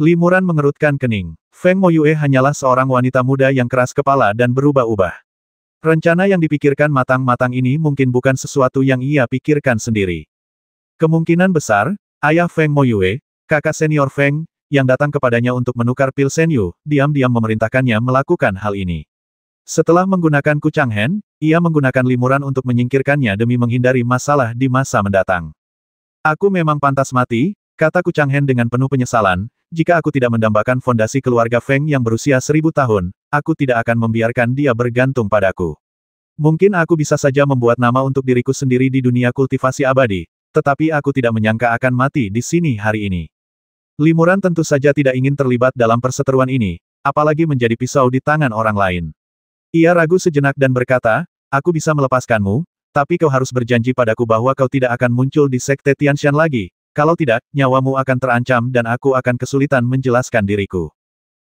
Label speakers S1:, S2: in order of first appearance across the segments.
S1: Limuran mengerutkan kening. Feng Moyue hanyalah seorang wanita muda yang keras kepala dan berubah-ubah. Rencana yang dipikirkan matang-matang ini mungkin bukan sesuatu yang ia pikirkan sendiri. Kemungkinan besar, ayah Feng Moyue, kakak senior Feng, yang datang kepadanya untuk menukar pil Senyu, diam-diam memerintahkannya melakukan hal ini. Setelah menggunakan Kuchang Hen, ia menggunakan limuran untuk menyingkirkannya demi menghindari masalah di masa mendatang. Aku memang pantas mati, kata Kuchang Hen dengan penuh penyesalan, jika aku tidak mendambakan fondasi keluarga Feng yang berusia 1000 tahun, aku tidak akan membiarkan dia bergantung padaku. Mungkin aku bisa saja membuat nama untuk diriku sendiri di dunia kultivasi abadi, tetapi aku tidak menyangka akan mati di sini hari ini. Limuran tentu saja tidak ingin terlibat dalam perseteruan ini, apalagi menjadi pisau di tangan orang lain. Ia ragu sejenak dan berkata, aku bisa melepaskanmu, tapi kau harus berjanji padaku bahwa kau tidak akan muncul di Sekte Tianshan lagi. Kalau tidak, nyawamu akan terancam dan aku akan kesulitan menjelaskan diriku.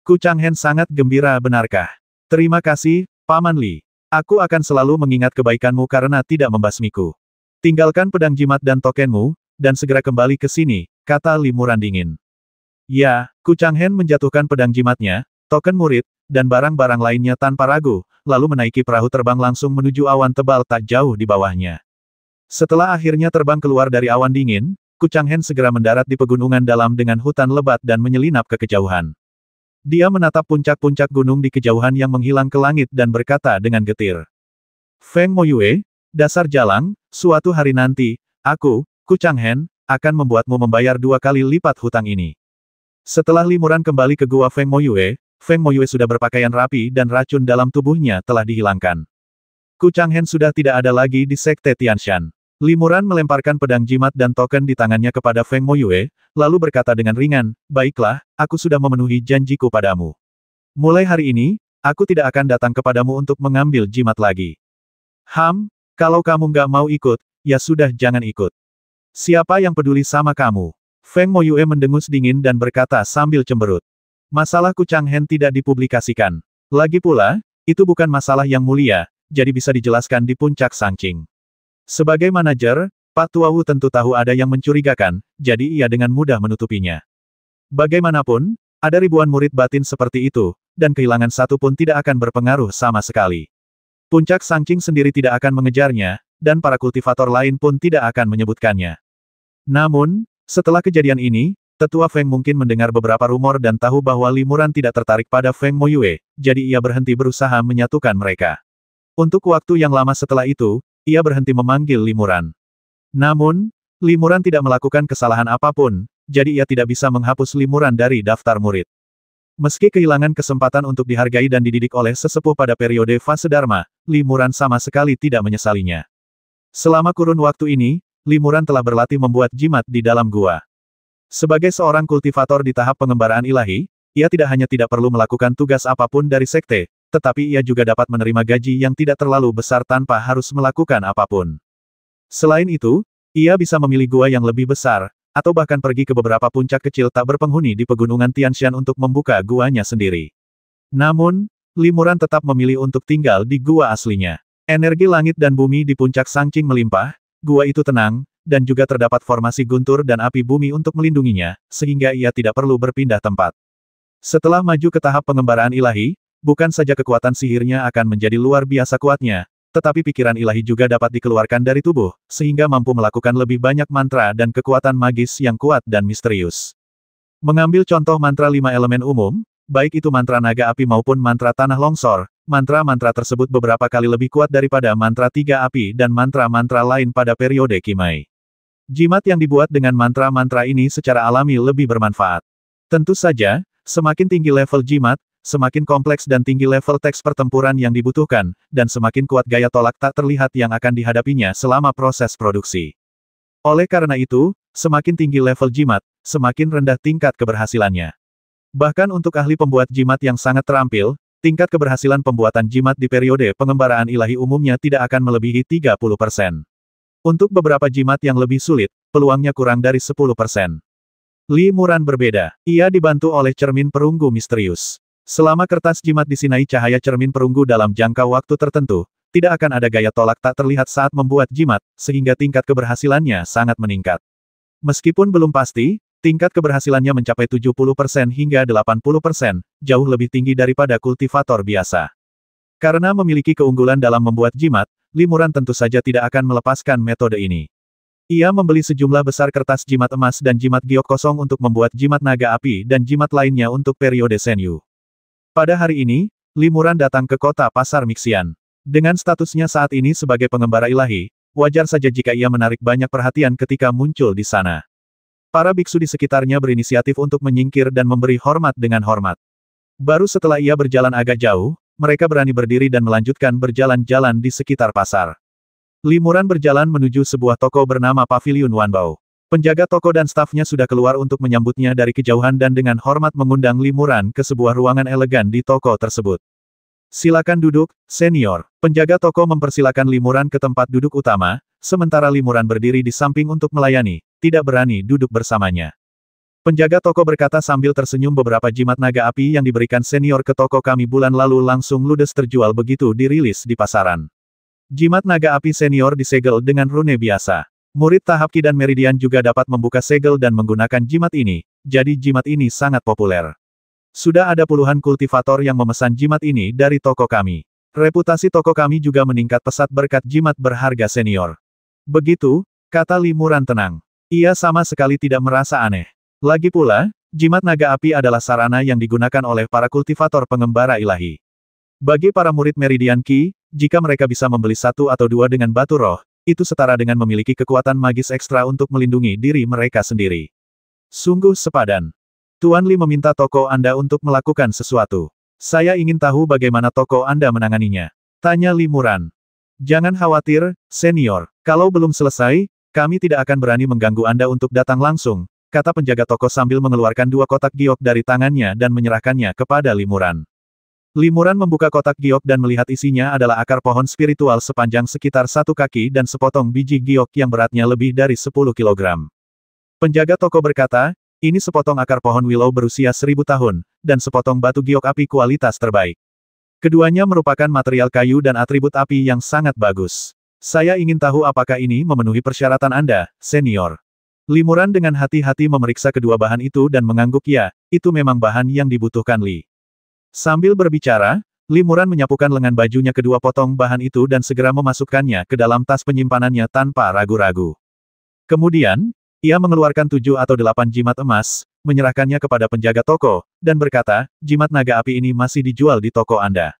S1: Kuchang Hen sangat gembira, benarkah? Terima kasih, Paman Li. Aku akan selalu mengingat kebaikanmu karena tidak membasmiku. Tinggalkan pedang jimat dan tokenmu, dan segera kembali ke sini, kata Limuran dingin. Ya, Kuchang Hen menjatuhkan pedang jimatnya, token murid, dan barang-barang lainnya tanpa ragu, lalu menaiki perahu terbang langsung menuju awan tebal tak jauh di bawahnya. Setelah akhirnya terbang keluar dari awan dingin, Kuchang Hen segera mendarat di pegunungan dalam dengan hutan lebat dan menyelinap ke kejauhan. Dia menatap puncak-puncak gunung di kejauhan yang menghilang ke langit dan berkata dengan getir. Feng Moyue, dasar jalang, suatu hari nanti, aku, Kuchang Hen, akan membuatmu membayar 2 kali lipat hutang ini. Setelah limuran kembali ke gua Feng Moyue sudah berpakaian rapi dan racun dalam tubuhnya telah dihilangkan. Kuchang Hen sudah tidak ada lagi di Sekte Tianshan. Limuran melemparkan pedang jimat dan token di tangannya kepada Feng Moyue, lalu berkata dengan ringan, baiklah, aku sudah memenuhi janjiku padamu. Mulai hari ini, aku tidak akan datang kepadamu untuk mengambil jimat lagi. Kalau kamu nggak mau ikut, ya sudah jangan ikut. Siapa yang peduli sama kamu? Feng Moyue mendengus dingin dan berkata sambil cemberut. Masalah Kuchang Hen tidak dipublikasikan. Lagi pula, itu bukan masalah yang mulia, jadi bisa dijelaskan di puncak Sangqing. Sebagai manajer, Pak Tua Wu tentu tahu ada yang mencurigakan, jadi ia dengan mudah menutupinya. Bagaimanapun, ada ribuan murid batin seperti itu, dan kehilangan satu pun tidak akan berpengaruh sama sekali. Puncak Sangqing sendiri tidak akan mengejarnya, dan para kultivator lain pun tidak akan menyebutkannya. Namun, setelah kejadian ini, Tetua Feng mungkin mendengar beberapa rumor dan tahu bahwa Limuran tidak tertarik pada Feng Moyue, jadi ia berhenti berusaha menyatukan mereka. Untuk waktu yang lama setelah itu, ia berhenti memanggil Limuran. Namun, Limuran tidak melakukan kesalahan apapun, jadi ia tidak bisa menghapus Limuran dari daftar murid. Meski kehilangan kesempatan untuk dihargai dan dididik oleh sesepuh pada periode fase Dharma, Limuran sama sekali tidak menyesalinya. Selama kurun waktu ini, Limuran telah berlatih membuat jimat di dalam gua. Sebagai seorang kultivator di tahap pengembaraan ilahi, ia tidak hanya tidak perlu melakukan tugas apapun dari sekte, tetapi ia juga dapat menerima gaji yang tidak terlalu besar tanpa harus melakukan apapun. Selain itu, ia bisa memilih gua yang lebih besar, atau bahkan pergi ke beberapa puncak kecil tak berpenghuni di pegunungan Tianshan untuk membuka guanya sendiri. Namun, Limuran tetap memilih untuk tinggal di gua aslinya. Energi langit dan bumi di puncak Sangqing melimpah, gua itu tenang, dan juga terdapat formasi guntur dan api bumi untuk melindunginya, sehingga ia tidak perlu berpindah tempat. Setelah maju ke tahap pengembaraan ilahi, bukan saja kekuatan sihirnya akan menjadi luar biasa kuatnya, tetapi pikiran ilahi juga dapat dikeluarkan dari tubuh, sehingga mampu melakukan lebih banyak mantra dan kekuatan magis yang kuat dan misterius. Mengambil contoh mantra 5 elemen umum, baik itu mantra naga api maupun mantra tanah longsor, mantra-mantra tersebut beberapa kali lebih kuat daripada mantra 3 api dan mantra-mantra lain pada periode Qimai. Jimat yang dibuat dengan mantra-mantra ini secara alami lebih bermanfaat. Tentu saja, semakin tinggi level jimat, semakin kompleks dan tinggi level teks pertempuran yang dibutuhkan, dan semakin kuat gaya tolak tak terlihat yang akan dihadapinya selama proses produksi. Oleh karena itu, semakin tinggi level jimat, semakin rendah tingkat keberhasilannya. Bahkan untuk ahli pembuat jimat yang sangat terampil, tingkat keberhasilan pembuatan jimat di periode pengembaraan ilahi umumnya tidak akan melebihi 30%. Untuk beberapa jimat yang lebih sulit, peluangnya kurang dari 10%. Limuran berbeda. Ia dibantu oleh cermin perunggu misterius. Selama kertas jimat disinai cahaya cermin perunggu dalam jangka waktu tertentu, tidak akan ada gaya tolak tak terlihat saat membuat jimat, sehingga tingkat keberhasilannya sangat meningkat. Meskipun belum pasti, Tingkat keberhasilannya mencapai 70% hingga 80%, jauh lebih tinggi daripada kultivator biasa. Karena memiliki keunggulan dalam membuat jimat, Limuran tentu saja tidak akan melepaskan metode ini. Ia membeli sejumlah besar kertas jimat emas dan jimat giok kosong untuk membuat jimat naga api dan jimat lainnya untuk periode Senyu. Pada hari ini, Limuran datang ke kota pasar Mixian. Dengan statusnya saat ini sebagai pengembara ilahi, wajar saja jika ia menarik banyak perhatian ketika muncul di sana. Para biksu di sekitarnya berinisiatif untuk menyingkir dan memberi hormat dengan hormat. Baru setelah ia berjalan agak jauh, mereka berani berdiri dan melanjutkan berjalan-jalan di sekitar pasar. Limuran berjalan menuju sebuah toko bernama Pavilion Wanbao. Penjaga toko dan stafnya sudah keluar untuk menyambutnya dari kejauhan dan dengan hormat mengundang Limuran ke sebuah ruangan elegan di toko tersebut. Silakan duduk, senior. Penjaga toko mempersilakan Limuran ke tempat duduk utama, sementara Limuran berdiri di samping untuk melayani, tidak berani duduk bersamanya. Penjaga toko berkata sambil tersenyum, beberapa jimat naga api yang diberikan senior ke toko kami bulan lalu langsung ludes terjual begitu dirilis di pasaran. Jimat naga api senior disegel dengan rune biasa. Murid tahap Ki dan Meridian juga dapat membuka segel dan menggunakan jimat ini, jadi jimat ini sangat populer. Sudah ada puluhan kultivator yang memesan jimat ini dari toko kami. Reputasi toko kami juga meningkat pesat berkat jimat berharga senior. Begitu, kata Limuran tenang. Ia sama sekali tidak merasa aneh. Lagi pula, jimat naga api adalah sarana yang digunakan oleh para kultivator pengembara ilahi. Bagi para murid Meridian Ki, jika mereka bisa membeli satu atau dua dengan batu roh, itu setara dengan memiliki kekuatan magis ekstra untuk melindungi diri mereka sendiri. Sungguh sepadan. Tuan Li meminta toko Anda untuk melakukan sesuatu. Saya ingin tahu bagaimana toko Anda menanganinya. Tanya Limuran. Jangan khawatir, senior. Kalau belum selesai, kami tidak akan berani mengganggu Anda untuk datang langsung, kata penjaga toko sambil mengeluarkan dua kotak giok dari tangannya dan menyerahkannya kepada Limuran. Limuran membuka kotak giok dan melihat isinya adalah akar pohon spiritual sepanjang sekitar 1 kaki dan sepotong biji giok yang beratnya lebih dari 10 kilogram. Penjaga toko berkata, ini sepotong akar pohon willow berusia 1000 tahun, dan sepotong batu giok api kualitas terbaik. Keduanya merupakan material kayu dan atribut api yang sangat bagus. Saya ingin tahu apakah ini memenuhi persyaratan Anda, senior. Limuran dengan hati-hati memeriksa kedua bahan itu dan mengangguk ya, itu memang bahan yang dibutuhkan Li. Sambil berbicara, Limuran menyapukan lengan bajunya kedua potong bahan itu dan segera memasukkannya ke dalam tas penyimpanannya tanpa ragu-ragu. Kemudian, ia mengeluarkan 7 atau 8 jimat emas, menyerahkannya kepada penjaga toko, dan berkata, jimat naga api ini masih dijual di toko Anda.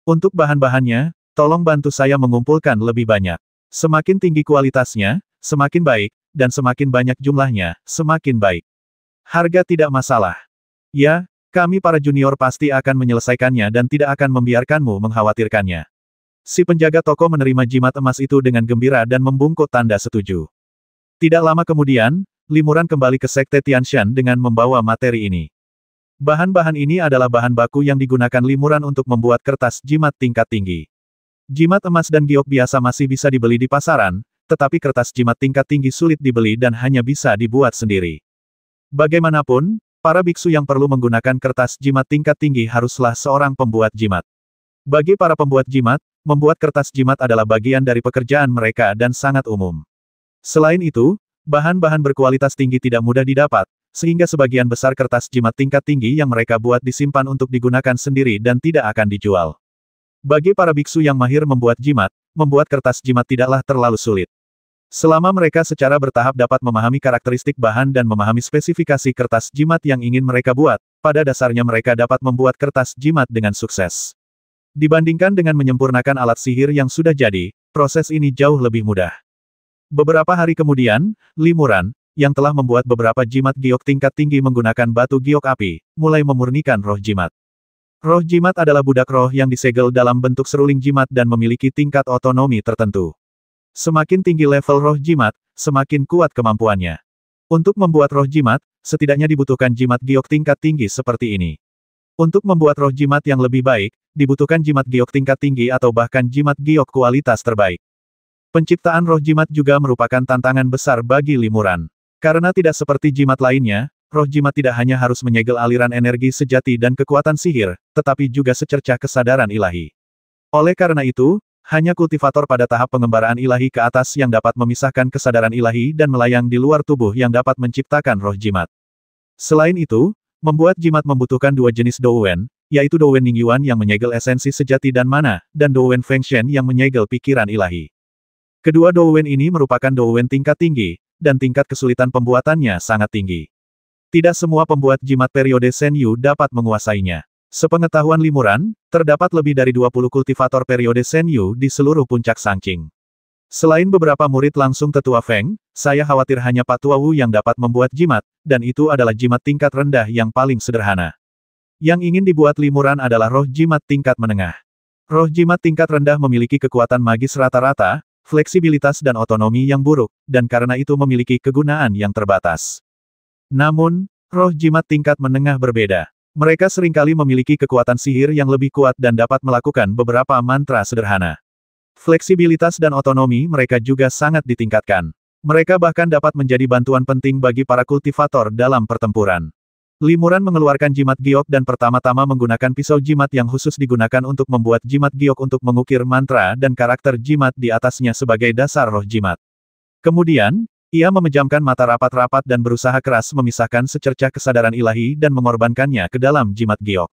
S1: Untuk bahan-bahannya, tolong bantu saya mengumpulkan lebih banyak. Semakin tinggi kualitasnya, semakin baik, dan semakin banyak jumlahnya, semakin baik. Harga tidak masalah. Ya, kami para junior pasti akan menyelesaikannya dan tidak akan membiarkanmu mengkhawatirkannya. Si penjaga toko menerima jimat emas itu dengan gembira dan membungkuk tanda setuju. Tidak lama kemudian, Limuran kembali ke Sekte Tianshan dengan membawa materi ini. Bahan-bahan ini adalah bahan baku yang digunakan Limuran untuk membuat kertas jimat tingkat tinggi. Jimat emas dan giok biasa masih bisa dibeli di pasaran, tetapi kertas jimat tingkat tinggi sulit dibeli dan hanya bisa dibuat sendiri. Bagaimanapun, para biksu yang perlu menggunakan kertas jimat tingkat tinggi haruslah seorang pembuat jimat. Bagi para pembuat jimat, membuat kertas jimat adalah bagian dari pekerjaan mereka dan sangat umum. Selain itu, bahan-bahan berkualitas tinggi tidak mudah didapat, sehingga sebagian besar kertas jimat tingkat tinggi yang mereka buat disimpan untuk digunakan sendiri dan tidak akan dijual. Bagi para biksu yang mahir membuat kertas jimat tidaklah terlalu sulit. Selama mereka secara bertahap dapat memahami karakteristik bahan dan memahami spesifikasi kertas jimat yang ingin mereka buat, pada dasarnya mereka dapat membuat kertas jimat dengan sukses. Dibandingkan dengan menyempurnakan alat sihir yang sudah jadi, proses ini jauh lebih mudah. Beberapa hari kemudian, Limuran, yang telah membuat beberapa jimat giok tingkat tinggi menggunakan batu giok api, mulai memurnikan roh jimat. Roh jimat adalah budak roh yang disegel dalam bentuk seruling jimat dan memiliki tingkat otonomi tertentu. Semakin tinggi level roh jimat, semakin kuat kemampuannya. Untuk membuat roh jimat, setidaknya dibutuhkan jimat giok tingkat tinggi seperti ini. Untuk membuat roh jimat yang lebih baik, dibutuhkan jimat giok tingkat tinggi atau bahkan jimat giok kualitas terbaik. Penciptaan roh jimat juga merupakan tantangan besar bagi Limuran. Karena tidak seperti jimat lainnya, roh jimat tidak hanya harus menyegel aliran energi sejati dan kekuatan sihir, tetapi juga secercah kesadaran ilahi. Oleh karena itu, hanya kultivator pada tahap pengembaraan ilahi ke atas yang dapat memisahkan kesadaran ilahi dan melayang di luar tubuh yang dapat menciptakan roh jimat. Selain itu, membuat jimat membutuhkan dua jenis Douwen, yaitu Douwen Ningyuan yang menyegel esensi sejati dan mana, dan Douwen Fengshen yang menyegel pikiran ilahi. Kedua Douwen ini merupakan Douwen tingkat tinggi, dan tingkat kesulitan pembuatannya sangat tinggi. Tidak semua pembuat jimat periode Senyu dapat menguasainya. Sepengetahuan Limuran, terdapat lebih dari 20 kultivator periode Senyu di seluruh puncak Sangqing. Selain beberapa murid langsung tetua Feng, saya khawatir hanya Pak Tua Wu yang dapat membuat jimat, dan itu adalah jimat tingkat rendah yang paling sederhana. Yang ingin dibuat Limuran adalah roh jimat tingkat menengah. Roh jimat tingkat rendah memiliki kekuatan magis rata-rata, fleksibilitas dan otonomi yang buruk, dan karena itu memiliki kegunaan yang terbatas. Namun, roh jimat tingkat menengah berbeda. Mereka seringkali memiliki kekuatan sihir yang lebih kuat dan dapat melakukan beberapa mantra sederhana. Fleksibilitas dan otonomi mereka juga sangat ditingkatkan. Mereka bahkan dapat menjadi bantuan penting bagi para kultivator dalam pertempuran. Limuran mengeluarkan jimat giok dan pertama-tama menggunakan pisau jimat yang khusus digunakan untuk membuat jimat giok untuk mengukir mantra dan karakter jimat di atasnya sebagai dasar roh jimat. Kemudian, ia memejamkan mata rapat-rapat dan berusaha keras memisahkan secercah kesadaran ilahi dan mengorbankannya ke dalam jimat giok.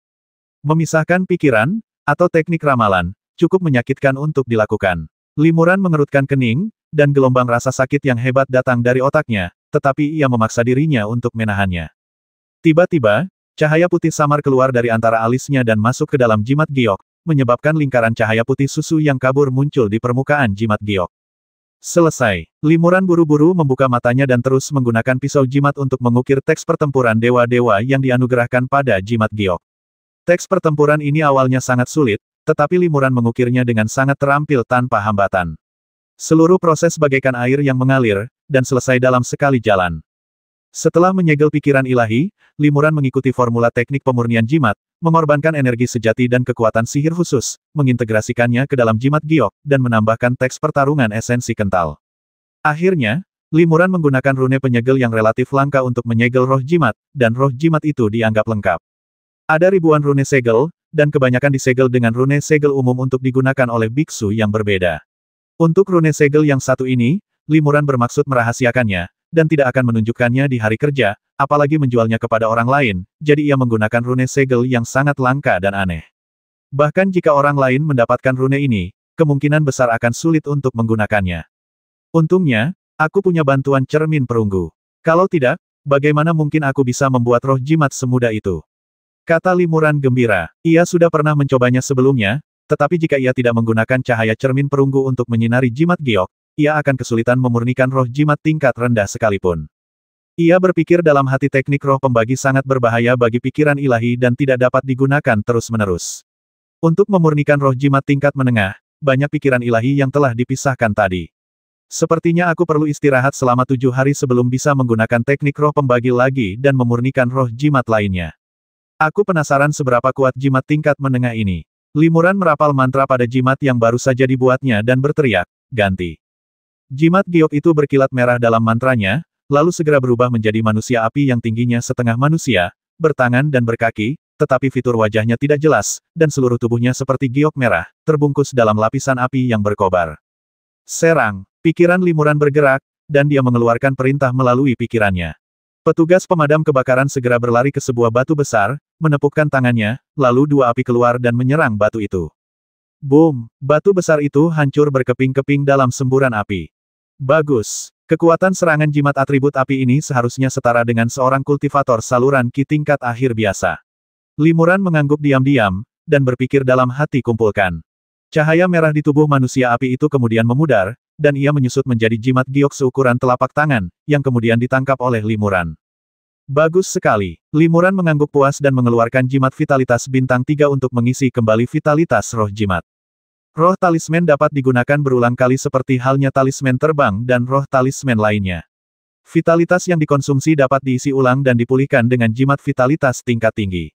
S1: Memisahkan pikiran, atau teknik ramalan, cukup menyakitkan untuk dilakukan. Limuran mengerutkan kening, dan gelombang rasa sakit yang hebat datang dari otaknya, tetapi ia memaksa dirinya untuk menahannya. Tiba-tiba, cahaya putih samar keluar dari antara alisnya dan masuk ke dalam jimat giok, menyebabkan lingkaran cahaya putih susu yang kabur muncul di permukaan jimat giok. Selesai. Limuran buru-buru membuka matanya dan terus menggunakan pisau jimat untuk mengukir teks pertempuran dewa-dewa yang dianugerahkan pada jimat giok. Teks pertempuran ini awalnya sangat sulit, tetapi Limuran mengukirnya dengan sangat terampil tanpa hambatan. Seluruh proses bagaikan air yang mengalir, dan selesai dalam sekali jalan. Setelah menyegel pikiran ilahi, Limuran mengikuti formula teknik pemurnian jimat, mengorbankan energi sejati dan kekuatan sihir khusus, mengintegrasikannya ke dalam jimat giok, dan menambahkan teks pertarungan esensi kental. Akhirnya, Limuran menggunakan rune penyegel yang relatif langka untuk menyegel roh jimat, dan roh jimat itu dianggap lengkap. Ada ribuan rune segel, dan kebanyakan disegel dengan rune segel umum untuk digunakan oleh biksu yang berbeda. Untuk rune segel yang satu ini, Limuran bermaksud merahasiakannya, dan tidak akan menunjukkannya di hari kerja, apalagi menjualnya kepada orang lain, jadi ia menggunakan rune segel yang sangat langka dan aneh. Bahkan jika orang lain mendapatkan rune ini, kemungkinan besar akan sulit untuk menggunakannya. Untungnya, aku punya bantuan cermin perunggu. Kalau tidak, bagaimana mungkin aku bisa membuat roh jimat semudah itu? Kata Limuran gembira. Ia sudah pernah mencobanya sebelumnya, tetapi jika ia tidak menggunakan cahaya cermin perunggu untuk menyinari jimat giok, ia akan kesulitan memurnikan roh jimat tingkat rendah sekalipun. Ia berpikir dalam hati teknik roh pembagi sangat berbahaya bagi pikiran ilahi dan tidak dapat digunakan terus-menerus. Untuk memurnikan roh jimat tingkat menengah, banyak pikiran ilahi yang telah dipisahkan tadi. Sepertinya aku perlu istirahat selama 7 hari sebelum bisa menggunakan teknik roh pembagi lagi dan memurnikan roh jimat lainnya. Aku penasaran seberapa kuat jimat tingkat menengah ini. Limuran merapal mantra pada jimat yang baru saja dibuatnya dan berteriak, ganti. Jimat giok itu berkilat merah dalam mantranya, lalu segera berubah menjadi manusia api yang tingginya setengah manusia, bertangan dan berkaki, tetapi fitur wajahnya tidak jelas, dan seluruh tubuhnya seperti giok merah, terbungkus dalam lapisan api yang berkobar. Serang, pikiran Limuran bergerak, dan dia mengeluarkan perintah melalui pikirannya. Petugas pemadam kebakaran segera berlari ke sebuah batu besar, menepukkan tangannya, lalu dua api keluar dan menyerang batu itu. Boom! Batu besar itu hancur berkeping-keping dalam semburan api. Bagus. Kekuatan serangan jimat atribut api ini seharusnya setara dengan seorang kultivator saluran ki tingkat akhir biasa. Limuran mengangguk diam-diam, dan berpikir dalam hati kumpulkan. Cahaya merah di tubuh manusia api itu kemudian memudar, dan ia menyusut menjadi jimat giok seukuran telapak tangan, yang kemudian ditangkap oleh Limuran. Bagus sekali. Limuran mengangguk puas dan mengeluarkan jimat vitalitas bintang 3 untuk mengisi kembali vitalitas roh jimat. Roh talisman dapat digunakan berulang kali seperti halnya talisman terbang dan roh talisman lainnya. Vitalitas yang dikonsumsi dapat diisi ulang dan dipulihkan dengan jimat vitalitas tingkat tinggi.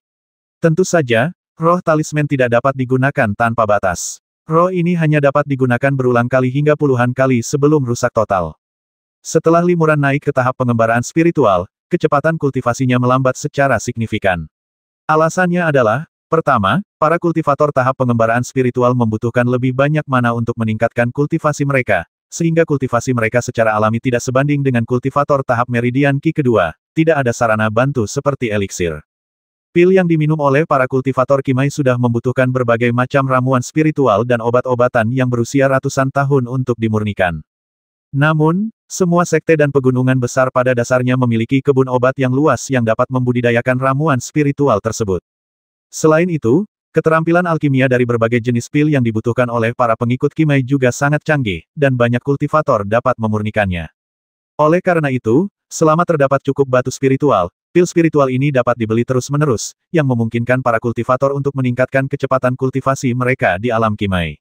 S1: Tentu saja, roh talisman tidak dapat digunakan tanpa batas. Roh ini hanya dapat digunakan berulang kali hingga puluhan kali sebelum rusak total. Setelah Limuran naik ke tahap pengembaraan spiritual, kecepatan kultivasinya melambat secara signifikan. Alasannya adalah, pertama, para kultivator tahap pengembaraan spiritual membutuhkan lebih banyak mana untuk meningkatkan kultivasi mereka, sehingga kultivasi mereka secara alami tidak sebanding dengan kultivator tahap meridian ki kedua, tidak ada sarana bantu seperti eliksir. Pil yang diminum oleh para kultivator Kimai sudah membutuhkan berbagai macam ramuan spiritual dan obat-obatan yang berusia ratusan tahun untuk dimurnikan. Namun, semua sekte dan pegunungan besar pada dasarnya memiliki kebun obat yang luas yang dapat membudidayakan ramuan spiritual tersebut. Selain itu, keterampilan alkimia dari berbagai jenis pil yang dibutuhkan oleh para pengikut Kimai juga sangat canggih, dan banyak kultivator dapat memurnikannya. Oleh karena itu, selama terdapat cukup batu spiritual, pil spiritual ini dapat dibeli terus-menerus, yang memungkinkan para kultivator untuk meningkatkan kecepatan kultivasi mereka di alam Kimai.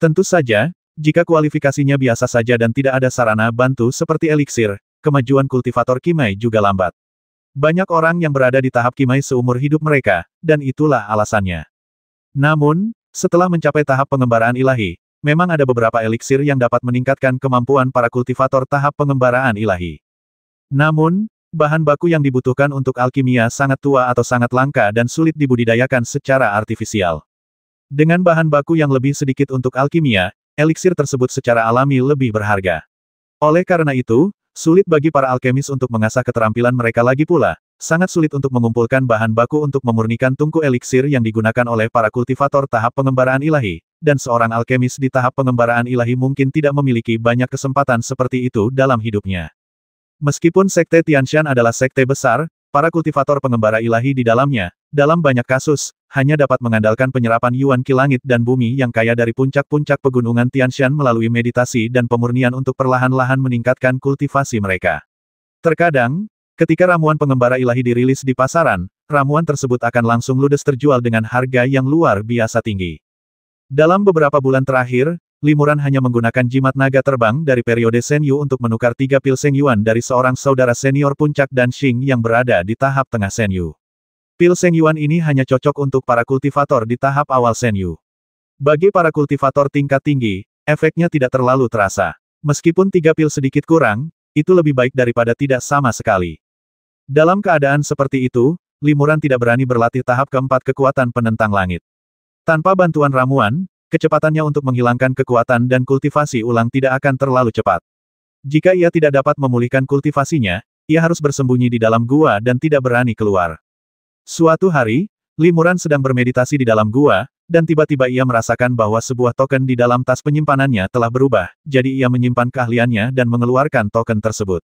S1: Tentu saja, jika kualifikasinya biasa saja dan tidak ada sarana bantu seperti eliksir, kemajuan kultivator Kimai juga lambat. Banyak orang yang berada di tahap Kimai seumur hidup mereka, dan itulah alasannya. Namun, setelah mencapai tahap pengembaraan ilahi, memang ada beberapa eliksir yang dapat meningkatkan kemampuan para kultivator tahap pengembaraan ilahi. Namun, bahan baku yang dibutuhkan untuk alkimia sangat tua atau sangat langka dan sulit dibudidayakan secara artifisial. Dengan bahan baku yang lebih sedikit untuk alkimia, eliksir tersebut secara alami lebih berharga. Oleh karena itu, sulit bagi para alkemis untuk mengasah keterampilan mereka lagi pula, sangat sulit untuk mengumpulkan bahan baku untuk memurnikan tungku eliksir yang digunakan oleh para kultivator tahap pengembaraan ilahi, dan seorang alkemis di tahap pengembaraan ilahi mungkin tidak memiliki banyak kesempatan seperti itu dalam hidupnya. Meskipun Sekte Tianshan adalah sekte besar, para kultivator pengembara ilahi di dalamnya, dalam banyak kasus, hanya dapat mengandalkan penyerapan Yuan Ki langit dan bumi yang kaya dari puncak-puncak pegunungan Tianshan melalui meditasi dan pemurnian untuk perlahan-lahan meningkatkan kultivasi mereka. Terkadang, ketika ramuan pengembara ilahi dirilis di pasaran, ramuan tersebut akan langsung ludes terjual dengan harga yang luar biasa tinggi. Dalam beberapa bulan terakhir, Limuran hanya menggunakan jimat naga terbang dari periode Senyu untuk menukar 3 pil Sengyuan dari seorang saudara senior puncak dan Xing yang berada di tahap tengah Senyu. Pil Sengyuan ini hanya cocok untuk para kultivator di tahap awal Senyu. Bagi para kultivator tingkat tinggi, efeknya tidak terlalu terasa. Meskipun 3 pil sedikit kurang, itu lebih baik daripada tidak sama sekali. Dalam keadaan seperti itu, Limuran tidak berani berlatih tahap keempat kekuatan penentang langit. Tanpa bantuan ramuan, kecepatannya untuk menghilangkan kekuatan dan kultivasi ulang tidak akan terlalu cepat. Jika ia tidak dapat memulihkan kultivasinya, ia harus bersembunyi di dalam gua dan tidak berani keluar. Suatu hari, Limuran sedang bermeditasi di dalam gua, dan tiba-tiba ia merasakan bahwa sebuah token di dalam tas penyimpanannya telah berubah, jadi ia menyimpan keahliannya dan mengeluarkan token tersebut.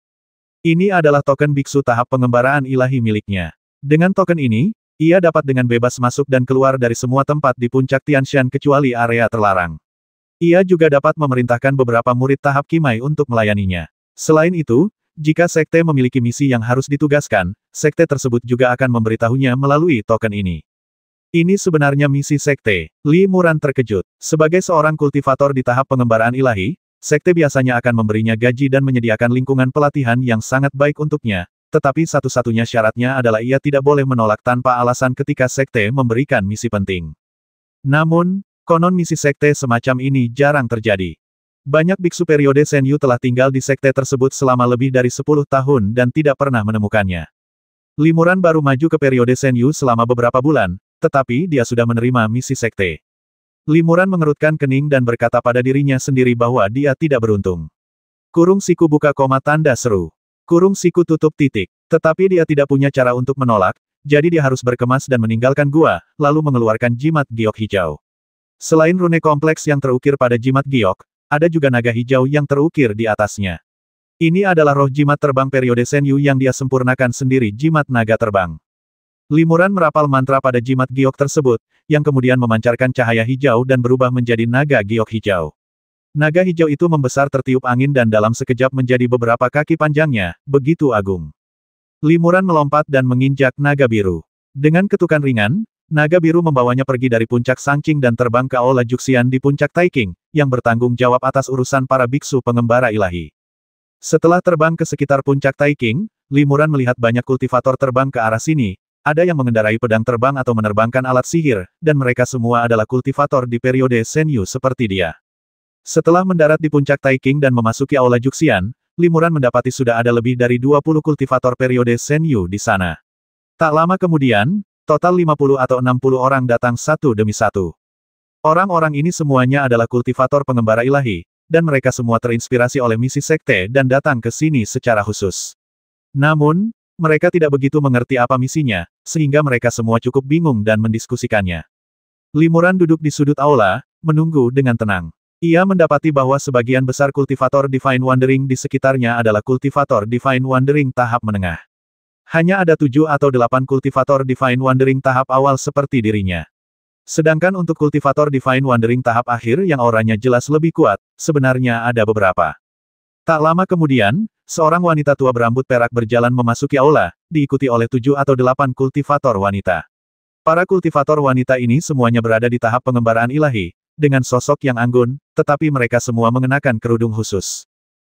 S1: Ini adalah token biksu tahap pengembaraan ilahi miliknya. Dengan token ini, ia dapat dengan bebas masuk dan keluar dari semua tempat di puncak Tianshan kecuali area terlarang. Ia juga dapat memerintahkan beberapa murid tahap Kimai untuk melayaninya. Selain itu, jika sekte memiliki misi yang harus ditugaskan, sekte tersebut juga akan memberitahunya melalui token ini. Ini sebenarnya misi sekte. Limuran terkejut. Sebagai seorang kultivator di tahap pengembaraan ilahi, sekte biasanya akan memberinya gaji dan menyediakan lingkungan pelatihan yang sangat baik untuknya, tetapi satu-satunya syaratnya adalah ia tidak boleh menolak tanpa alasan ketika sekte memberikan misi penting. Namun, konon misi sekte semacam ini jarang terjadi. Banyak biksu periode Senyu telah tinggal di sekte tersebut selama lebih dari 10 tahun dan tidak pernah menemukannya. Limuran baru maju ke periode Senyu selama beberapa bulan, tetapi dia sudah menerima misi sekte. Limuran mengerutkan kening dan berkata pada dirinya sendiri bahwa dia tidak beruntung. Kurung siku buka koma tanda seru. Kurung siku tutup titik. Tetapi dia tidak punya cara untuk menolak, jadi dia harus berkemas dan meninggalkan gua, lalu mengeluarkan jimat giok hijau. Selain rune kompleks yang terukir pada jimat giok, ada juga naga hijau yang terukir di atasnya. Ini adalah roh jimat terbang periode Senyu yang dia sempurnakan sendiri, jimat naga terbang. Limuran merapal mantra pada jimat giok tersebut, yang kemudian memancarkan cahaya hijau dan berubah menjadi naga giok hijau. Naga hijau itu membesar tertiup angin dan dalam sekejap menjadi beberapa kaki panjangnya, begitu agung. Limuran melompat dan menginjak naga biru. Dengan ketukan ringan, naga biru membawanya pergi dari puncak Sangqing dan terbang ke Aula Juxian di puncak Taiking, yang bertanggung jawab atas urusan para biksu pengembara ilahi. Setelah terbang ke sekitar puncak Taiking, Limuran melihat banyak kultivator terbang ke arah sini, ada yang mengendarai pedang terbang atau menerbangkan alat sihir, dan mereka semua adalah kultivator di periode Senyu seperti dia. Setelah mendarat di puncak Taiking dan memasuki Aula Juxian, Limuran mendapati sudah ada lebih dari 20 kultivator periode Senyu di sana. Tak lama kemudian, total 50 atau 60 orang datang satu demi satu. Orang-orang ini semuanya adalah kultivator pengembara ilahi, dan mereka semua terinspirasi oleh misi sekte dan datang ke sini secara khusus. Namun, mereka tidak begitu mengerti apa misinya, sehingga mereka semua cukup bingung dan mendiskusikannya. Limuran duduk di sudut aula, menunggu dengan tenang. Ia mendapati bahwa sebagian besar kultivator Divine Wandering di sekitarnya adalah kultivator Divine Wandering tahap menengah. Hanya ada 7 atau 8 kultivator Divine Wandering tahap awal seperti dirinya. Sedangkan untuk kultivator Divine Wandering tahap akhir yang auranya jelas lebih kuat, sebenarnya ada beberapa. Tak lama kemudian, seorang wanita tua berambut perak berjalan memasuki aula, diikuti oleh 7 atau 8 kultivator wanita. Para kultivator wanita ini semuanya berada di tahap pengembaraan ilahi, dengan sosok yang anggun, tetapi mereka semua mengenakan kerudung khusus.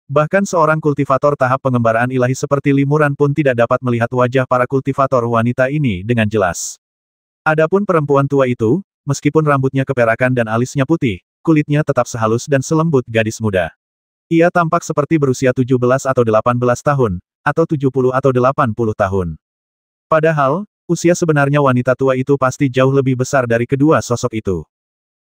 S1: Bahkan seorang kultivator tahap pengembaraan ilahi seperti Limuran pun tidak dapat melihat wajah para kultivator wanita ini dengan jelas. Adapun perempuan tua itu, meskipun rambutnya keperakan dan alisnya putih, kulitnya tetap sehalus dan selembut gadis muda. Ia tampak seperti berusia 17 atau 18 tahun, atau 70 atau 80 tahun. Padahal, usia sebenarnya wanita tua itu pasti jauh lebih besar dari kedua sosok itu.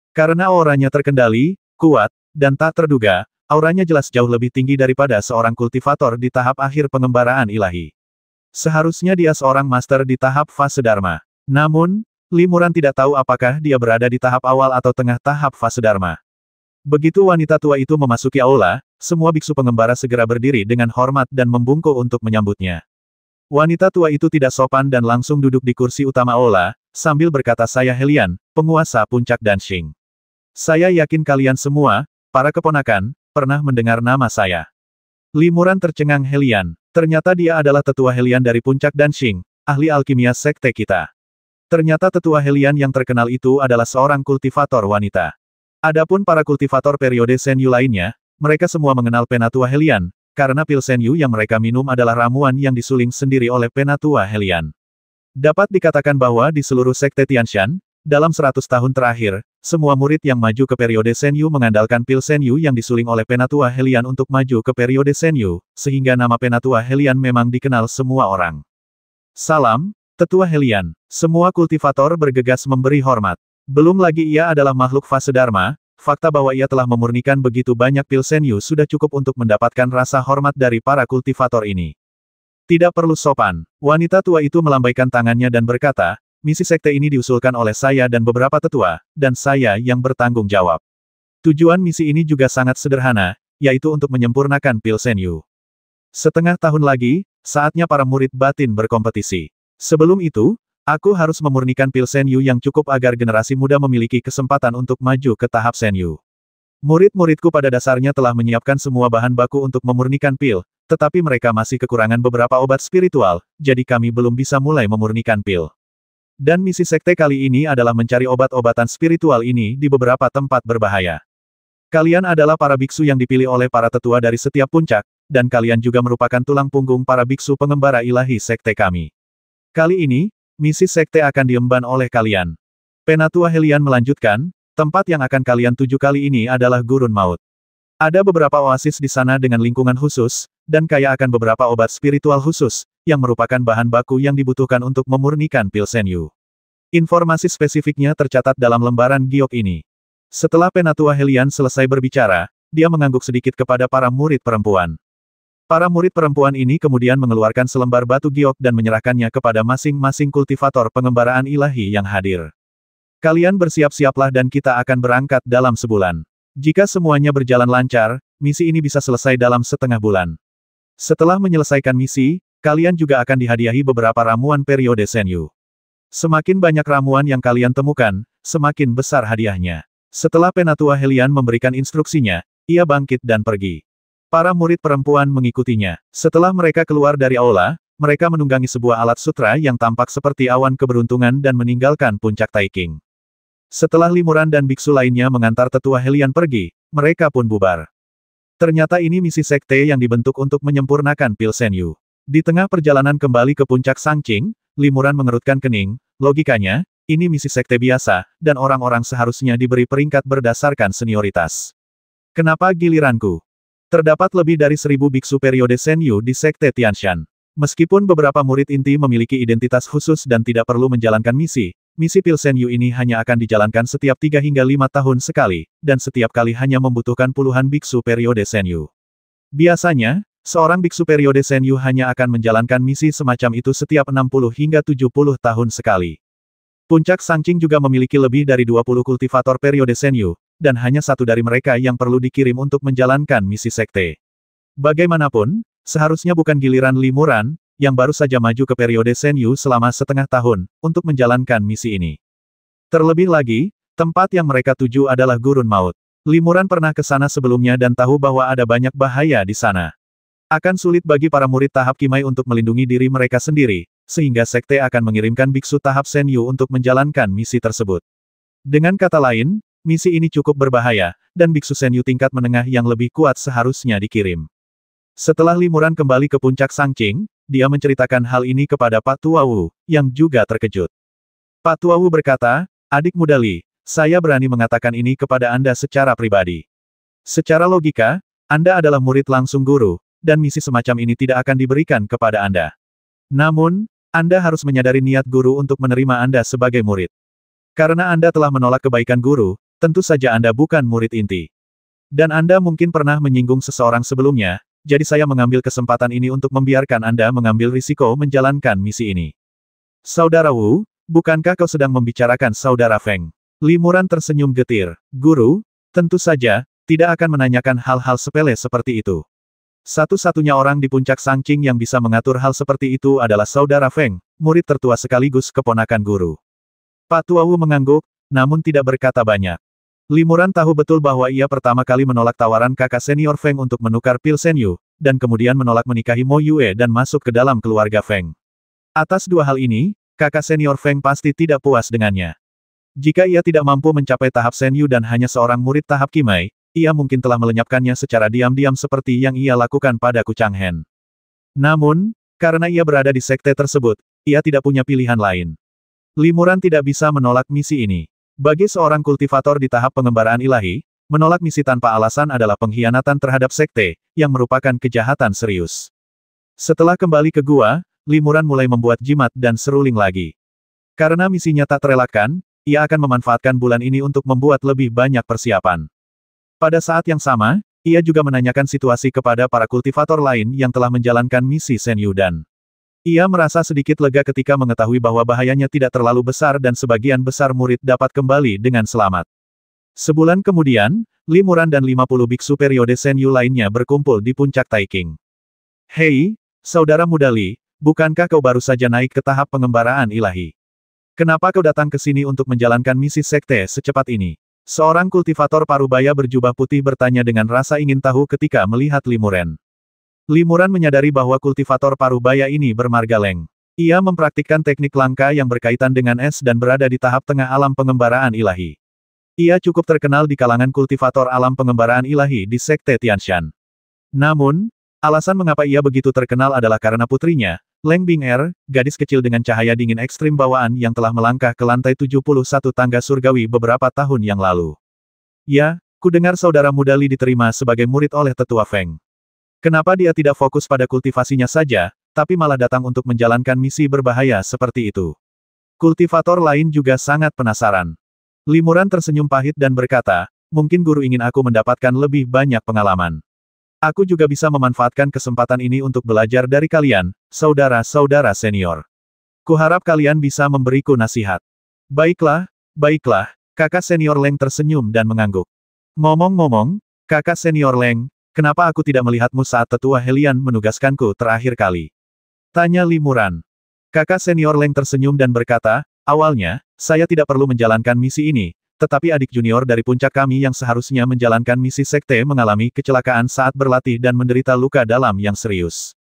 S1: Karena auranya terkendali, kuat, dan tak terduga, auranya jelas jauh lebih tinggi daripada seorang kultivator di tahap akhir pengembaraan ilahi. Seharusnya dia seorang master di tahap fase Dharma. Namun, Limuran tidak tahu apakah dia berada di tahap awal atau tengah tahap fase Dharma. Begitu wanita tua itu memasuki aula, semua biksu pengembara segera berdiri dengan hormat dan membungkuk untuk menyambutnya. Wanita tua itu tidak sopan dan langsung duduk di kursi utama aula, sambil berkata, "Saya Helian, penguasa puncak Danxing. Saya yakin kalian semua, para keponakan, pernah mendengar nama saya." Limuran tercengang. Helian. Ternyata dia adalah tetua Helian dari puncak Danxing, ahli alkimia sekte kita. Ternyata tetua Helian yang terkenal itu adalah seorang kultivator wanita. Adapun para kultivator periode Senyu lainnya, mereka semua mengenal Penatua Helian, karena pil Senyu yang mereka minum adalah ramuan yang disuling sendiri oleh Penatua Helian. Dapat dikatakan bahwa di seluruh sekte Tianshan, dalam 100 tahun terakhir, semua murid yang maju ke periode Senyu mengandalkan pil Senyu yang disuling oleh Penatua Helian untuk maju ke periode Senyu, sehingga nama Penatua Helian memang dikenal semua orang. Salam, Tetua Helian. Semua kultivator bergegas memberi hormat. Belum lagi ia adalah makhluk fase Dharma, fakta bahwa ia telah memurnikan begitu banyak pil Senyu sudah cukup untuk mendapatkan rasa hormat dari para kultivator ini. Tidak perlu sopan, wanita tua itu melambaikan tangannya dan berkata, "Misi sekte ini diusulkan oleh saya dan beberapa tetua, dan saya yang bertanggung jawab. Tujuan misi ini juga sangat sederhana, yaitu untuk menyempurnakan pil Senyu. Setengah tahun lagi, saatnya para murid batin berkompetisi. Sebelum itu, aku harus memurnikan pil Senyu yang cukup agar generasi muda memiliki kesempatan untuk maju ke tahap Senyu. Murid-muridku pada dasarnya telah menyiapkan semua bahan baku untuk memurnikan pil, tetapi mereka masih kekurangan beberapa obat spiritual, jadi kami belum bisa mulai memurnikan pil. Dan misi sekte kali ini adalah mencari obat-obatan spiritual ini di beberapa tempat berbahaya. Kalian adalah para biksu yang dipilih oleh para tetua dari setiap puncak, dan kalian juga merupakan tulang punggung para biksu pengembara ilahi sekte kami. Kali ini, misi sekte akan diemban oleh kalian." Penatua Helian melanjutkan, "Tempat yang akan kalian tuju kali ini adalah Gurun Maut. Ada beberapa oasis di sana dengan lingkungan khusus, dan kaya akan beberapa obat spiritual khusus, yang merupakan bahan baku yang dibutuhkan untuk memurnikan pil Senyu. Informasi spesifiknya tercatat dalam lembaran giok ini." Setelah Penatua Helian selesai berbicara, dia mengangguk sedikit kepada para murid perempuan. Para murid perempuan ini kemudian mengeluarkan selembar batu giok dan menyerahkannya kepada masing-masing kultivator pengembaraan ilahi yang hadir. "Kalian bersiap-siaplah dan kita akan berangkat dalam sebulan. Jika semuanya berjalan lancar, misi ini bisa selesai dalam setengah bulan. Setelah menyelesaikan misi, kalian juga akan dihadiahi beberapa ramuan periode Senyu. Semakin banyak ramuan yang kalian temukan, semakin besar hadiahnya." Setelah Penatua Helian memberikan instruksinya, ia bangkit dan pergi. Para murid perempuan mengikutinya. Setelah mereka keluar dari aula, mereka menunggangi sebuah alat sutra yang tampak seperti awan keberuntungan dan meninggalkan puncak Taiking. Setelah Limuran dan biksu lainnya mengantar Tetua Helian pergi, mereka pun bubar. Ternyata ini misi sekte yang dibentuk untuk menyempurnakan pil Senyu. Di tengah perjalanan kembali ke puncak Sangqing, Limuran mengerutkan kening, logikanya, ini misi sekte biasa, dan orang-orang seharusnya diberi peringkat berdasarkan senioritas. Kenapa giliranku? Terdapat lebih dari 1000 biksu periode Senyu di sekte Tianshan. Meskipun beberapa murid inti memiliki identitas khusus dan tidak perlu menjalankan misi pil Senyu ini hanya akan dijalankan setiap 3 hingga 5 tahun sekali, dan setiap kali hanya membutuhkan puluhan biksu periode Senyu. Biasanya, Seorang biksu periode Senyu hanya akan menjalankan misi semacam itu setiap 60 hingga 70 tahun sekali. Puncak Sangqing juga memiliki lebih dari 20 kultivator periode Senyu, dan hanya satu dari mereka yang perlu dikirim untuk menjalankan misi sekte. Bagaimanapun, seharusnya bukan giliran Limuran, yang baru saja maju ke periode Senyu selama setengah tahun, untuk menjalankan misi ini. Terlebih lagi, tempat yang mereka tuju adalah Gurun Maut. Limuran pernah ke sana sebelumnya dan tahu bahwa ada banyak bahaya di sana. Akan sulit bagi para murid tahap Kimai untuk melindungi diri mereka sendiri, sehingga sekte akan mengirimkan biksu tahap Senyu untuk menjalankan misi tersebut. Dengan kata lain, misi ini cukup berbahaya, dan biksu Senyu tingkat menengah yang lebih kuat seharusnya dikirim. Setelah Limuran kembali ke puncak Sangqing, dia menceritakan hal ini kepada Pak Tua Wu, yang juga terkejut. Pak Tua Wu berkata, "Adik muda Li, saya berani mengatakan ini kepada Anda secara pribadi. Secara logika, Anda adalah murid langsung guru, dan misi semacam ini tidak akan diberikan kepada Anda. Namun, Anda harus menyadari niat guru untuk menerima Anda sebagai murid. Karena Anda telah menolak kebaikan guru, tentu saja Anda bukan murid inti. Dan Anda mungkin pernah menyinggung seseorang sebelumnya, jadi saya mengambil kesempatan ini untuk membiarkan Anda mengambil risiko menjalankan misi ini." "Saudara Wu, bukankah kau sedang membicarakan Saudara Feng?" Limuran tersenyum getir. "Guru, tentu saja, tidak akan menanyakan hal-hal sepele seperti itu. Satu-satunya orang di puncak Sangqing yang bisa mengatur hal seperti itu adalah Saudara Feng, murid tertua sekaligus keponakan guru." Pak Tua Wu mengangguk, namun tidak berkata banyak. Limuran tahu betul bahwa ia pertama kali menolak tawaran kakak senior Feng untuk menukar pil Senyu, dan kemudian menolak menikahi Mo Yue dan masuk ke dalam keluarga Feng. Atas dua hal ini, kakak senior Feng pasti tidak puas dengannya. Jika ia tidak mampu mencapai tahap Senyu dan hanya seorang murid tahap Kimai, ia mungkin telah melenyapkannya secara diam-diam seperti yang ia lakukan pada Kuchang Hen. Namun, karena ia berada di sekte tersebut, ia tidak punya pilihan lain. Limuran tidak bisa menolak misi ini. Bagi seorang kultivator di tahap pengembaraan ilahi, menolak misi tanpa alasan adalah pengkhianatan terhadap sekte, yang merupakan kejahatan serius. Setelah kembali ke gua, Limuran mulai membuat jimat dan seruling lagi. Karena misinya tak terelakkan, ia akan memanfaatkan bulan ini untuk membuat lebih banyak persiapan. Pada saat yang sama, ia juga menanyakan situasi kepada para kultivator lain yang telah menjalankan misi Senyu dan ia merasa sedikit lega ketika mengetahui bahwa bahayanya tidak terlalu besar dan sebagian besar murid dapat kembali dengan selamat. Sebulan kemudian, Limuran dan 50 biksu periode Senyu lainnya berkumpul di puncak Taiking. "Hei, saudara muda Li, bukankah kau baru saja naik ke tahap pengembaraan ilahi? Kenapa kau datang ke sini untuk menjalankan misi sekte secepat ini?" Seorang kultivator parubaya berjubah putih bertanya dengan rasa ingin tahu ketika melihat Limuran. Limuran menyadari bahwa kultivator parubaya ini bermarga Leng. Ia mempraktikkan teknik langka yang berkaitan dengan es dan berada di tahap tengah alam pengembaraan ilahi. Ia cukup terkenal di kalangan kultivator alam pengembaraan ilahi di Sekte Tianshan. Namun, alasan mengapa ia begitu terkenal adalah karena putrinya, Leng Bing'er, gadis kecil dengan cahaya dingin ekstrim bawaan yang telah melangkah ke lantai 71 tangga surgawi beberapa tahun yang lalu. "Ya, kudengar saudara muda Li diterima sebagai murid oleh tetua Feng. Kenapa dia tidak fokus pada kultivasinya saja, tapi malah datang untuk menjalankan misi berbahaya seperti itu?" Kultivator lain juga sangat penasaran. Limuran tersenyum pahit dan berkata, "Mungkin guru ingin aku mendapatkan lebih banyak pengalaman. Aku juga bisa memanfaatkan kesempatan ini untuk belajar dari kalian, saudara-saudara senior. Kuharap kalian bisa memberiku nasihat." "Baiklah, baiklah," kakak senior Leng tersenyum dan mengangguk. "Ngomong-ngomong, kakak senior Leng, kenapa aku tidak melihatmu saat tetua Helian menugaskanku terakhir kali?" tanya Limuran. Kakak senior Leng tersenyum dan berkata, "Awalnya, saya tidak perlu menjalankan misi ini, tetapi adik junior dari puncak kami yang seharusnya menjalankan misi sekte mengalami kecelakaan saat berlatih dan menderita luka dalam yang serius.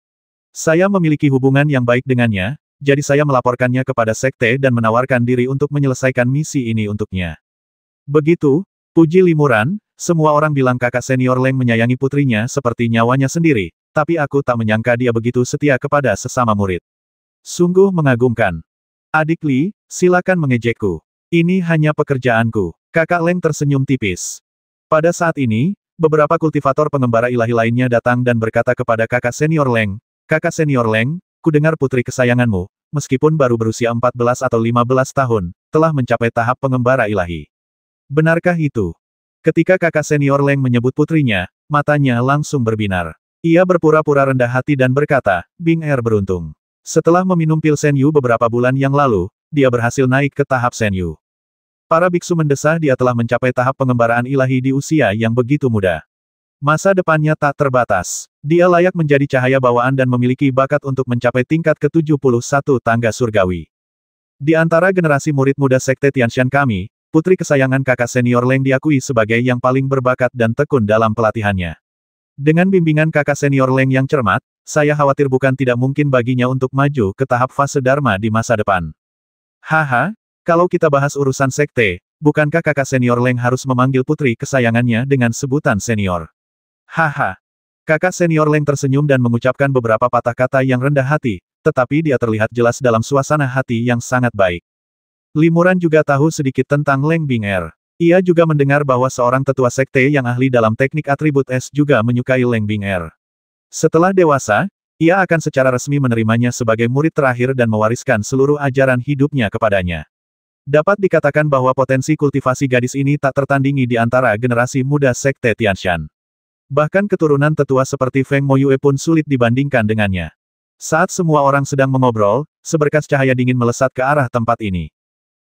S1: Saya memiliki hubungan yang baik dengannya, jadi saya melaporkannya kepada sekte dan menawarkan diri untuk menyelesaikan misi ini untuknya." Begitu, puji Limuran, semua orang bilang kakak senior Leng menyayangi putrinya seperti nyawanya sendiri, tapi aku tak menyangka dia begitu setia kepada sesama murid. Sungguh mengagumkan. "Adik Li, silakan mengejekku. Ini hanya pekerjaanku." Kakak Leng tersenyum tipis. Pada saat ini, beberapa kultivator pengembara ilahi lainnya datang dan berkata kepada kakak senior Leng, "Kakak senior Leng, kudengar putri kesayanganmu, meskipun baru berusia 14 atau 15 tahun, telah mencapai tahap pengembara ilahi. Benarkah itu?" Ketika kakak senior Leng menyebut putrinya, matanya langsung berbinar. Ia berpura-pura rendah hati dan berkata, Bing Er beruntung. Setelah meminum pil Senyu beberapa bulan yang lalu, dia berhasil naik ke tahap Senyu. Para biksu mendesah dia telah mencapai tahap pengembaraan ilahi di usia yang begitu muda. Masa depannya tak terbatas. Dia layak menjadi cahaya bawaan dan memiliki bakat untuk mencapai tingkat ke-71 tangga surgawi. Di antara generasi murid muda Sekte Tianshan kami, putri kesayangan kakak senior Leng diakui sebagai yang paling berbakat dan tekun dalam pelatihannya. Dengan bimbingan kakak senior Leng yang cermat, saya khawatir bukan tidak mungkin baginya untuk maju ke tahap fase Dharma di masa depan. Haha, kalau kita bahas urusan sekte, bukankah kakak senior Leng harus memanggil putri kesayangannya dengan sebutan senior? Haha. Kakak senior Leng tersenyum dan mengucapkan beberapa patah kata yang rendah hati, tetapi dia terlihat jelas dalam suasana hati yang sangat baik. Limuran juga tahu sedikit tentang Leng Bing Er. Ia juga mendengar bahwa seorang tetua sekte yang ahli dalam teknik atribut es juga menyukai Leng Bing Er. Setelah dewasa, ia akan secara resmi menerimanya sebagai murid terakhir dan mewariskan seluruh ajaran hidupnya kepadanya. Dapat dikatakan bahwa potensi kultivasi gadis ini tak tertandingi di antara generasi muda Sekte Tianshan. Bahkan keturunan tetua seperti Feng Moyue pun sulit dibandingkan dengannya. Saat semua orang sedang mengobrol, seberkas cahaya dingin melesat ke arah tempat ini.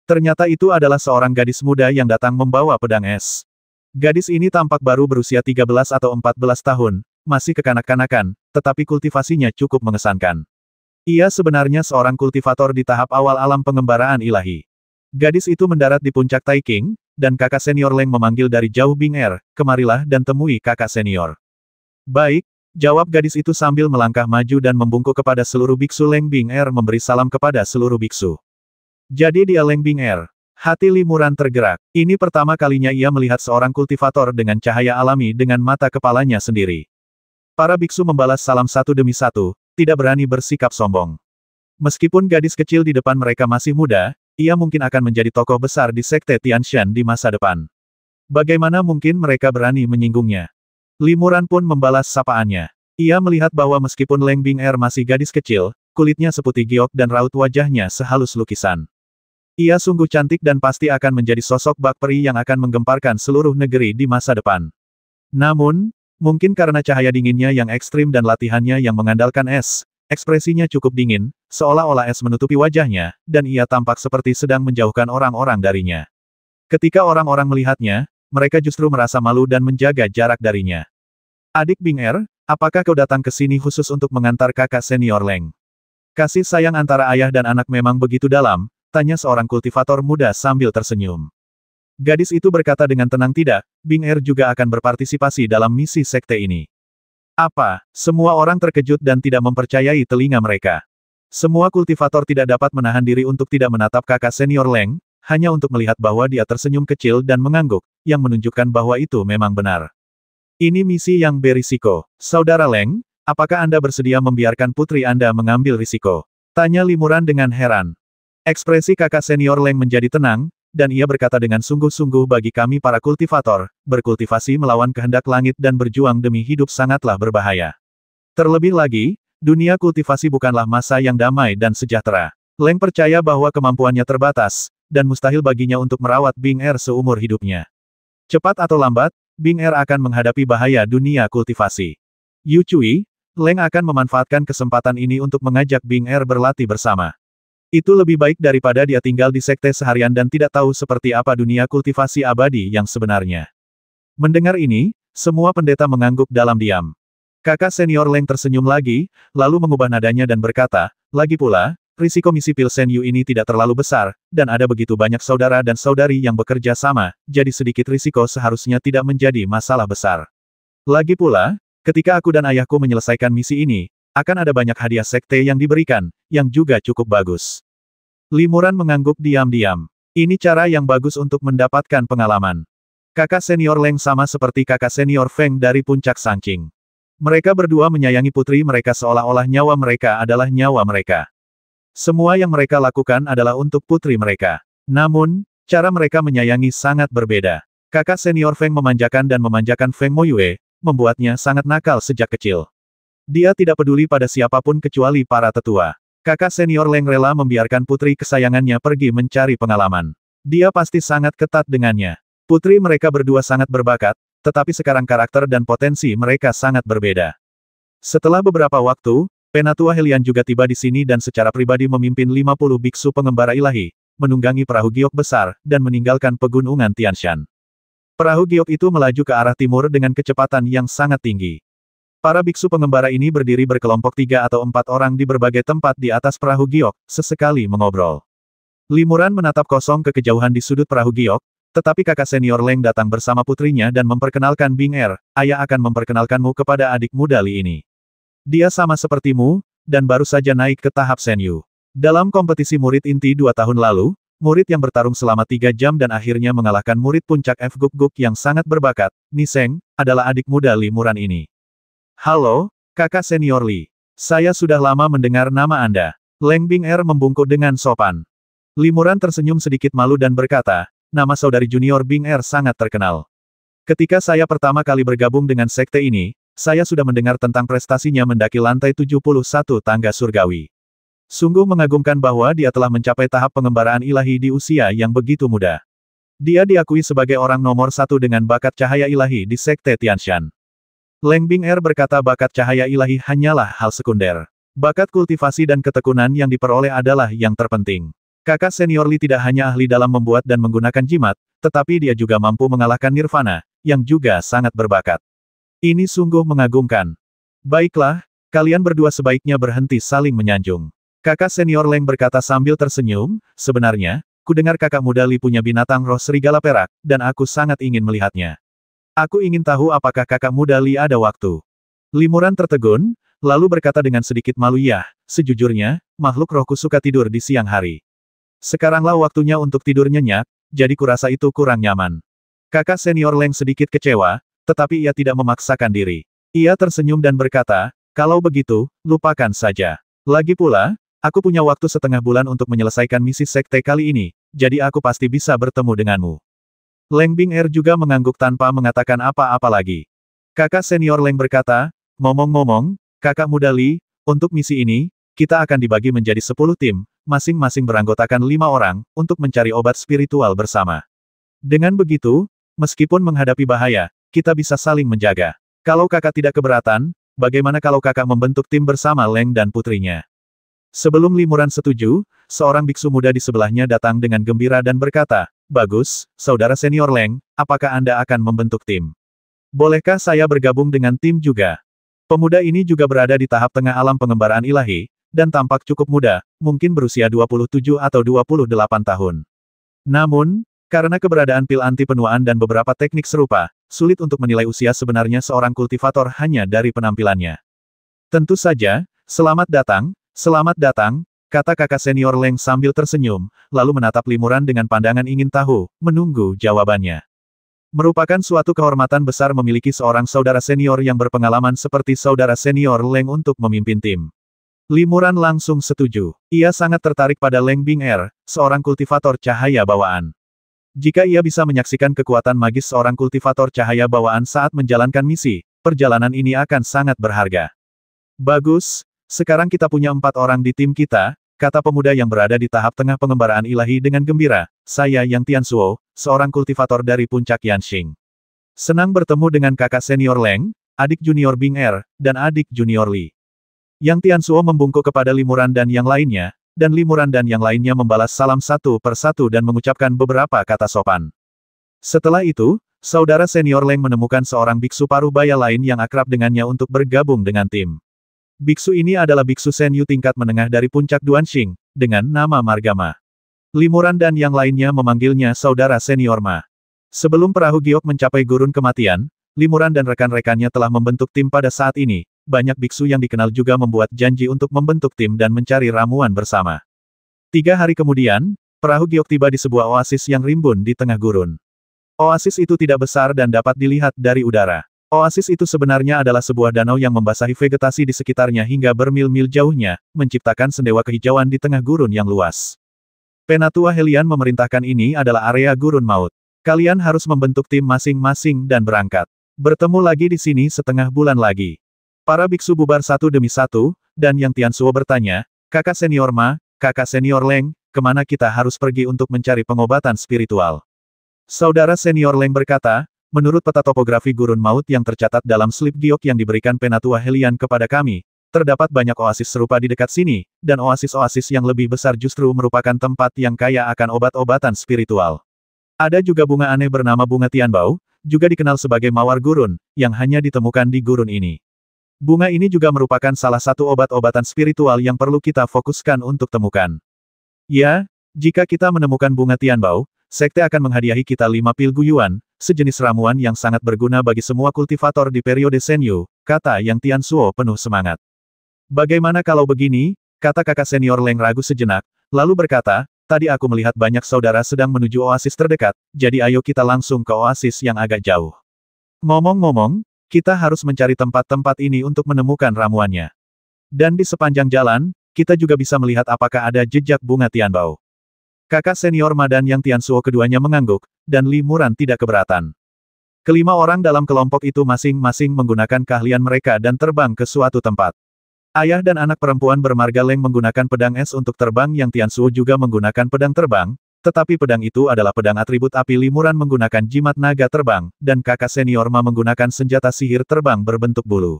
S1: Ternyata itu adalah seorang gadis muda yang datang membawa pedang es. Gadis ini tampak baru berusia 13 atau 14 tahun, masih kekanak-kanakan, tetapi kultivasinya cukup mengesankan. Ia sebenarnya seorang kultivator di tahap awal alam pengembaraan ilahi. Gadis itu mendarat di puncak Taiking, dan kakak senior Leng memanggil dari jauh Bing Er, kemarilah dan temui kakak senior. Baik, jawab gadis itu sambil melangkah maju dan membungkuk kepada seluruh biksu. Leng Bing Er memberi salam kepada seluruh biksu. Jadi dia Leng Bing Er. Hati Limuran tergerak. Ini pertama kalinya ia melihat seorang kultivator dengan cahaya alami dengan mata kepalanya sendiri. Para biksu membalas salam satu demi satu, tidak berani bersikap sombong. Meskipun gadis kecil di depan mereka masih muda, ia mungkin akan menjadi tokoh besar di Sekte Tianshan di masa depan. Bagaimana mungkin mereka berani menyinggungnya? Limuran pun membalas sapaannya. Ia melihat bahwa meskipun Leng Bing Er masih gadis kecil, kulitnya seputih giok dan raut wajahnya sehalus lukisan. Ia sungguh cantik dan pasti akan menjadi sosok bak peri yang akan menggemparkan seluruh negeri di masa depan. Namun, mungkin karena cahaya dinginnya yang ekstrim dan latihannya yang mengandalkan es, ekspresinya cukup dingin, seolah-olah es menutupi wajahnya, dan ia tampak seperti sedang menjauhkan orang-orang darinya. Ketika orang-orang melihatnya, mereka justru merasa malu dan menjaga jarak darinya. Adik Bing Er, apakah kau datang ke sini khusus untuk mengantar kakak senior Leng? Kasih sayang antara ayah dan anak memang begitu dalam, tanya seorang kultivator muda sambil tersenyum. Gadis itu berkata dengan tenang tidak, Bing Er juga akan berpartisipasi dalam misi sekte ini. Apa? Semua orang terkejut dan tidak mempercayai telinga mereka. Semua kultivator tidak dapat menahan diri untuk tidak menatap kakak senior Leng, hanya untuk melihat bahwa dia tersenyum kecil dan mengangguk, yang menunjukkan bahwa itu memang benar. Ini misi yang berisiko. Saudara Leng, apakah Anda bersedia membiarkan putri Anda mengambil risiko? Tanya Limuran dengan heran. Ekspresi kakak senior Leng menjadi tenang, dan ia berkata dengan sungguh-sungguh bagi kami para kultivator, berkultivasi melawan kehendak langit dan berjuang demi hidup sangatlah berbahaya. Terlebih lagi, dunia kultivasi bukanlah masa yang damai dan sejahtera. Leng percaya bahwa kemampuannya terbatas, dan mustahil baginya untuk merawat Bing Er seumur hidupnya. Cepat atau lambat, Bing Er akan menghadapi bahaya dunia kultivasi. Yu Cui, Leng akan memanfaatkan kesempatan ini untuk mengajak Bing Er berlatih bersama. Itu lebih baik daripada dia tinggal di sekte seharian dan tidak tahu seperti apa dunia kultivasi abadi yang sebenarnya. Mendengar ini, semua pendeta mengangguk dalam diam. Kakak senior Leng tersenyum lagi, lalu mengubah nadanya dan berkata, lagi pula, risiko misi pil Senyu ini tidak terlalu besar, dan ada begitu banyak saudara dan saudari yang bekerja sama, jadi sedikit risiko seharusnya tidak menjadi masalah besar. Lagi pula, ketika aku dan ayahku menyelesaikan misi ini, akan ada banyak hadiah sekte yang diberikan, yang juga cukup bagus. Limuran mengangguk diam-diam. Ini cara yang bagus untuk mendapatkan pengalaman. Kakak senior Leng sama seperti kakak senior Feng dari puncak Sangqing. Mereka berdua menyayangi putri mereka seolah-olah nyawa mereka adalah nyawa mereka. Semua yang mereka lakukan adalah untuk putri mereka. Namun, cara mereka menyayangi sangat berbeda. Kakak senior Feng memanjakan dan memanjakan Feng Moyue, membuatnya sangat nakal sejak kecil. Dia tidak peduli pada siapapun kecuali para tetua. Kakak senior Leng rela membiarkan putri kesayangannya pergi mencari pengalaman. Dia pasti sangat ketat dengannya. Putri mereka berdua sangat berbakat, tetapi sekarang karakter dan potensi mereka sangat berbeda. Setelah beberapa waktu, Penatua Helian juga tiba di sini dan secara pribadi memimpin 50 biksu pengembara ilahi, menunggangi perahu giok besar, dan meninggalkan pegunungan Tianshan. Perahu giok itu melaju ke arah timur dengan kecepatan yang sangat tinggi. Para biksu pengembara ini berdiri berkelompok 3 atau 4 orang di berbagai tempat di atas perahu giok, sesekali mengobrol. Limuran menatap kosong ke kejauhan di sudut perahu giok, tetapi kakak senior Leng datang bersama putrinya dan memperkenalkan Bing Er, ayah akan memperkenalkanmu kepada adik muda Li ini. Dia sama sepertimu, dan baru saja naik ke tahap Senyu. Dalam kompetisi murid inti 2 tahun lalu, murid yang bertarung selama 3 jam dan akhirnya mengalahkan murid puncak F Guk Guk yang sangat berbakat, Ni Seng, adalah adik muda Limuran ini. Halo, kakak senior Li. Saya sudah lama mendengar nama Anda. Leng Bing Er membungkuk dengan sopan. Limuran tersenyum sedikit malu dan berkata, nama saudari junior Bing Er sangat terkenal. Ketika saya pertama kali bergabung dengan sekte ini, saya sudah mendengar tentang prestasinya mendaki lantai 71 tangga surgawi. Sungguh mengagumkan bahwa dia telah mencapai tahap pengembaraan ilahi di usia yang begitu muda. Dia diakui sebagai orang nomor 1 dengan bakat cahaya ilahi di sekte Tianshan. Leng Bing Er berkata bakat cahaya ilahi hanyalah hal sekunder. Bakat kultivasi dan ketekunan yang diperoleh adalah yang terpenting. Kakak senior Li tidak hanya ahli dalam membuat dan menggunakan jimat, tetapi dia juga mampu mengalahkan Nirvana, yang juga sangat berbakat. Ini sungguh mengagumkan. Baiklah, kalian berdua sebaiknya berhenti saling menyanjung. Kakak senior Leng berkata sambil tersenyum, sebenarnya, kudengar kakak muda Li punya binatang roh serigala perak, dan aku sangat ingin melihatnya. Aku ingin tahu apakah kakak muda Li ada waktu. Limuran tertegun, lalu berkata dengan sedikit malu ya, sejujurnya, makhluk rohku suka tidur di siang hari. Sekaranglah waktunya untuk tidur nyenyak, jadi kurasa itu kurang nyaman. Kakak senior Leng sedikit kecewa, tetapi ia tidak memaksakan diri. Ia tersenyum dan berkata, kalau begitu, lupakan saja. Lagi pula, aku punya waktu setengah bulan untuk menyelesaikan misi sekte kali ini, jadi aku pasti bisa bertemu denganmu. Leng Bing Er juga mengangguk tanpa mengatakan apa-apa lagi. Kakak senior Leng berkata, ngomong-ngomong, kakak muda Li, untuk misi ini, kita akan dibagi menjadi 10 tim, masing-masing beranggotakan 5 orang, untuk mencari obat spiritual bersama. Dengan begitu, meskipun menghadapi bahaya, kita bisa saling menjaga. Kalau kakak tidak keberatan, bagaimana kalau kakak membentuk tim bersama Leng dan putrinya? Sebelum Limuran setuju, seorang biksu muda di sebelahnya datang dengan gembira dan berkata, bagus, saudara senior Leng, apakah Anda akan membentuk tim? Bolehkah saya bergabung dengan tim juga? Pemuda ini juga berada di tahap tengah alam pengembaraan ilahi, dan tampak cukup muda, mungkin berusia 27 atau 28 tahun. Namun, karena keberadaan pil anti penuaan dan beberapa teknik serupa, sulit untuk menilai usia sebenarnya seorang kultivator hanya dari penampilannya. Tentu saja, selamat datang, kata kakak senior Leng sambil tersenyum, lalu menatap Limuran dengan pandangan ingin tahu, menunggu jawabannya. Merupakan suatu kehormatan besar memiliki seorang saudara senior yang berpengalaman seperti saudara senior Leng untuk memimpin tim. Limuran langsung setuju. Ia sangat tertarik pada Leng Bing Er, seorang kultivator cahaya bawaan. Jika ia bisa menyaksikan kekuatan magis seorang kultivator cahaya bawaan saat menjalankan misi, perjalanan ini akan sangat berharga. Bagus, sekarang kita punya 4 orang di tim kita, kata pemuda yang berada di tahap tengah pengembaraan ilahi dengan gembira, saya Yang Tianzuo, seorang kultivator dari puncak Yanxing. Senang bertemu dengan kakak senior Leng, adik junior Bing Er, dan adik junior Li. Yang Tianzuo membungkuk kepada Limuran dan yang lainnya, dan Limuran dan yang lainnya membalas salam satu persatu dan mengucapkan beberapa kata sopan. Setelah itu, saudara senior Leng menemukan seorang biksu paruh baya lain yang akrab dengannya untuk bergabung dengan tim. Biksu ini adalah biksu Senyu tingkat menengah dari puncak Duanxing, dengan nama Margama. Limuran dan yang lainnya memanggilnya saudara senior Ma. Sebelum perahu giok mencapai gurun kematian, Limuran dan rekan-rekannya telah membentuk tim pada saat ini. Banyak biksu yang dikenal juga membuat janji untuk membentuk tim dan mencari ramuan bersama. 3 hari kemudian, perahu giok tiba di sebuah oasis yang rimbun di tengah gurun. Oasis itu tidak besar dan dapat dilihat dari udara. Oasis itu sebenarnya adalah sebuah danau yang membasahi vegetasi di sekitarnya hingga bermil-mil jauhnya, menciptakan sendewa kehijauan di tengah gurun yang luas. Penatua Helian memerintahkan ini adalah area gurun maut. Kalian harus membentuk tim masing-masing dan berangkat. Bertemu lagi di sini setengah bulan lagi. Para biksu bubar satu demi satu, dan Yang Tianzuo bertanya, kakak senior Ma, kakak senior Leng, kemana kita harus pergi untuk mencari pengobatan spiritual? Saudara senior Leng berkata, menurut peta topografi gurun maut yang tercatat dalam slip giok yang diberikan Penatua Helian kepada kami, terdapat banyak oasis serupa di dekat sini, dan oasis-oasis yang lebih besar justru merupakan tempat yang kaya akan obat-obatan spiritual. Ada juga bunga aneh bernama bunga Tianbao, juga dikenal sebagai mawar gurun, yang hanya ditemukan di gurun ini. Bunga ini juga merupakan salah satu obat-obatan spiritual yang perlu kita fokuskan untuk temukan. Ya, jika kita menemukan bunga Tianbao, sekte akan menghadiahi kita 5 pil guyuan, sejenis ramuan yang sangat berguna bagi semua kultivator di periode Senyu, kata Yang Tianzuo penuh semangat. Bagaimana kalau begini, kata kakak senior Leng ragu sejenak, lalu berkata, tadi aku melihat banyak saudara sedang menuju oasis terdekat, jadi ayo kita langsung ke oasis yang agak jauh. Ngomong-ngomong, kita harus mencari tempat-tempat ini untuk menemukan ramuannya. Dan di sepanjang jalan, kita juga bisa melihat apakah ada jejak bunga Tianbao. Kakak senior Madan Yang Tianzuo keduanya mengangguk, dan Li Muran tidak keberatan. Kelima orang dalam kelompok itu masing-masing menggunakan keahlian mereka dan terbang ke suatu tempat. Ayah dan anak perempuan bermarga Leng menggunakan pedang es untuk terbang, Yang Tianzuo juga menggunakan pedang terbang, tetapi pedang itu adalah pedang atribut api. Li Muran menggunakan jimat naga terbang, dan kakak senior Ma menggunakan senjata sihir terbang berbentuk bulu.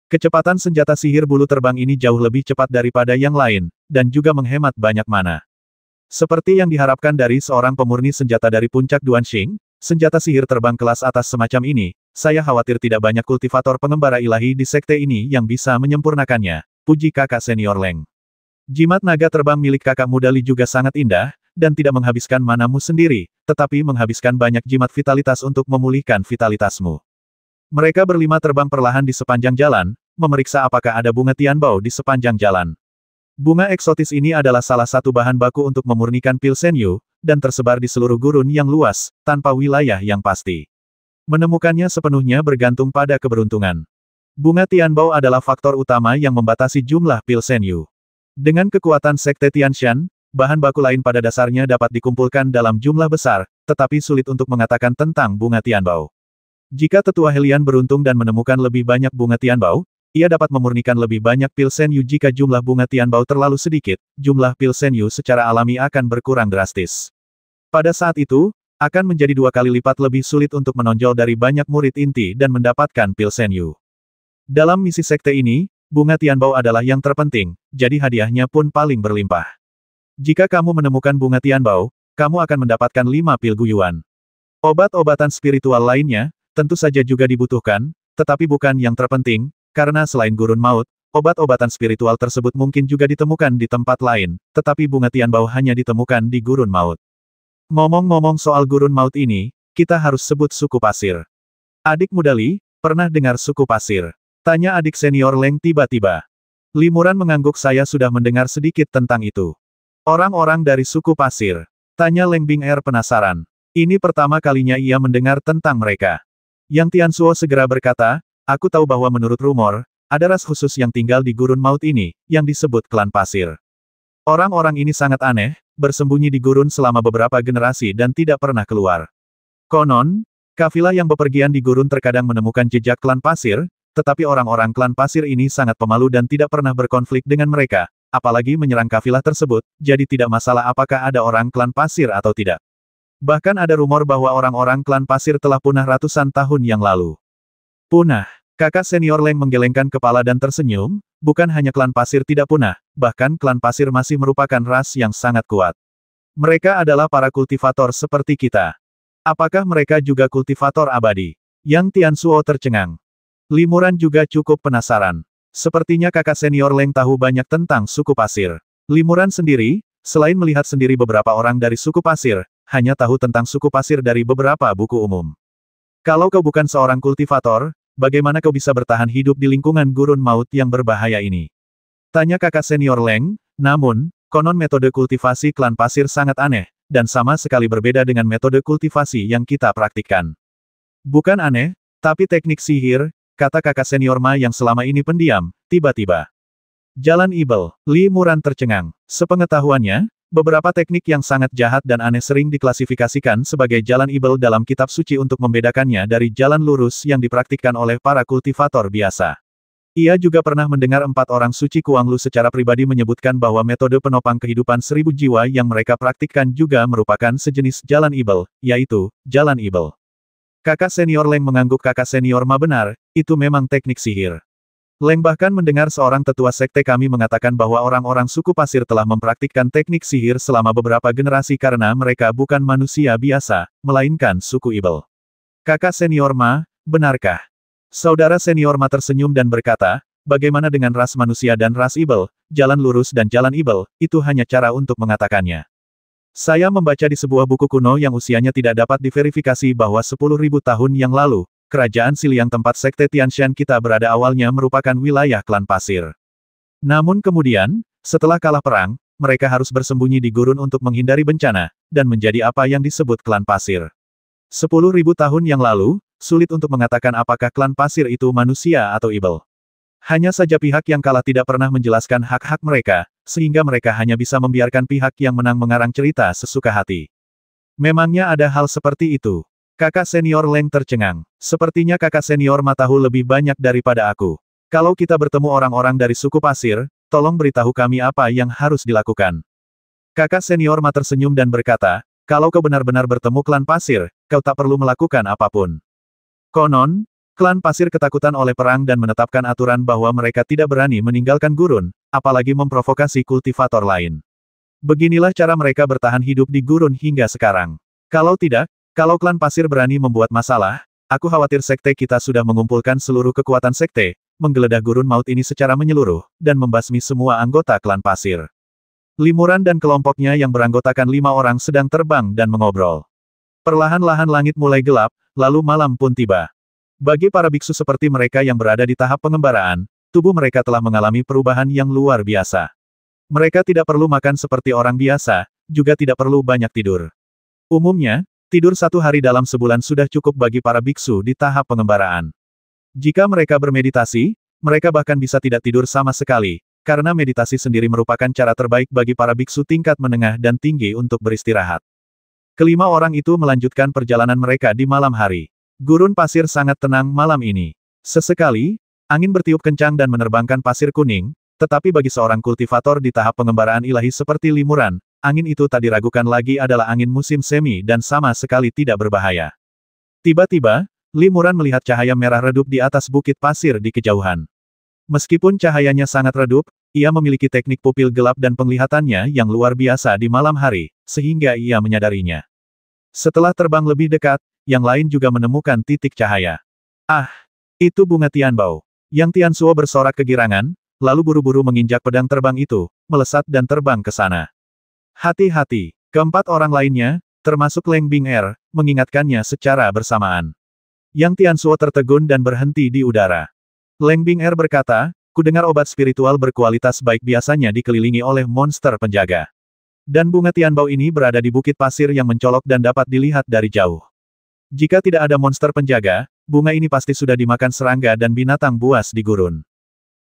S1: Kecepatan senjata sihir bulu terbang ini jauh lebih cepat daripada yang lain, dan juga menghemat banyak mana. Seperti yang diharapkan dari seorang pemurni senjata dari puncak Duanxing, senjata sihir terbang kelas atas semacam ini, saya khawatir tidak banyak kultivator pengembara ilahi di sekte ini yang bisa menyempurnakannya, puji kakak senior Leng. Jimat naga terbang milik kakak muda Li juga sangat indah, dan tidak menghabiskan manamu sendiri, tetapi menghabiskan banyak jimat vitalitas untuk memulihkan vitalitasmu. Mereka berlima terbang perlahan di sepanjang jalan, memeriksa apakah ada bunga Tianbao di sepanjang jalan. Bunga eksotis ini adalah salah satu bahan baku untuk memurnikan pil Senyu, dan tersebar di seluruh gurun yang luas, tanpa wilayah yang pasti. Menemukannya sepenuhnya bergantung pada keberuntungan. Bunga Tianbao adalah faktor utama yang membatasi jumlah pil Senyu. Dengan kekuatan sekte Tianshan, bahan baku lain pada dasarnya dapat dikumpulkan dalam jumlah besar, tetapi sulit untuk mengatakan tentang bunga Tianbao. Jika tetua Helian beruntung dan menemukan lebih banyak bunga Tianbao, ia dapat memurnikan lebih banyak pil Senyu. Jika jumlah bunga Tianbao terlalu sedikit, jumlah pil Senyu secara alami akan berkurang drastis. Pada saat itu, akan menjadi 2 kali lipat lebih sulit untuk menonjol dari banyak murid inti dan mendapatkan pil Senyu. Dalam misi sekte ini, bunga Tianbao adalah yang terpenting, jadi hadiahnya pun paling berlimpah. Jika kamu menemukan bunga Tianbao, kamu akan mendapatkan 5 pil guyuan. Obat-obatan spiritual lainnya, tentu saja juga dibutuhkan, tetapi bukan yang terpenting, karena selain gurun maut, obat-obatan spiritual tersebut mungkin juga ditemukan di tempat lain, tetapi bunga Tianbao hanya ditemukan di gurun maut. Ngomong-ngomong soal gurun maut ini, kita harus sebut suku pasir. Adik muda Li, pernah dengar suku pasir? Tanya adik senior Leng tiba-tiba. Li Muran mengangguk. Saya sudah mendengar sedikit tentang itu. Orang-orang dari suku pasir. Tanya Leng Bing penasaran. Ini pertama kalinya ia mendengar tentang mereka. Yang Tianzuo segera berkata, aku tahu bahwa menurut rumor, ada ras khusus yang tinggal di gurun maut ini, yang disebut klan pasir. Orang-orang ini sangat aneh, bersembunyi di gurun selama beberapa generasi dan tidak pernah keluar. Konon, kafilah yang bepergian di gurun terkadang menemukan jejak klan pasir, tetapi orang-orang klan pasir ini sangat pemalu dan tidak pernah berkonflik dengan mereka, apalagi menyerang kafilah tersebut, jadi tidak masalah apakah ada orang klan pasir atau tidak. Bahkan ada rumor bahwa orang-orang klan pasir telah punah ratusan tahun yang lalu. Punah. Kakak senior Leng menggelengkan kepala dan tersenyum, bukan hanya klan pasir tidak punah, bahkan klan pasir masih merupakan ras yang sangat kuat. Mereka adalah para kultivator seperti kita. Apakah mereka juga kultivator abadi? Yang Tianzuo tercengang. Li Muran juga cukup penasaran. Sepertinya kakak senior Leng tahu banyak tentang suku pasir. Li Muran sendiri, selain melihat sendiri beberapa orang dari suku pasir, hanya tahu tentang suku pasir dari beberapa buku umum. Kalau kau bukan seorang kultivator, bagaimana kau bisa bertahan hidup di lingkungan gurun maut yang berbahaya ini? Tanya kakak senior Leng, namun, konon metode kultivasi klan pasir sangat aneh, dan sama sekali berbeda dengan metode kultivasi yang kita praktikkan. Bukan aneh, tapi teknik sihir, kata kakak senior Ma yang selama ini pendiam, tiba-tiba. Jalan Ibel, Li Muran tercengang. Sepengetahuannya, beberapa teknik yang sangat jahat dan aneh sering diklasifikasikan sebagai jalan Ibel dalam kitab suci untuk membedakannya dari jalan lurus yang dipraktikkan oleh para kultivator biasa. Ia juga pernah mendengar 4 orang suci Kuanglu secara pribadi menyebutkan bahwa metode penopang kehidupan 1000 jiwa yang mereka praktikkan juga merupakan sejenis jalan Ibel, yaitu, jalan Ibel. Kakak senior Leng mengangguk. Kakak senior Ma benar, itu memang teknik sihir. Leng bahkan mendengar seorang tetua sekte kami mengatakan bahwa orang-orang suku pasir telah mempraktikkan teknik sihir selama beberapa generasi karena mereka bukan manusia biasa, melainkan suku Ibel. Kakak senior Ma, benarkah? Saudara senior Ma tersenyum dan berkata, bagaimana dengan ras manusia dan ras Ibel, jalan lurus dan jalan Ibel, itu hanya cara untuk mengatakannya. Saya membaca di sebuah buku kuno yang usianya tidak dapat diverifikasi bahwa 10.000 tahun yang lalu, kerajaan Siliang tempat sekte Tianshan kita berada awalnya merupakan wilayah klan pasir. Namun kemudian, setelah kalah perang, mereka harus bersembunyi di gurun untuk menghindari bencana, dan menjadi apa yang disebut klan pasir. 10.000 tahun yang lalu, sulit untuk mengatakan apakah klan pasir itu manusia atau Ibel. Hanya saja pihak yang kalah tidak pernah menjelaskan hak-hak mereka, sehingga mereka hanya bisa membiarkan pihak yang menang mengarang cerita sesuka hati. Memangnya ada hal seperti itu? Kakak senior Leng tercengang. Sepertinya kakak senior Ma tahu lebih banyak daripada aku. Kalau kita bertemu orang-orang dari suku pasir, tolong beritahu kami apa yang harus dilakukan. Kakak senior Ma tersenyum dan berkata, kalau kau benar-benar bertemu klan pasir, kau tak perlu melakukan apapun. Konon, klan pasir ketakutan oleh perang dan menetapkan aturan bahwa mereka tidak berani meninggalkan gurun, apalagi memprovokasi kultivator lain. Beginilah cara mereka bertahan hidup di gurun hingga sekarang. Kalau tidak, kalau klan pasir berani membuat masalah, aku khawatir sekte kita sudah mengumpulkan seluruh kekuatan sekte, menggeledah gurun maut ini secara menyeluruh, dan membasmi semua anggota klan pasir. Limuran dan kelompoknya yang beranggotakan 5 orang sedang terbang dan mengobrol. Perlahan-lahan langit mulai gelap, lalu malam pun tiba. Bagi para biksu seperti mereka yang berada di tahap pengembaraan, tubuh mereka telah mengalami perubahan yang luar biasa. Mereka tidak perlu makan seperti orang biasa, juga tidak perlu banyak tidur. Umumnya, tidur 1 hari dalam sebulan sudah cukup bagi para biksu di tahap pengembaraan. Jika mereka bermeditasi, mereka bahkan bisa tidak tidur sama sekali, karena meditasi sendiri merupakan cara terbaik bagi para biksu tingkat menengah dan tinggi untuk beristirahat. Kelima orang itu melanjutkan perjalanan mereka di malam hari. Gurun pasir sangat tenang malam ini. Sesekali, angin bertiup kencang dan menerbangkan pasir kuning, tetapi bagi seorang kultivator di tahap pengembaraan ilahi seperti Limuran, angin itu tak diragukan lagi adalah angin musim semi dan sama sekali tidak berbahaya. Tiba-tiba, Limuran melihat cahaya merah redup di atas bukit pasir di kejauhan. Meskipun cahayanya sangat redup, ia memiliki teknik pupil gelap dan penglihatannya yang luar biasa di malam hari, sehingga ia menyadarinya. Setelah terbang lebih dekat, yang lain juga menemukan titik cahaya. Ah, itu bunga Tianbao. Yang Tiansuo bersorak kegirangan, lalu buru-buru menginjak pedang terbang itu, melesat dan terbang ke sana. Hati-hati, keempat orang lainnya, termasuk Leng Bing'er, mengingatkannya secara bersamaan. Yang Tiansuo tertegun dan berhenti di udara. Leng Bing'er berkata, kudengar obat spiritual berkualitas baik biasanya dikelilingi oleh monster penjaga. Dan bunga Tianbao ini berada di bukit pasir yang mencolok dan dapat dilihat dari jauh. Jika tidak ada monster penjaga, bunga ini pasti sudah dimakan serangga dan binatang buas di gurun.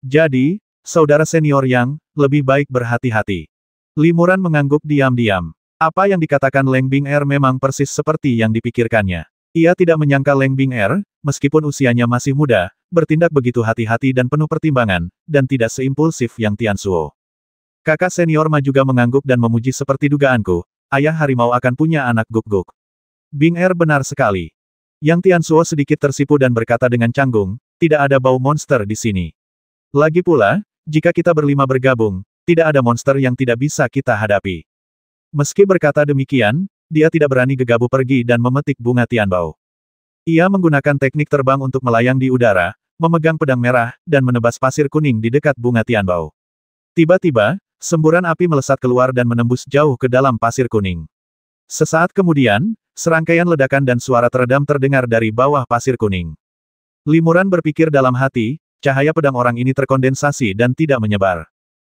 S1: Jadi, saudara senior Yang, lebih baik berhati-hati. Limuran mengangguk diam-diam. Apa yang dikatakan Leng Bing'er memang persis seperti yang dipikirkannya. Ia tidak menyangka Leng Bing'er, meskipun usianya masih muda, bertindak begitu hati-hati dan penuh pertimbangan, dan tidak seimpulsif yang Tiansuo. Kakak senior Ma juga mengangguk dan memuji seperti dugaanku, ayah harimau akan punya anak guk-guk. Bing'er benar sekali. Yang Tiansuo sedikit tersipu dan berkata dengan canggung, tidak ada bau monster di sini. Lagi pula, jika kita berlima bergabung, tidak ada monster yang tidak bisa kita hadapi. Meski berkata demikian, dia tidak berani gegabah pergi dan memetik bunga Tianbao. Ia menggunakan teknik terbang untuk melayang di udara, memegang pedang merah, dan menebas pasir kuning di dekat bunga Tianbao. Tiba-tiba, semburan api melesat keluar dan menembus jauh ke dalam pasir kuning. Sesaat kemudian, serangkaian ledakan dan suara teredam terdengar dari bawah pasir kuning. Limuran berpikir dalam hati, cahaya pedang orang ini terkondensasi dan tidak menyebar.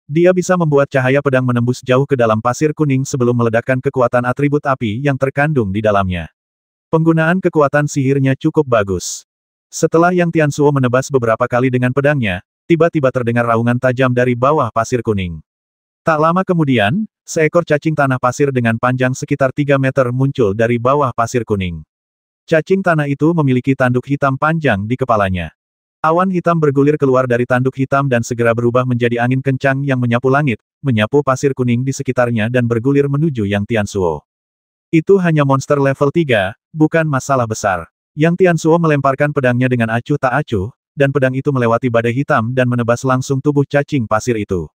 S1: Dia bisa membuat cahaya pedang menembus jauh ke dalam pasir kuning sebelum meledakkan kekuatan atribut api yang terkandung di dalamnya. Penggunaan kekuatan sihirnya cukup bagus. Setelah Yang Tiansuo menebas beberapa kali dengan pedangnya, tiba-tiba terdengar raungan tajam dari bawah pasir kuning. Tak lama kemudian, seekor cacing tanah pasir dengan panjang sekitar 3 meter muncul dari bawah pasir kuning. Cacing tanah itu memiliki tanduk hitam panjang di kepalanya. Awan hitam bergulir keluar dari tanduk hitam dan segera berubah menjadi angin kencang yang menyapu langit, menyapu pasir kuning di sekitarnya dan bergulir menuju Yang Tiansuo. Itu hanya monster level 3, bukan masalah besar. Yang Tianzuo melemparkan pedangnya dengan acuh tak acuh, dan pedang itu melewati badai hitam dan menebas langsung tubuh cacing pasir itu.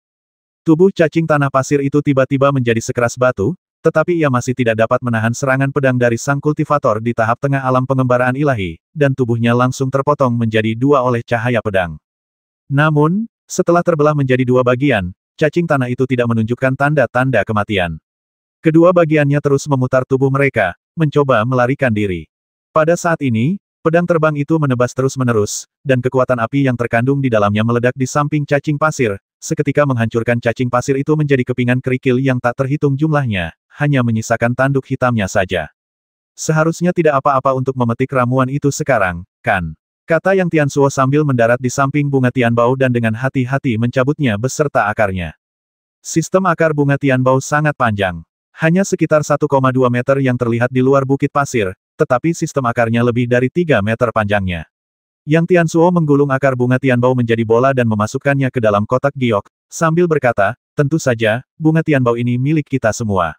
S1: Tubuh cacing tanah pasir itu tiba-tiba menjadi sekeras batu, tetapi ia masih tidak dapat menahan serangan pedang dari sang kultivator di tahap tengah alam pengembaraan ilahi, dan tubuhnya langsung terpotong menjadi dua oleh cahaya pedang. Namun, setelah terbelah menjadi dua bagian, cacing tanah itu tidak menunjukkan tanda-tanda kematian. Kedua bagiannya terus memutar tubuh mereka, mencoba melarikan diri. Pada saat ini, pedang terbang itu menebas terus-menerus, dan kekuatan api yang terkandung di dalamnya meledak di samping cacing pasir, seketika menghancurkan cacing pasir itu menjadi kepingan kerikil yang tak terhitung jumlahnya, hanya menyisakan tanduk hitamnya saja. Seharusnya tidak apa-apa untuk memetik ramuan itu sekarang, kan? Kata Yang Tianzuo sambil mendarat di samping bunga Tianbao dan dengan hati-hati mencabutnya beserta akarnya. Sistem akar bunga Tianbao sangat panjang. Hanya sekitar 1,2 meter yang terlihat di luar bukit pasir, tetapi sistem akarnya lebih dari 3 meter panjangnya. Yang Tianzuo menggulung akar bunga Tianbao menjadi bola dan memasukkannya ke dalam kotak giok, sambil berkata, tentu saja, bunga Tianbao ini milik kita semua.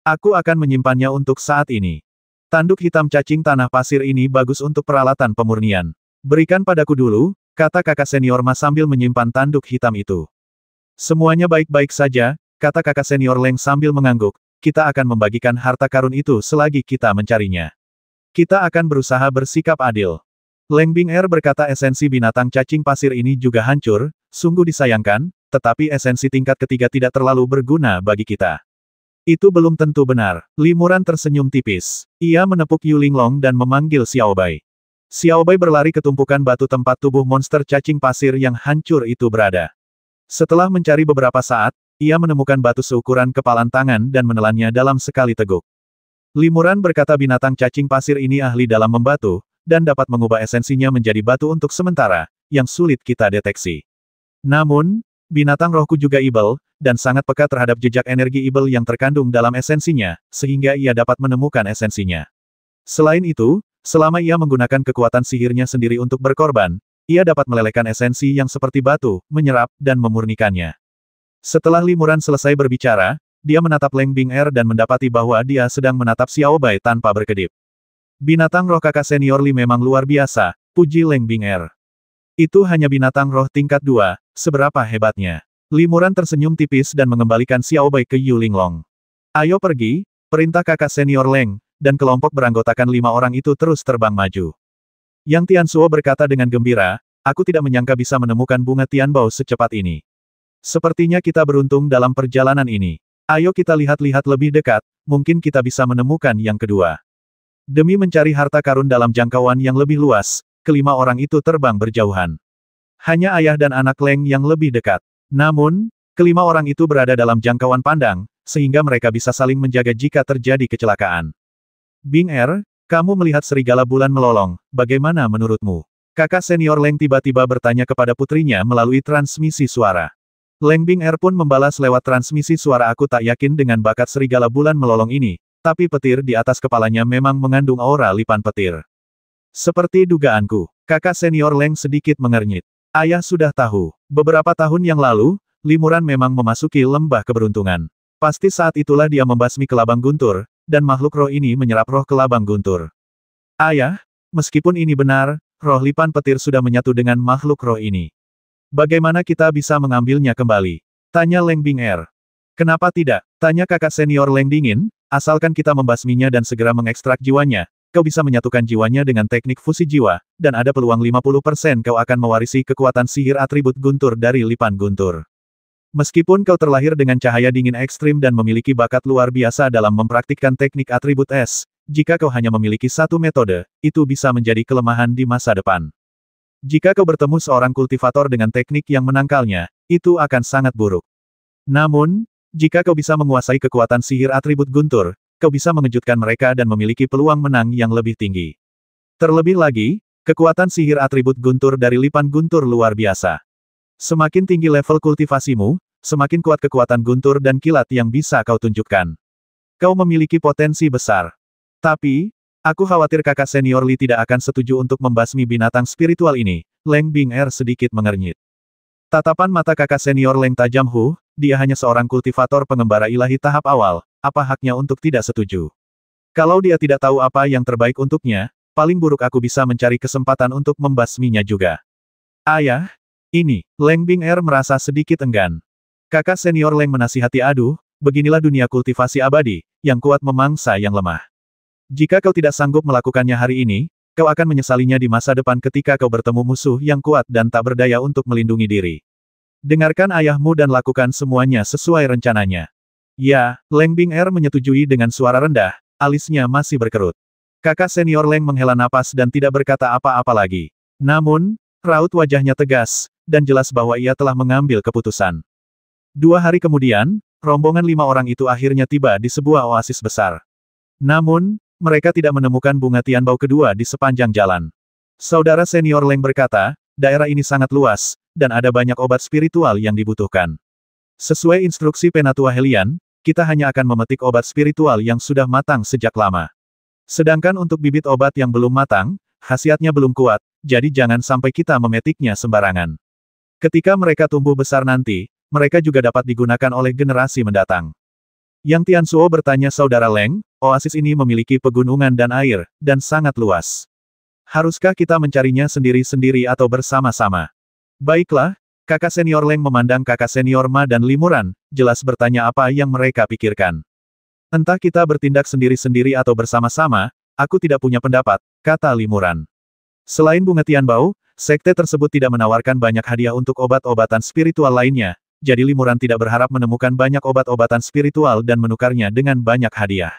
S1: Aku akan menyimpannya untuk saat ini. Tanduk hitam cacing tanah pasir ini bagus untuk peralatan pemurnian. Berikan padaku dulu, kata kakak senior Ma sambil menyimpan tanduk hitam itu. Semuanya baik-baik saja, kata kakak senior Leng sambil mengangguk. Kita akan membagikan harta karun itu selagi kita mencarinya. Kita akan berusaha bersikap adil. Leng Bing'er berkata esensi binatang cacing pasir ini juga hancur, sungguh disayangkan, tetapi esensi tingkat ketiga tidak terlalu berguna bagi kita. Itu belum tentu benar. Li Muran tersenyum tipis. Ia menepuk Yu Linglong dan memanggil Xiao Bai. Xiao Bai berlari ke tumpukan batu tempat tubuh monster cacing pasir yang hancur itu berada. Setelah mencari beberapa saat, ia menemukan batu seukuran kepalan tangan dan menelannya dalam sekali teguk. Li Muran berkata binatang cacing pasir ini ahli dalam membatu, dan dapat mengubah esensinya menjadi batu untuk sementara, yang sulit kita deteksi. Namun, binatang rohku juga ibel, dan sangat peka terhadap jejak energi ibel yang terkandung dalam esensinya, sehingga ia dapat menemukan esensinya. Selain itu, selama ia menggunakan kekuatan sihirnya sendiri untuk berkorban, ia dapat melelehkan esensi yang seperti batu, menyerap, dan memurnikannya. Setelah Li Muran selesai berbicara, dia menatap Leng Bing'er dan mendapati bahwa dia sedang menatap Xiao Bai tanpa berkedip. Binatang roh kakak senior Li memang luar biasa, puji Leng Bing'er. Itu hanya binatang roh tingkat 2, seberapa hebatnya. Li Muran tersenyum tipis dan mengembalikan Xiao Bai ke Yu Linglong. Ayo pergi, perintah kakak senior Leng, dan kelompok beranggotakan 5 orang itu terus terbang maju. Yang Tianzuo berkata dengan gembira, aku tidak menyangka bisa menemukan bunga Tianbao secepat ini. Sepertinya kita beruntung dalam perjalanan ini. Ayo kita lihat-lihat lebih dekat, mungkin kita bisa menemukan yang kedua. Demi mencari harta karun dalam jangkauan yang lebih luas, kelima orang itu terbang berjauhan. Hanya ayah dan anak Leng yang lebih dekat. Namun, kelima orang itu berada dalam jangkauan pandang, sehingga mereka bisa saling menjaga jika terjadi kecelakaan. Bing'er, kamu melihat serigala bulan melolong, bagaimana menurutmu? Kakak senior Leng tiba-tiba bertanya kepada putrinya melalui transmisi suara. Leng Bing'er pun membalas lewat transmisi suara aku tak yakin dengan bakat serigala bulan melolong ini, tapi petir di atas kepalanya memang mengandung aura lipan petir. Seperti dugaanku, kakak senior Leng sedikit mengernyit. Ayah sudah tahu, beberapa tahun yang lalu, Li Muran memang memasuki lembah keberuntungan. Pasti saat itulah dia membasmi kelabang guntur, dan makhluk roh ini menyerap roh kelabang guntur. Ayah, meskipun ini benar, roh lipan petir sudah menyatu dengan makhluk roh ini. Bagaimana kita bisa mengambilnya kembali? Tanya Leng Bing'er. Kenapa tidak? Tanya kakak senior Leng Dingin, asalkan kita membasminya dan segera mengekstrak jiwanya, kau bisa menyatukan jiwanya dengan teknik fusi jiwa, dan ada peluang 50% kau akan mewarisi kekuatan sihir atribut guntur dari lipan guntur. Meskipun kau terlahir dengan cahaya dingin ekstrim dan memiliki bakat luar biasa dalam mempraktikkan teknik atribut es, jika kau hanya memiliki satu metode, itu bisa menjadi kelemahan di masa depan. Jika kau bertemu seorang kultivator dengan teknik yang menangkalnya, itu akan sangat buruk. Namun, jika kau bisa menguasai kekuatan sihir atribut guntur, kau bisa mengejutkan mereka dan memiliki peluang menang yang lebih tinggi. Terlebih lagi, kekuatan sihir atribut guntur dari lipan guntur luar biasa. Semakin tinggi level kultivasimu, semakin kuat kekuatan guntur dan kilat yang bisa kau tunjukkan. Kau memiliki potensi besar. Tapi, aku khawatir kakak senior Li tidak akan setuju untuk membasmi binatang spiritual ini. Leng Bing'er sedikit mengernyit. Tatapan mata kakak senior Leng tajam. Dia hanya seorang kultivator pengembara ilahi tahap awal, apa haknya untuk tidak setuju? Kalau dia tidak tahu apa yang terbaik untuknya, paling buruk aku bisa mencari kesempatan untuk membasminya juga. Ayah, ini, Leng Bing'er merasa sedikit enggan. Kakak senior Leng menasihati, aduh, beginilah dunia kultivasi abadi, yang kuat memangsa yang lemah. Jika kau tidak sanggup melakukannya hari ini, kau akan menyesalinya di masa depan ketika kau bertemu musuh yang kuat dan tak berdaya untuk melindungi diri. Dengarkan ayahmu dan lakukan semuanya sesuai rencananya. Ya, Leng Bing'er menyetujui dengan suara rendah, alisnya masih berkerut. Kakak senior Leng menghela napas dan tidak berkata apa-apa lagi. Namun, raut wajahnya tegas, dan jelas bahwa ia telah mengambil keputusan. 2 hari kemudian, rombongan 5 orang itu akhirnya tiba di sebuah oasis besar. Namun, mereka tidak menemukan bunga Tianbao kedua di sepanjang jalan. Saudara senior Leng berkata, daerah ini sangat luas, dan ada banyak obat spiritual yang dibutuhkan. Sesuai instruksi Penatua Helian, kita hanya akan memetik obat spiritual yang sudah matang sejak lama. Sedangkan untuk bibit obat yang belum matang, khasiatnya belum kuat, jadi jangan sampai kita memetiknya sembarangan. Ketika mereka tumbuh besar nanti, mereka juga dapat digunakan oleh generasi mendatang. Yang Tianzuo bertanya saudara Leng, oasis ini memiliki pegunungan dan air, dan sangat luas. Haruskah kita mencarinya sendiri-sendiri atau bersama-sama? Baiklah, kakak senior Leng memandang kakak senior Ma dan Limuran, jelas bertanya apa yang mereka pikirkan. Entah kita bertindak sendiri-sendiri atau bersama-sama, aku tidak punya pendapat, kata Limuran. Selain bunga Tianbao, sekte tersebut tidak menawarkan banyak hadiah untuk obat-obatan spiritual lainnya, jadi Limuran tidak berharap menemukan banyak obat-obatan spiritual dan menukarnya dengan banyak hadiah.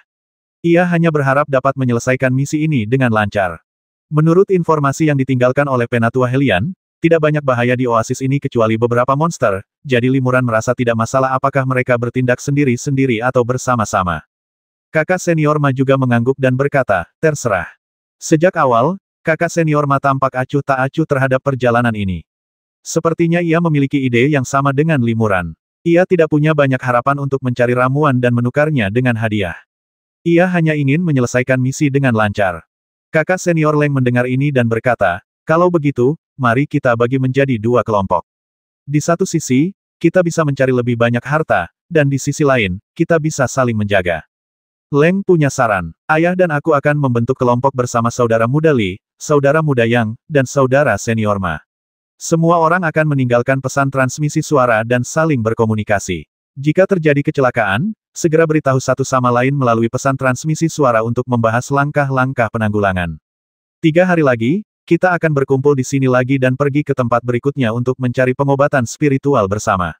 S1: Ia hanya berharap dapat menyelesaikan misi ini dengan lancar. Menurut informasi yang ditinggalkan oleh Penatua Helian, tidak banyak bahaya di oasis ini kecuali beberapa monster, jadi Limuran merasa tidak masalah apakah mereka bertindak sendiri-sendiri atau bersama-sama. Kakak senior Ma juga mengangguk dan berkata, terserah. Sejak awal, kakak senior Ma tampak acuh tak acuh terhadap perjalanan ini. Sepertinya ia memiliki ide yang sama dengan Limuran. Ia tidak punya banyak harapan untuk mencari ramuan dan menukarnya dengan hadiah. Ia hanya ingin menyelesaikan misi dengan lancar. Kakak senior Leng mendengar ini dan berkata, kalau begitu, mari kita bagi menjadi 2 kelompok. Di satu sisi, kita bisa mencari lebih banyak harta, dan di sisi lain, kita bisa saling menjaga. Leng punya saran. Ayah dan aku akan membentuk kelompok bersama saudara muda Li, saudara muda Yang, dan saudara senior Ma. Semua orang akan meninggalkan pesan transmisi suara dan saling berkomunikasi. Jika terjadi kecelakaan, segera beritahu satu sama lain melalui pesan transmisi suara untuk membahas langkah-langkah penanggulangan. 3 hari lagi, kita akan berkumpul di sini lagi dan pergi ke tempat berikutnya untuk mencari pengobatan spiritual bersama.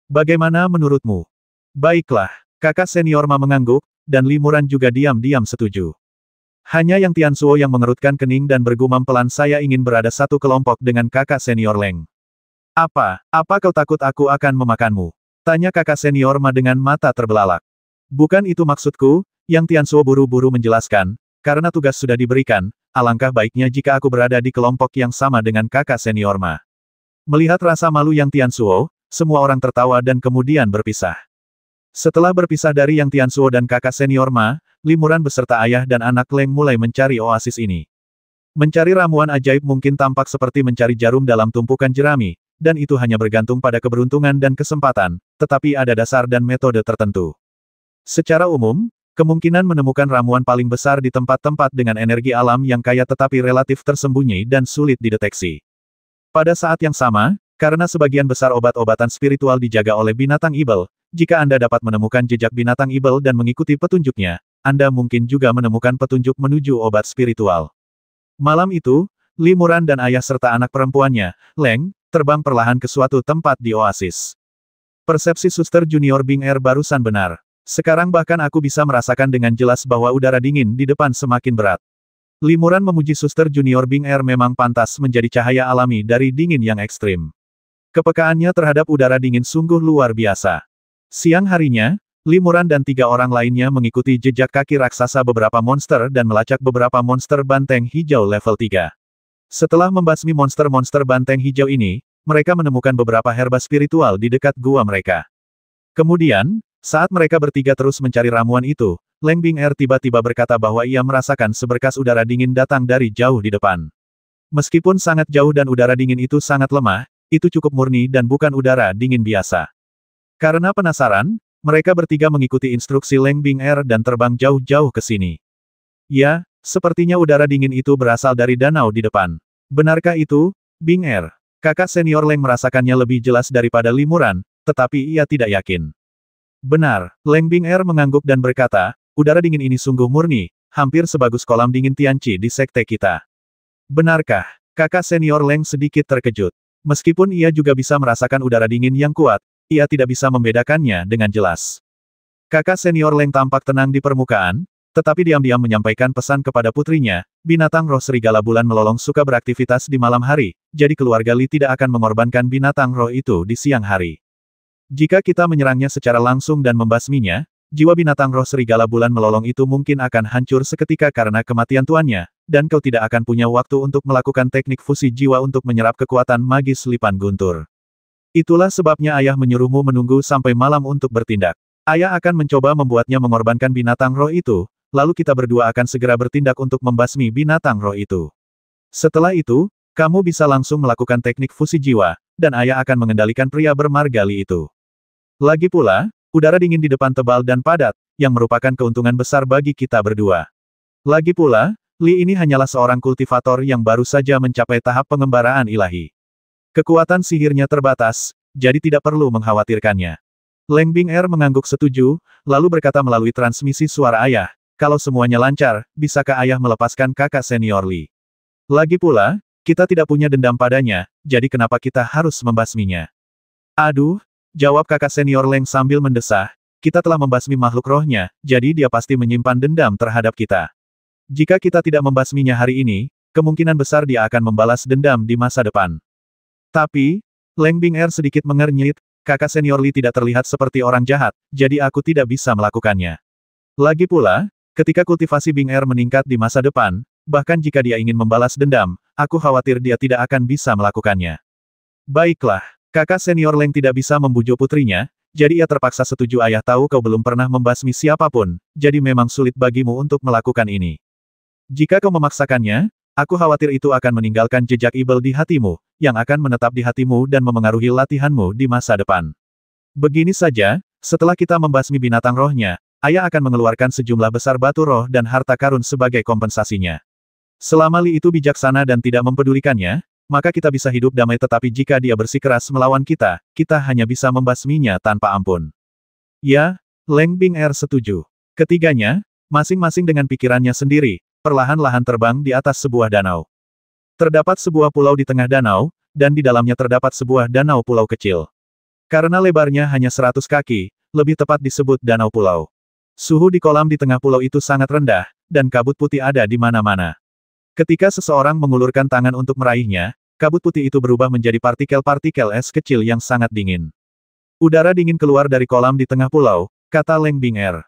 S1: Bagaimana menurutmu? Baiklah, kakak senior Ma mengangguk, dan Limuran juga diam-diam setuju. Hanya Yang Tianzuo yang mengerutkan kening dan bergumam pelan, saya ingin berada satu kelompok dengan kakak senior Leng. Apa kau takut aku akan memakanmu? Tanya kakak senior Ma dengan mata terbelalak. Bukan itu maksudku, Yang Tianzuo buru-buru menjelaskan, karena tugas sudah diberikan, alangkah baiknya jika aku berada di kelompok yang sama dengan kakak senior Ma. Melihat rasa malu Yang Tianzuo, semua orang tertawa dan kemudian berpisah. Setelah berpisah dari Yang Tianzuo dan kakak senior Ma, Limuran beserta ayah dan anak Leng mulai mencari oasis ini. Mencari ramuan ajaib mungkin tampak seperti mencari jarum dalam tumpukan jerami, dan itu hanya bergantung pada keberuntungan dan kesempatan, tetapi ada dasar dan metode tertentu. Secara umum, kemungkinan menemukan ramuan paling besar di tempat-tempat dengan energi alam yang kaya tetapi relatif tersembunyi dan sulit dideteksi. Pada saat yang sama, karena sebagian besar obat-obatan spiritual dijaga oleh binatang ibel, jika Anda dapat menemukan jejak binatang ibel dan mengikuti petunjuknya, Anda mungkin juga menemukan petunjuk menuju obat spiritual. Malam itu, Limuran dan ayah serta anak perempuannya, Leng, terbang perlahan ke suatu tempat di oasis. Persepsi Suster Junior Bing'er barusan benar. Sekarang bahkan aku bisa merasakan dengan jelas bahwa udara dingin di depan semakin berat. Limuran memuji Suster Junior Bing'er memang pantas menjadi cahaya alami dari dingin yang ekstrim. Kepekaannya terhadap udara dingin sungguh luar biasa. Siang harinya, Limuran dan 3 orang lainnya mengikuti jejak kaki raksasa beberapa monster dan melacak beberapa monster banteng hijau level 3. Setelah membasmi monster-monster banteng hijau ini, mereka menemukan beberapa herba spiritual di dekat gua mereka. Kemudian, saat mereka bertiga terus mencari ramuan itu, Leng Bing'er tiba-tiba berkata bahwa ia merasakan seberkas udara dingin datang dari jauh di depan. Meskipun sangat jauh dan udara dingin itu sangat lemah, itu cukup murni dan bukan udara dingin biasa. Karena penasaran, mereka bertiga mengikuti instruksi Leng Bing'er dan terbang jauh-jauh ke sini. Ya, Sepertinya udara dingin itu berasal dari danau di depan. Benarkah itu, Bing Er? Kakak senior Leng merasakannya lebih jelas daripada Limuran, tetapi ia tidak yakin. Benar, Leng Bing Er mengangguk dan berkata, udara dingin ini sungguh murni, hampir sebagus kolam dingin Tianqi di sekte kita. Benarkah? Kakak senior Leng sedikit terkejut. Meskipun ia juga bisa merasakan udara dingin yang kuat, ia tidak bisa membedakannya dengan jelas. Kakak senior Leng tampak tenang di permukaan, tetapi diam-diam menyampaikan pesan kepada putrinya, binatang roh serigala bulan melolong suka beraktivitas di malam hari, jadi keluarga Li tidak akan mengorbankan binatang roh itu di siang hari. Jika kita menyerangnya secara langsung dan membasminya, jiwa binatang roh serigala bulan melolong itu mungkin akan hancur seketika karena kematian tuannya, dan kau tidak akan punya waktu untuk melakukan teknik fusi jiwa untuk menyerap kekuatan magis lipan guntur. Itulah sebabnya ayah menyuruhmu menunggu sampai malam untuk bertindak. Ayah akan mencoba membuatnya mengorbankan binatang roh itu, lalu kita berdua akan segera bertindak untuk membasmi binatang roh itu. Setelah itu, kamu bisa langsung melakukan teknik fusi jiwa, dan ayah akan mengendalikan pria bermarga Li itu. Lagi pula, udara dingin di depan tebal dan padat, yang merupakan keuntungan besar bagi kita berdua. Lagi pula, Li ini hanyalah seorang kultivator yang baru saja mencapai tahap pengembaraan ilahi. Kekuatan sihirnya terbatas, jadi tidak perlu mengkhawatirkannya. Leng Bing Er mengangguk setuju, lalu berkata melalui transmisi suara ayah, kalau semuanya lancar, bisakah ayah melepaskan kakak senior Li? Lagi pula, kita tidak punya dendam padanya, jadi kenapa kita harus membasminya? Aduh, jawab kakak senior Leng sambil mendesah, kita telah membasmi makhluk rohnya, jadi dia pasti menyimpan dendam terhadap kita. Jika kita tidak membasminya hari ini, kemungkinan besar dia akan membalas dendam di masa depan. Tapi, Leng Bing Er sedikit mengernyit, kakak senior Li tidak terlihat seperti orang jahat, jadi aku tidak bisa melakukannya. Lagi pula, ketika kultivasi Bing Er meningkat di masa depan, bahkan jika dia ingin membalas dendam, aku khawatir dia tidak akan bisa melakukannya. Baiklah, kakak senior Leng tidak bisa membujuk putrinya, jadi ia terpaksa setuju. Ayah tahu kau belum pernah membasmi siapapun, jadi memang sulit bagimu untuk melakukan ini. Jika kau memaksakannya, aku khawatir itu akan meninggalkan jejak ibel di hatimu, yang akan menetap di hatimu dan memengaruhi latihanmu di masa depan. Begini saja, setelah kita membasmi binatang rohnya, ayah akan mengeluarkan sejumlah besar batu roh dan harta karun sebagai kompensasinya. Selama Li itu bijaksana dan tidak mempedulikannya, maka kita bisa hidup damai, tetapi jika dia bersikeras melawan kita, kita hanya bisa membasminya tanpa ampun. Ya, Leng Bing Er setuju. Ketiganya, masing-masing dengan pikirannya sendiri, perlahan-lahan terbang di atas sebuah danau. Terdapat sebuah pulau di tengah danau, dan di dalamnya terdapat sebuah danau pulau kecil. Karena lebarnya hanya 100 kaki, lebih tepat disebut danau pulau. Suhu di kolam di tengah pulau itu sangat rendah, dan kabut putih ada di mana-mana. Ketika seseorang mengulurkan tangan untuk meraihnya, kabut putih itu berubah menjadi partikel-partikel es kecil yang sangat dingin. Udara dingin keluar dari kolam di tengah pulau, kata Leng Bing Er.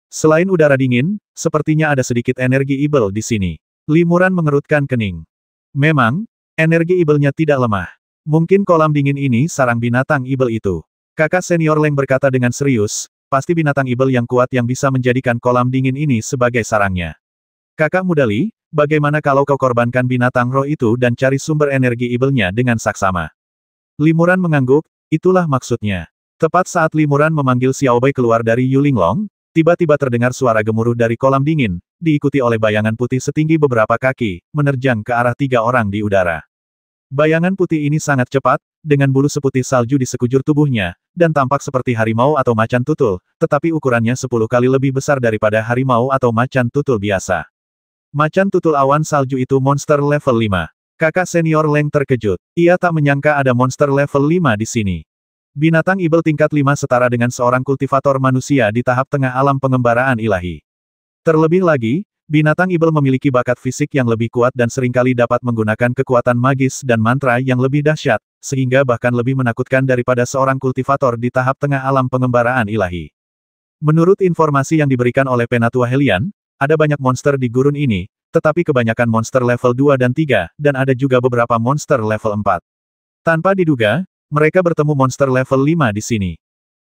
S1: Selain udara dingin, sepertinya ada sedikit energi ibel di sini. Limuran mengerutkan kening. Memang, energi ibelnya tidak lemah. Mungkin kolam dingin ini sarang binatang ibel itu. Kakak senior Leng berkata dengan serius, pasti binatang ibel yang kuat yang bisa menjadikan kolam dingin ini sebagai sarangnya. Kakak muda Li, bagaimana kalau kau korbankan binatang roh itu dan cari sumber energi ibelnya dengan saksama? Limuran mengangguk, itulah maksudnya. Tepat saat Limuran memanggil Xiaobai keluar dari Yulinglong, tiba-tiba terdengar suara gemuruh dari kolam dingin, diikuti oleh bayangan putih setinggi beberapa kaki, menerjang ke arah 3 orang di udara. Bayangan putih ini sangat cepat, dengan bulu seputih salju di sekujur tubuhnya, dan tampak seperti harimau atau macan tutul, tetapi ukurannya 10 kali lebih besar daripada harimau atau macan tutul biasa. Macan tutul awan salju itu monster level 5. Kakak senior Leng terkejut. Ia tak menyangka ada monster level 5 di sini. Binatang ibel tingkat 5 setara dengan seorang kultivator manusia di tahap tengah alam pengembaraan ilahi. Terlebih lagi, binatang ibel memiliki bakat fisik yang lebih kuat dan seringkali dapat menggunakan kekuatan magis dan mantra yang lebih dahsyat, sehingga bahkan lebih menakutkan daripada seorang kultivator di tahap tengah alam pengembaraan ilahi. Menurut informasi yang diberikan oleh Penatua Helian, ada banyak monster di gurun ini, tetapi kebanyakan monster level 2 dan 3, dan ada juga beberapa monster level 4. Tanpa diduga, mereka bertemu monster level 5 di sini.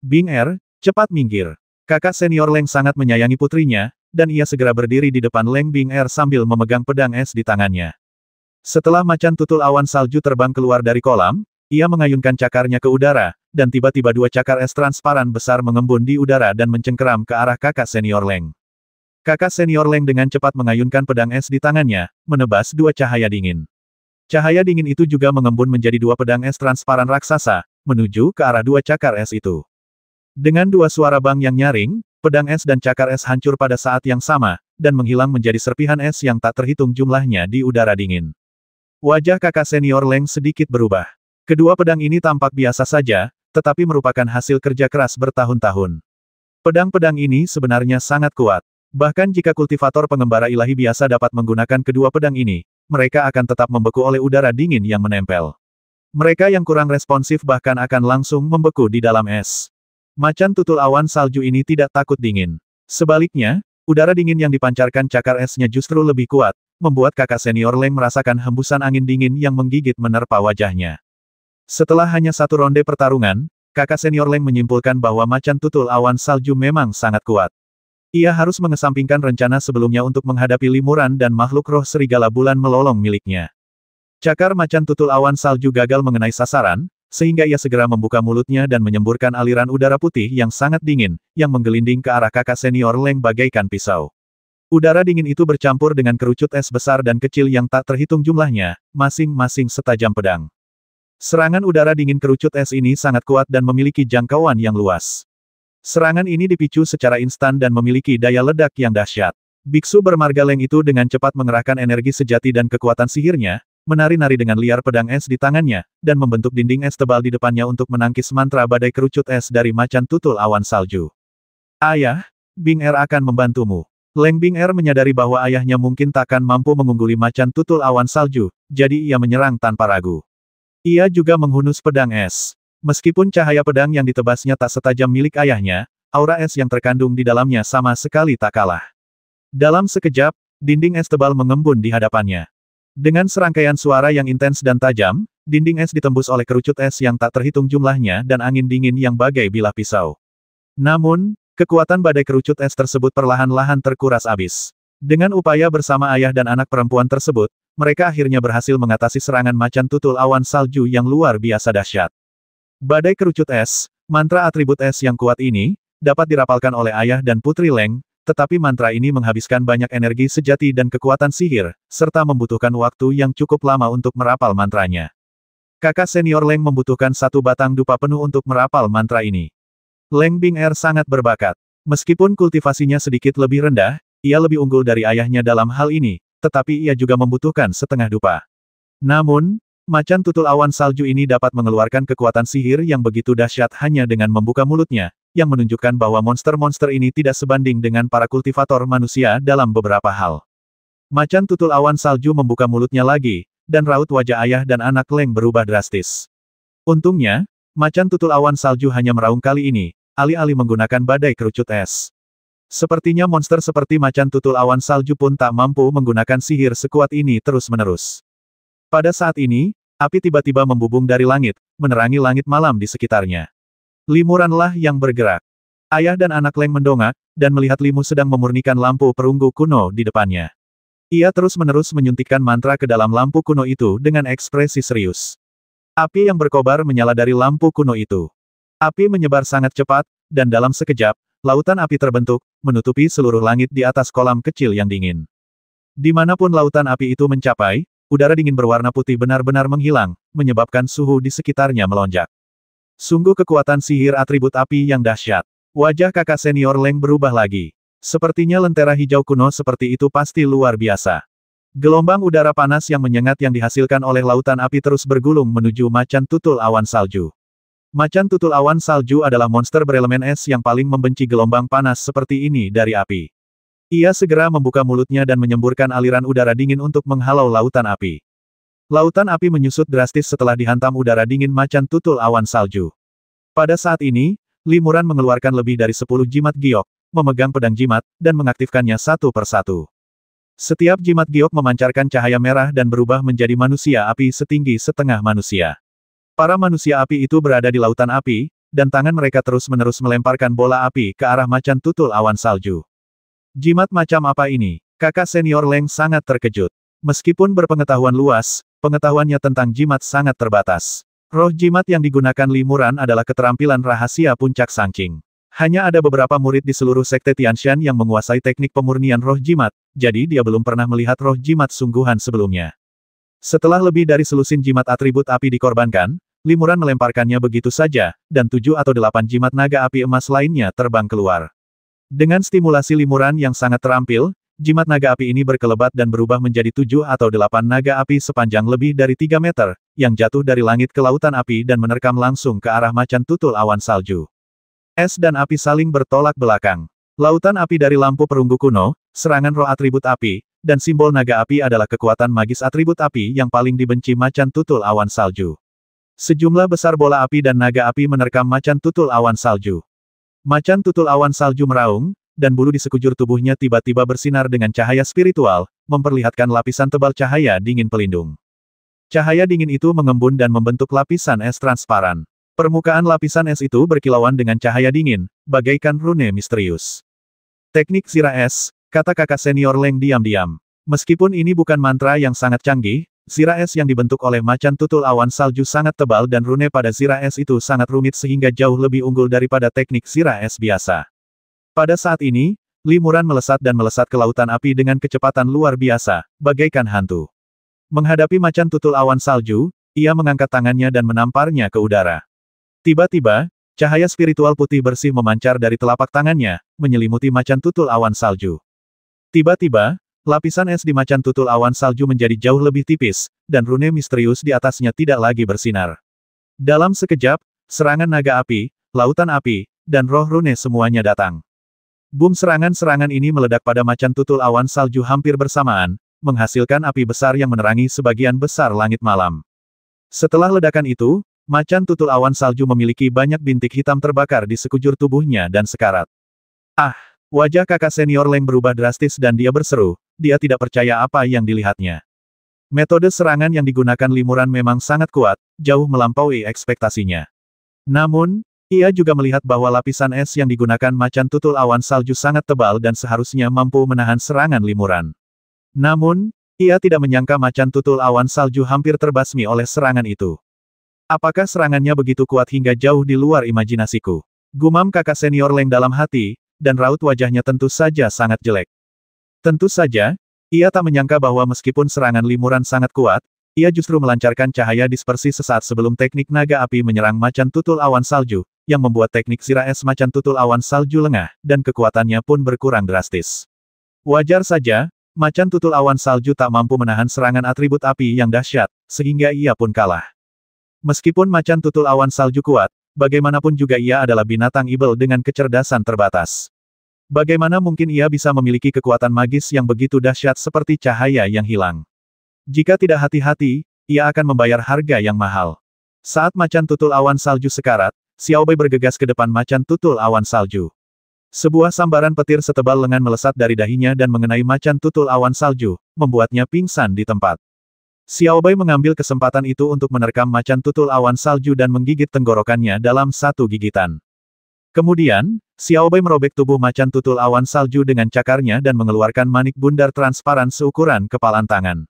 S1: Bing Er, cepat minggir. Kakak senior Leng sangat menyayangi putrinya, dan ia segera berdiri di depan Leng Bing Er sambil memegang pedang es di tangannya. Setelah macan tutul awan salju terbang keluar dari kolam, ia mengayunkan cakarnya ke udara, dan tiba-tiba 2 cakar es transparan besar mengembun di udara dan mencengkeram ke arah kakak senior Leng. Kakak senior Leng dengan cepat mengayunkan pedang es di tangannya, menebas dua cahaya dingin. Cahaya dingin itu juga mengembun menjadi dua pedang es transparan raksasa, menuju ke arah dua cakar es itu. Dengan dua suara bang yang nyaring, pedang es dan cakar es hancur pada saat yang sama, dan menghilang menjadi serpihan es yang tak terhitung jumlahnya di udara dingin. Wajah kakak senior Leng sedikit berubah. Kedua pedang ini tampak biasa saja, tetapi merupakan hasil kerja keras bertahun-tahun. Pedang-pedang ini sebenarnya sangat kuat. Bahkan jika kultivator pengembara ilahi biasa dapat menggunakan kedua pedang ini, mereka akan tetap membeku oleh udara dingin yang menempel. Mereka yang kurang responsif bahkan akan langsung membeku di dalam es. Macan tutul awan salju ini tidak takut dingin. Sebaliknya, udara dingin yang dipancarkan cakar esnya justru lebih kuat, membuat kakak senior Leng merasakan hembusan angin dingin yang menggigit menerpa wajahnya. Setelah hanya satu ronde pertarungan, kakak senior Leng menyimpulkan bahwa macan tutul awan salju memang sangat kuat. Ia harus mengesampingkan rencana sebelumnya untuk menghadapi limuran dan makhluk roh serigala bulan melolong miliknya. Cakar macan tutul awan salju gagal mengenai sasaran, sehingga ia segera membuka mulutnya dan menyemburkan aliran udara putih yang sangat dingin, yang menggelinding ke arah kakak senior Leng bagaikan pisau. Udara dingin itu bercampur dengan kerucut es besar dan kecil yang tak terhitung jumlahnya, masing-masing setajam pedang. Serangan udara dingin kerucut es ini sangat kuat dan memiliki jangkauan yang luas. Serangan ini dipicu secara instan dan memiliki daya ledak yang dahsyat. Biksu bermarga Leng itu dengan cepat mengerahkan energi sejati dan kekuatan sihirnya, menari-nari dengan liar pedang es di tangannya, dan membentuk dinding es tebal di depannya untuk menangkis mantra badai kerucut es dari macan tutul awan salju. Ayah, Bing Er akan membantumu. Leng Bing Er menyadari bahwa ayahnya mungkin takkan mampu mengungguli macan tutul awan salju, jadi ia menyerang tanpa ragu. Ia juga menghunus pedang es. Meskipun cahaya pedang yang ditebasnya tak setajam milik ayahnya, aura es yang terkandung di dalamnya sama sekali tak kalah. Dalam sekejap, dinding es tebal mengembun di hadapannya. Dengan serangkaian suara yang intens dan tajam, dinding es ditembus oleh kerucut es yang tak terhitung jumlahnya dan angin dingin yang bagai bilah pisau. Namun, kekuatan badai kerucut es tersebut perlahan-lahan terkuras habis. Dengan upaya bersama ayah dan anak perempuan tersebut, mereka akhirnya berhasil mengatasi serangan macan tutul awan salju yang luar biasa dahsyat. Badai kerucut es, mantra atribut es yang kuat ini, dapat dirapalkan oleh ayah dan putri Leng, tetapi mantra ini menghabiskan banyak energi sejati dan kekuatan sihir, serta membutuhkan waktu yang cukup lama untuk merapal mantranya. Kakak senior Leng membutuhkan satu batang dupa penuh untuk merapal mantra ini. Leng Bing Er sangat berbakat. Meskipun kultivasinya sedikit lebih rendah, ia lebih unggul dari ayahnya dalam hal ini, tetapi ia juga membutuhkan setengah dupa. Namun, macan tutul awan salju ini dapat mengeluarkan kekuatan sihir yang begitu dahsyat hanya dengan membuka mulutnya, yang menunjukkan bahwa monster-monster ini tidak sebanding dengan para kultivator manusia dalam beberapa hal. Macan tutul awan salju membuka mulutnya lagi, dan raut wajah ayah dan anak Leng berubah drastis. Untungnya, macan tutul awan salju hanya meraung kali ini, alih-alih menggunakan badai kerucut es. Sepertinya monster seperti macan tutul awan salju pun tak mampu menggunakan sihir sekuat ini terus-menerus. Pada saat ini, api tiba-tiba membubung dari langit, menerangi langit malam di sekitarnya. Limuranlah yang bergerak. Ayah dan anak Leng mendongak, dan melihat Limu sedang memurnikan lampu perunggu kuno di depannya. Ia terus-menerus menyuntikkan mantra ke dalam lampu kuno itu dengan ekspresi serius. Api yang berkobar menyala dari lampu kuno itu. Api menyebar sangat cepat, dan dalam sekejap, lautan api terbentuk, menutupi seluruh langit di atas kolam kecil yang dingin. Dimanapun lautan api itu mencapai, udara dingin berwarna putih benar-benar menghilang, menyebabkan suhu di sekitarnya melonjak. Sungguh kekuatan sihir atribut api yang dahsyat. Wajah kakak senior Leng berubah lagi. Sepertinya lentera hijau kuno seperti itu pasti luar biasa. Gelombang udara panas yang menyengat yang dihasilkan oleh lautan api terus bergulung menuju macan tutul awan salju. Macan tutul awan salju adalah monster berelemen es yang paling membenci gelombang panas seperti ini dari api. Ia segera membuka mulutnya dan menyemburkan aliran udara dingin untuk menghalau lautan api. Lautan api menyusut drastis setelah dihantam udara dingin macan tutul awan salju. Pada saat ini, Limuran mengeluarkan lebih dari 10 jimat giok, memegang pedang jimat, dan mengaktifkannya satu persatu. Setiap jimat giok memancarkan cahaya merah dan berubah menjadi manusia api setinggi setengah manusia. Para manusia api itu berada di lautan api, dan tangan mereka terus-menerus melemparkan bola api ke arah macan tutul awan salju. Jimat macam apa ini? Kakak senior Leng sangat terkejut. Meskipun berpengetahuan luas, pengetahuannya tentang jimat sangat terbatas. Roh jimat yang digunakan Limuran adalah keterampilan rahasia puncak Sangqing. Hanya ada beberapa murid di seluruh sekte Tianshan yang menguasai teknik pemurnian roh jimat, jadi dia belum pernah melihat roh jimat sungguhan sebelumnya. Setelah lebih dari selusin jimat atribut api dikorbankan, Limuran melemparkannya begitu saja, dan 7 atau 8 jimat naga api emas lainnya terbang keluar. Dengan stimulasi Limuran yang sangat terampil, jimat naga api ini berkelebat dan berubah menjadi 7 atau 8 naga api sepanjang lebih dari 3 meter, yang jatuh dari langit ke lautan api dan menerkam langsung ke arah macan tutul awan salju. Es dan api saling bertolak belakang. Lautan api dari lampu perunggu kuno, serangan roh atribut api, dan simbol naga api adalah kekuatan magis atribut api yang paling dibenci macan tutul awan salju. Sejumlah besar bola api dan naga api menerkam macan tutul awan salju. Macan tutul awan salju meraung, dan bulu di sekujur tubuhnya tiba-tiba bersinar dengan cahaya spiritual, memperlihatkan lapisan tebal cahaya dingin pelindung. Cahaya dingin itu mengembun dan membentuk lapisan es transparan. Permukaan lapisan es itu berkilauan dengan cahaya dingin, bagaikan rune misterius. Teknik Zira Es, kata kakak senior Leng diam-diam. Meskipun ini bukan mantra yang sangat canggih, Zira Es yang dibentuk oleh macan tutul awan salju sangat tebal dan rune pada Zira Es itu sangat rumit sehingga jauh lebih unggul daripada teknik Zira Es biasa. Pada saat ini, Limuran melesat dan melesat ke lautan api dengan kecepatan luar biasa, bagaikan hantu. Menghadapi macan tutul awan salju, ia mengangkat tangannya dan menamparnya ke udara. Tiba-tiba, cahaya spiritual putih bersih memancar dari telapak tangannya, menyelimuti macan tutul awan salju. Tiba-tiba, lapisan es di macan tutul awan salju menjadi jauh lebih tipis, dan rune misterius di atasnya tidak lagi bersinar. Dalam sekejap, serangan naga api, lautan api, dan roh rune semuanya datang. Boom serangan-serangan ini meledak pada macan tutul awan salju hampir bersamaan, menghasilkan api besar yang menerangi sebagian besar langit malam. Setelah ledakan itu, macan tutul awan salju memiliki banyak bintik hitam terbakar di sekujur tubuhnya dan sekarat. Ah! Wajah kakak senior Leng berubah drastis dan dia berseru, dia tidak percaya apa yang dilihatnya. Metode serangan yang digunakan Limuran memang sangat kuat, jauh melampaui ekspektasinya. Namun, ia juga melihat bahwa lapisan es yang digunakan macan tutul awan salju sangat tebal dan seharusnya mampu menahan serangan Limuran. Namun, ia tidak menyangka macan tutul awan salju hampir terbasmi oleh serangan itu. Apakah serangannya begitu kuat hingga jauh di luar imajinasiku? Gumam kakak senior Leng dalam hati, dan raut wajahnya tentu saja sangat jelek. Tentu saja, ia tak menyangka bahwa meskipun serangan Limuran sangat kuat, ia justru melancarkan cahaya dispersi sesaat sebelum teknik naga api menyerang macan tutul awan salju, yang membuat teknik Zira Es macan tutul awan salju lengah, dan kekuatannya pun berkurang drastis. Wajar saja, macan tutul awan salju tak mampu menahan serangan atribut api yang dahsyat, sehingga ia pun kalah. Meskipun macan tutul awan salju kuat, bagaimanapun juga ia adalah binatang ibel dengan kecerdasan terbatas. Bagaimana mungkin ia bisa memiliki kekuatan magis yang begitu dahsyat seperti cahaya yang hilang? Jika tidak hati-hati, ia akan membayar harga yang mahal. Saat macan tutul awan salju sekarat, Xiao Bei bergegas ke depan macan tutul awan salju. Sebuah sambaran petir setebal lengan melesat dari dahinya dan mengenai macan tutul awan salju, membuatnya pingsan di tempat. Xiao Bei mengambil kesempatan itu untuk menerkam macan tutul awan salju dan menggigit tenggorokannya dalam satu gigitan. Kemudian, Xiao Bei merobek tubuh macan tutul awan salju dengan cakarnya dan mengeluarkan manik bundar transparan seukuran kepalan tangan.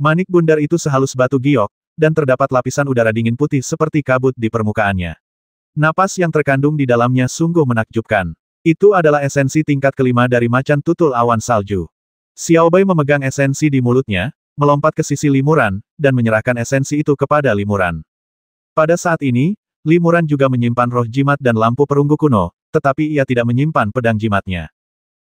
S1: Manik bundar itu sehalus batu giok, dan terdapat lapisan udara dingin putih seperti kabut di permukaannya. Napas yang terkandung di dalamnya sungguh menakjubkan. Itu adalah esensi tingkat kelima dari macan tutul awan salju. Xiao Bei memegang esensi di mulutnya, melompat ke sisi Limuran, dan menyerahkan esensi itu kepada Limuran. Pada saat ini, Limuran juga menyimpan roh jimat dan lampu perunggu kuno, tetapi ia tidak menyimpan pedang jimatnya.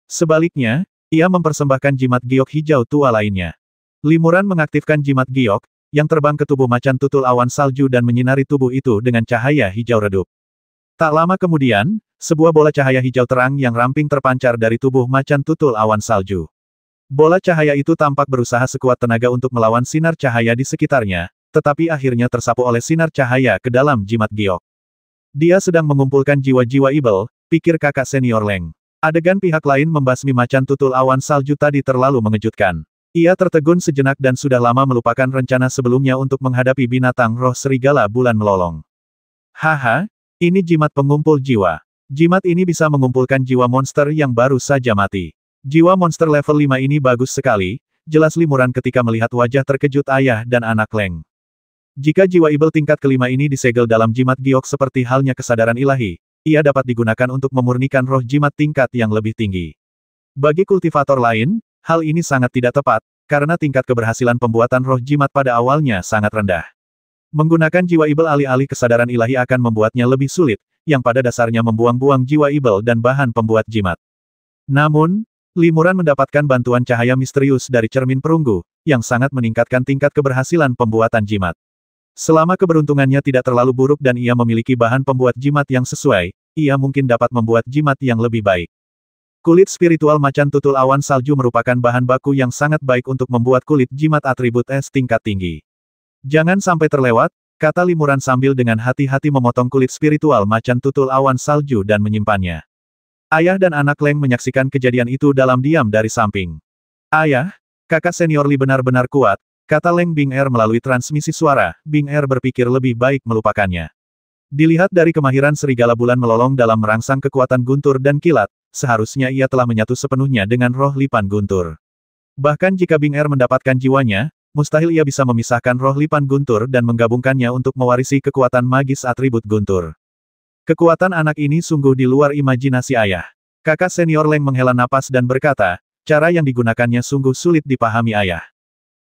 S1: Sebaliknya, ia mempersembahkan jimat giok hijau tua lainnya. Limuran mengaktifkan jimat giok, yang terbang ke tubuh macan tutul awan salju dan menyinari tubuh itu dengan cahaya hijau redup. Tak lama kemudian, sebuah bola cahaya hijau terang yang ramping terpancar dari tubuh macan tutul awan salju. Bola cahaya itu tampak berusaha sekuat tenaga untuk melawan sinar cahaya di sekitarnya, tetapi akhirnya tersapu oleh sinar cahaya ke dalam jimat giok. Dia sedang mengumpulkan jiwa-jiwa ibel, pikir kakak senior Leng. Adegan pihak lain membasmi macan tutul awan salju tadi terlalu mengejutkan. Ia tertegun sejenak dan sudah lama melupakan rencana sebelumnya untuk menghadapi binatang roh serigala bulan melolong. Haha, ini jimat pengumpul jiwa. Jimat ini bisa mengumpulkan jiwa monster yang baru saja mati. Jiwa monster level 5 ini bagus sekali, jelas Limuran ketika melihat wajah terkejut ayah dan anak Leng. Jika jiwa ibel tingkat kelima ini disegel dalam jimat giok seperti halnya kesadaran ilahi, ia dapat digunakan untuk memurnikan roh jimat tingkat yang lebih tinggi. Bagi kultivator lain, hal ini sangat tidak tepat, karena tingkat keberhasilan pembuatan roh jimat pada awalnya sangat rendah. Menggunakan jiwa ibel alih-alih kesadaran ilahi akan membuatnya lebih sulit, yang pada dasarnya membuang-buang jiwa ibel dan bahan pembuat jimat. Namun, Limuran mendapatkan bantuan cahaya misterius dari cermin perunggu, yang sangat meningkatkan tingkat keberhasilan pembuatan jimat. Selama keberuntungannya tidak terlalu buruk dan ia memiliki bahan pembuat jimat yang sesuai, ia mungkin dapat membuat jimat yang lebih baik. Kulit spiritual macan tutul awan salju merupakan bahan baku yang sangat baik untuk membuat kulit jimat atribut es tingkat tinggi. Jangan sampai terlewat, kata Limuran sambil dengan hati-hati memotong kulit spiritual macan tutul awan salju dan menyimpannya. Ayah dan anak Leng menyaksikan kejadian itu dalam diam dari samping. Ayah, kakak senior Li benar-benar kuat, kata Leng Bing'er melalui transmisi suara. Bing'er berpikir lebih baik melupakannya. Dilihat dari kemahiran serigala bulan melolong dalam merangsang kekuatan guntur dan kilat, seharusnya ia telah menyatu sepenuhnya dengan roh lipan guntur. Bahkan jika Bing'er mendapatkan jiwanya, mustahil ia bisa memisahkan roh lipan guntur dan menggabungkannya untuk mewarisi kekuatan magis atribut guntur. Kekuatan anak ini sungguh di luar imajinasi ayah. Kakak senior Leng menghela napas dan berkata, cara yang digunakannya sungguh sulit dipahami ayah.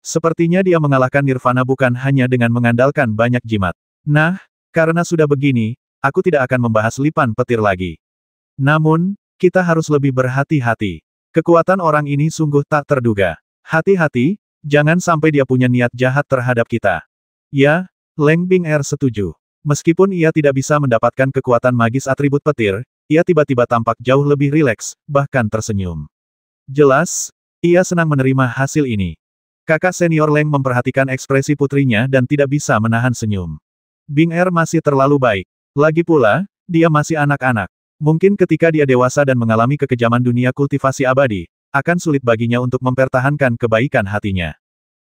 S1: Sepertinya dia mengalahkan Nirvana bukan hanya dengan mengandalkan banyak jimat. Nah, karena sudah begini, aku tidak akan membahas lipan petir lagi. Namun, kita harus lebih berhati-hati. Kekuatan orang ini sungguh tak terduga. Hati-hati, jangan sampai dia punya niat jahat terhadap kita. Ya, Leng Bing'er setuju. Meskipun ia tidak bisa mendapatkan kekuatan magis atribut petir, ia tiba-tiba tampak jauh lebih rileks, bahkan tersenyum. Jelas, ia senang menerima hasil ini. Kakak senior Leng memperhatikan ekspresi putrinya dan tidak bisa menahan senyum. Bing'er masih terlalu baik. Lagi pula, dia masih anak-anak. Mungkin ketika dia dewasa dan mengalami kekejaman dunia kultivasi abadi, akan sulit baginya untuk mempertahankan kebaikan hatinya.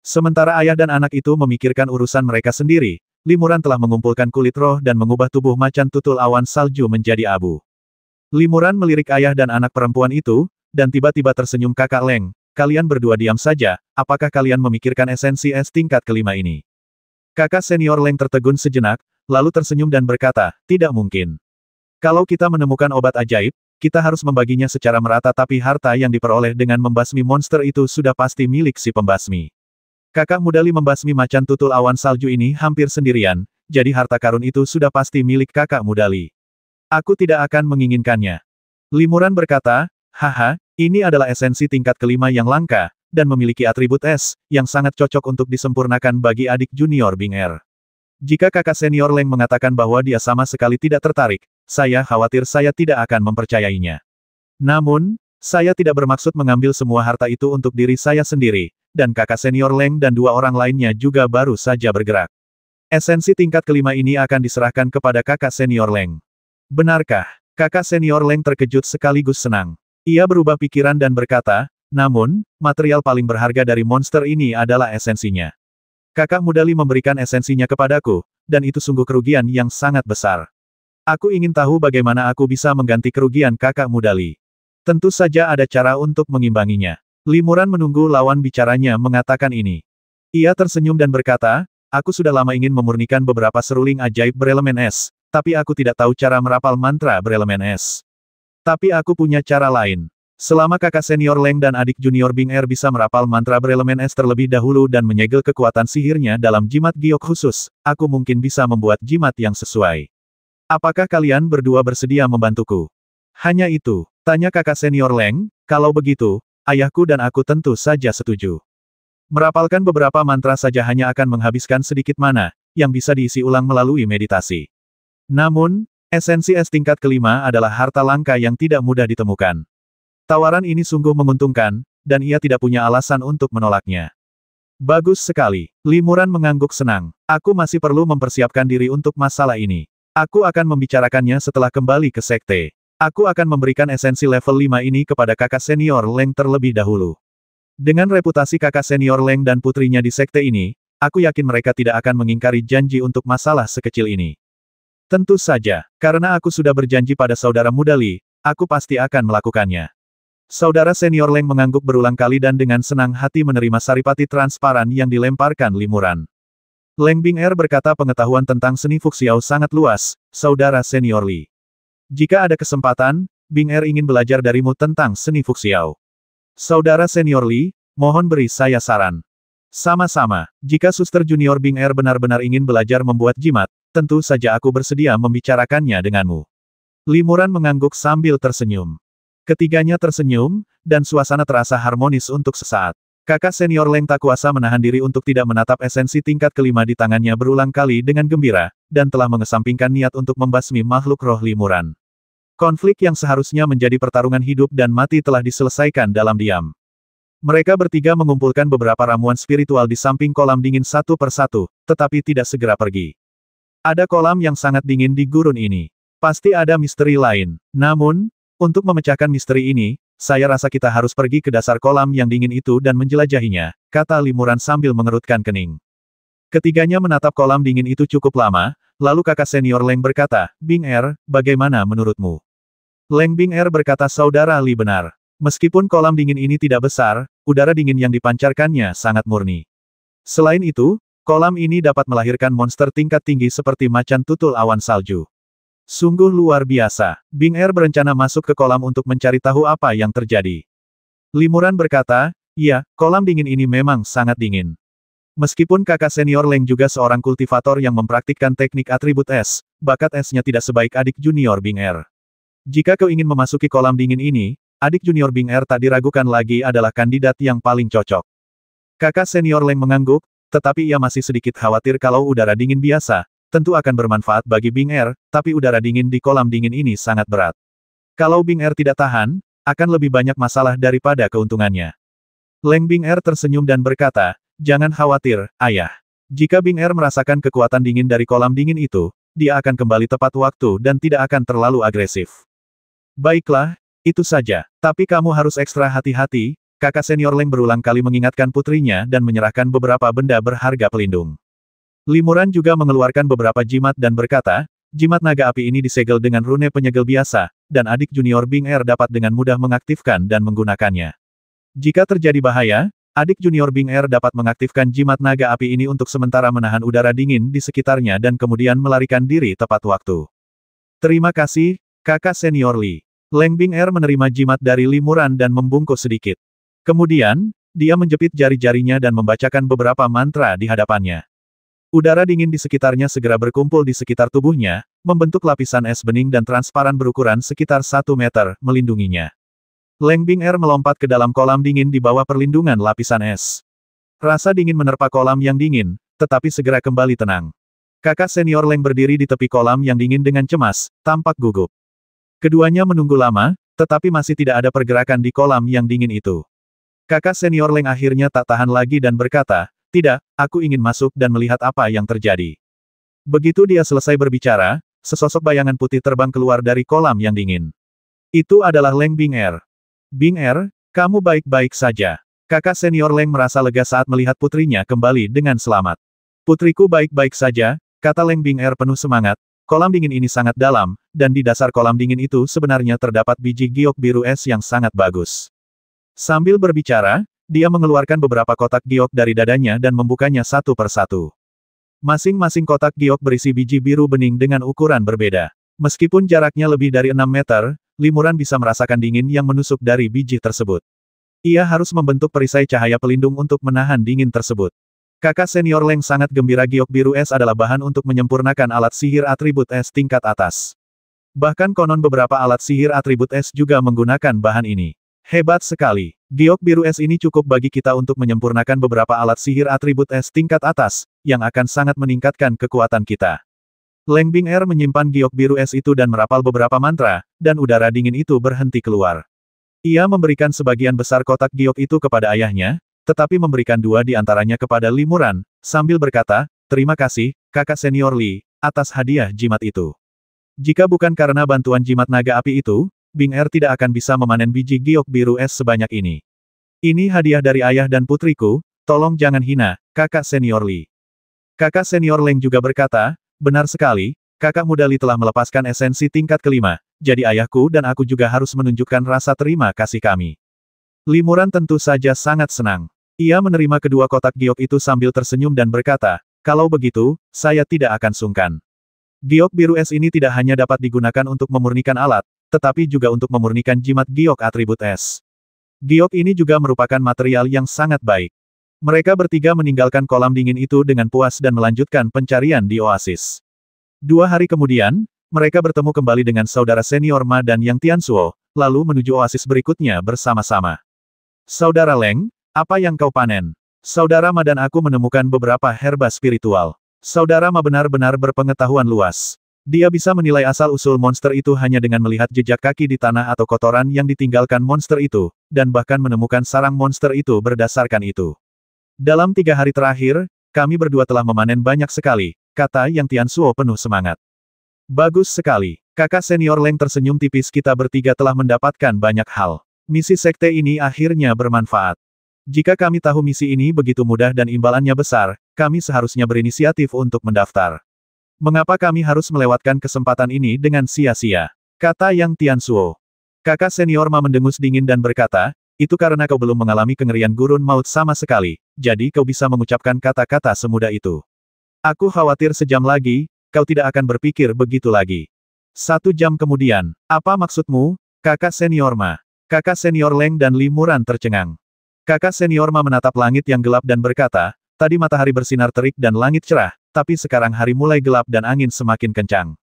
S1: Sementara ayah dan anak itu memikirkan urusan mereka sendiri, Limuran telah mengumpulkan kulit roh dan mengubah tubuh macan tutul awan salju menjadi abu. Limuran melirik ayah dan anak perempuan itu, dan tiba-tiba tersenyum kakak Leng, kalian berdua diam saja, apakah kalian memikirkan esensi es tingkat kelima ini? Kakak senior Leng tertegun sejenak, lalu tersenyum dan berkata, tidak mungkin. Kalau kita menemukan obat ajaib, kita harus membaginya secara merata tapi harta yang diperoleh dengan membasmi monster itu sudah pasti milik si pembasmi. Kakak muda Li membasmi macan tutul awan salju ini hampir sendirian, jadi harta karun itu sudah pasti milik kakak muda Li. Aku tidak akan menginginkannya. Limuran berkata, haha, ini adalah esensi tingkat kelima yang langka, dan memiliki atribut es, yang sangat cocok untuk disempurnakan bagi adik junior Bing'er. Jika kakak senior Leng mengatakan bahwa dia sama sekali tidak tertarik, saya khawatir saya tidak akan mempercayainya. Namun, saya tidak bermaksud mengambil semua harta itu untuk diri saya sendiri, dan kakak senior Leng dan dua orang lainnya juga baru saja bergerak. Esensi tingkat kelima ini akan diserahkan kepada kakak senior Leng. Benarkah? Kakak senior Leng terkejut sekaligus senang. Ia berubah pikiran dan berkata, namun, material paling berharga dari monster ini adalah esensinya. Kakak muda Li memberikan esensinya kepadaku, dan itu sungguh kerugian yang sangat besar. Aku ingin tahu bagaimana aku bisa mengganti kerugian kakak muda Li. Tentu saja ada cara untuk mengimbanginya. Limuran menunggu lawan bicaranya mengatakan ini. Ia tersenyum dan berkata, aku sudah lama ingin memurnikan beberapa seruling ajaib berelemen es, tapi aku tidak tahu cara merapal mantra berelemen es. Tapi aku punya cara lain. Selama kakak senior Leng dan adik junior Bing'er bisa merapal mantra berelemen es terlebih dahulu dan menyegel kekuatan sihirnya dalam jimat giok khusus, aku mungkin bisa membuat jimat yang sesuai. Apakah kalian berdua bersedia membantuku? Hanya itu, tanya kakak senior Leng, kalau begitu, ayahku dan aku tentu saja setuju. Merapalkan beberapa mantra saja hanya akan menghabiskan sedikit mana, yang bisa diisi ulang melalui meditasi. Namun, esensi es tingkat kelima adalah harta langka yang tidak mudah ditemukan. Tawaran ini sungguh menguntungkan, dan ia tidak punya alasan untuk menolaknya. Bagus sekali. Limuran mengangguk senang. Aku masih perlu mempersiapkan diri untuk masalah ini. Aku akan membicarakannya setelah kembali ke sekte. Aku akan memberikan esensi level 5 ini kepada kakak senior Leng terlebih dahulu. Dengan reputasi kakak senior Leng dan putrinya di sekte ini, aku yakin mereka tidak akan mengingkari janji untuk masalah sekecil ini. Tentu saja, karena aku sudah berjanji pada saudara muda Li, aku pasti akan melakukannya. Saudara senior Leng mengangguk berulang kali dan dengan senang hati menerima saripati transparan yang dilemparkan Limuran. Leng Bing'er berkata pengetahuan tentang seni fuksiao sangat luas, saudara senior Li. Jika ada kesempatan, Bing Er ingin belajar darimu tentang seni Fuxiao. Saudara senior Li, mohon beri saya saran. Sama-sama, jika Suster Junior Bing Er benar-benar ingin belajar membuat jimat, tentu saja aku bersedia membicarakannya denganmu. Li Muran mengangguk sambil tersenyum. Ketiganya tersenyum, dan suasana terasa harmonis untuk sesaat. Kakak senior Leng tak kuasa menahan diri untuk tidak menatap esensi tingkat kelima di tangannya berulang kali dengan gembira, dan telah mengesampingkan niat untuk membasmi makhluk roh Li Muran. Konflik yang seharusnya menjadi pertarungan hidup dan mati telah diselesaikan dalam diam. Mereka bertiga mengumpulkan beberapa ramuan spiritual di samping kolam dingin satu persatu, tetapi tidak segera pergi. Ada kolam yang sangat dingin di gurun ini. Pasti ada misteri lain. Namun, untuk memecahkan misteri ini, saya rasa kita harus pergi ke dasar kolam yang dingin itu dan menjelajahinya, kata Li Muran sambil mengerutkan kening. Ketiganya menatap kolam dingin itu cukup lama, lalu kakak senior Leng berkata, Bing Er, bagaimana menurutmu? Leng Bing Er berkata saudara Li benar. Meskipun kolam dingin ini tidak besar, udara dingin yang dipancarkannya sangat murni. Selain itu, kolam ini dapat melahirkan monster tingkat tinggi seperti macan tutul awan salju. Sungguh luar biasa. Bing Er berencana masuk ke kolam untuk mencari tahu apa yang terjadi. Li Muran berkata, ya, kolam dingin ini memang sangat dingin. Meskipun kakak senior Leng juga seorang kultivator yang mempraktikkan teknik atribut es, bakat esnya tidak sebaik adik junior Bing Er. Jika kau ingin memasuki kolam dingin ini, adik junior Bing Er tak diragukan lagi adalah kandidat yang paling cocok. Kakak senior Leng mengangguk, tetapi ia masih sedikit khawatir kalau udara dingin biasa, tentu akan bermanfaat bagi Bing Er, tapi udara dingin di kolam dingin ini sangat berat. Kalau Bing Er tidak tahan, akan lebih banyak masalah daripada keuntungannya. Leng Bing Er tersenyum dan berkata, jangan khawatir, ayah. Jika Bing Er merasakan kekuatan dingin dari kolam dingin itu, dia akan kembali tepat waktu dan tidak akan terlalu agresif. Baiklah, itu saja. Tapi kamu harus ekstra hati-hati, kakak senior Leng berulang kali mengingatkan putrinya dan menyerahkan beberapa benda berharga pelindung. Li Muran juga mengeluarkan beberapa jimat dan berkata, jimat naga api ini disegel dengan rune penyegel biasa, dan adik junior Bing Er dapat dengan mudah mengaktifkan dan menggunakannya. Jika terjadi bahaya, adik junior Bing Er dapat mengaktifkan jimat naga api ini untuk sementara menahan udara dingin di sekitarnya dan kemudian melarikan diri tepat waktu. Terima kasih, kakak senior Li. Leng Bing Er menerima jimat dari Li Muran dan membungkuk sedikit. Kemudian, dia menjepit jari-jarinya dan membacakan beberapa mantra di hadapannya. Udara dingin di sekitarnya segera berkumpul di sekitar tubuhnya, membentuk lapisan es bening dan transparan berukuran sekitar 1 meter, melindunginya. Leng Bing Er melompat ke dalam kolam dingin di bawah perlindungan lapisan es. Rasa dingin menerpa kolam yang dingin, tetapi segera kembali tenang. Kakak senior Leng berdiri di tepi kolam yang dingin dengan cemas, tampak gugup. Keduanya menunggu lama, tetapi masih tidak ada pergerakan di kolam yang dingin itu. Kakak senior Leng akhirnya tak tahan lagi dan berkata, tidak, aku ingin masuk dan melihat apa yang terjadi. Begitu dia selesai berbicara, sesosok bayangan putih terbang keluar dari kolam yang dingin. Itu adalah Leng Bing Er. Bing Er, kamu baik-baik saja. Kakak senior Leng merasa lega saat melihat putrinya kembali dengan selamat. Putriku baik-baik saja, kata Leng Bing Er penuh semangat. Kolam dingin ini sangat dalam, dan di dasar kolam dingin itu sebenarnya terdapat biji giok biru es yang sangat bagus. Sambil berbicara, dia mengeluarkan beberapa kotak giok dari dadanya dan membukanya satu persatu. Masing-masing kotak giok berisi biji biru bening dengan ukuran berbeda. Meskipun jaraknya lebih dari 6 meter, Li Muran bisa merasakan dingin yang menusuk dari biji tersebut. Ia harus membentuk perisai cahaya pelindung untuk menahan dingin tersebut. Kakak senior Leng sangat gembira giok biru es adalah bahan untuk menyempurnakan alat sihir atribut es tingkat atas. Bahkan konon beberapa alat sihir atribut es juga menggunakan bahan ini. Hebat sekali. Giok biru es ini cukup bagi kita untuk menyempurnakan beberapa alat sihir atribut es tingkat atas, yang akan sangat meningkatkan kekuatan kita. Leng Bing Er menyimpan giok biru es itu dan merapal beberapa mantra, dan udara dingin itu berhenti keluar. Ia memberikan sebagian besar kotak giok itu kepada ayahnya, tetapi memberikan 2 di antaranya kepada Li Muran, sambil berkata, terima kasih, kakak senior Li, atas hadiah jimat itu. Jika bukan karena bantuan jimat naga api itu, Bing Er tidak akan bisa memanen biji giok biru es sebanyak ini. Ini hadiah dari ayah dan putriku, tolong jangan hina, kakak senior Li. Kakak senior Leng juga berkata, benar sekali, kakak muda Li telah melepaskan esensi tingkat kelima, jadi ayahku dan aku juga harus menunjukkan rasa terima kasih kami. Li Muran tentu saja sangat senang. Ia menerima kedua kotak giok itu sambil tersenyum dan berkata, kalau begitu, saya tidak akan sungkan. Giok biru es ini tidak hanya dapat digunakan untuk memurnikan alat, tetapi juga untuk memurnikan jimat giok atribut es. Giok ini juga merupakan material yang sangat baik. Mereka bertiga meninggalkan kolam dingin itu dengan puas dan melanjutkan pencarian di oasis. 2 hari kemudian, mereka bertemu kembali dengan saudara senior Ma dan Yang Tianzuo, lalu menuju oasis berikutnya bersama-sama. Saudara Leng, apa yang kau panen? Saudara Ma dan aku menemukan beberapa herba spiritual. Saudara Ma benar-benar berpengetahuan luas. Dia bisa menilai asal-usul monster itu hanya dengan melihat jejak kaki di tanah atau kotoran yang ditinggalkan monster itu, dan bahkan menemukan sarang monster itu berdasarkan itu. Dalam 3 hari terakhir, kami berdua telah memanen banyak sekali, kata Yang Tianzuo penuh semangat. Bagus sekali. Kakak senior Leng tersenyum tipis, kita bertiga telah mendapatkan banyak hal. Misi sekte ini akhirnya bermanfaat. Jika kami tahu misi ini begitu mudah dan imbalannya besar, kami seharusnya berinisiatif untuk mendaftar. Mengapa kami harus melewatkan kesempatan ini dengan sia-sia? Kata Yang Tianzuo. Kakak senior Ma mendengus dingin dan berkata, itu karena kau belum mengalami kengerian gurun maut sama sekali, jadi kau bisa mengucapkan kata-kata semudah itu. Aku khawatir sejam lagi, kau tidak akan berpikir begitu lagi. 1 jam kemudian, apa maksudmu, kakak senior Ma? Kakak senior Leng dan Li Muran tercengang. Kakak senior Ma menatap langit yang gelap dan berkata, tadi matahari bersinar terik dan langit cerah, tapi sekarang hari mulai gelap dan angin semakin kencang.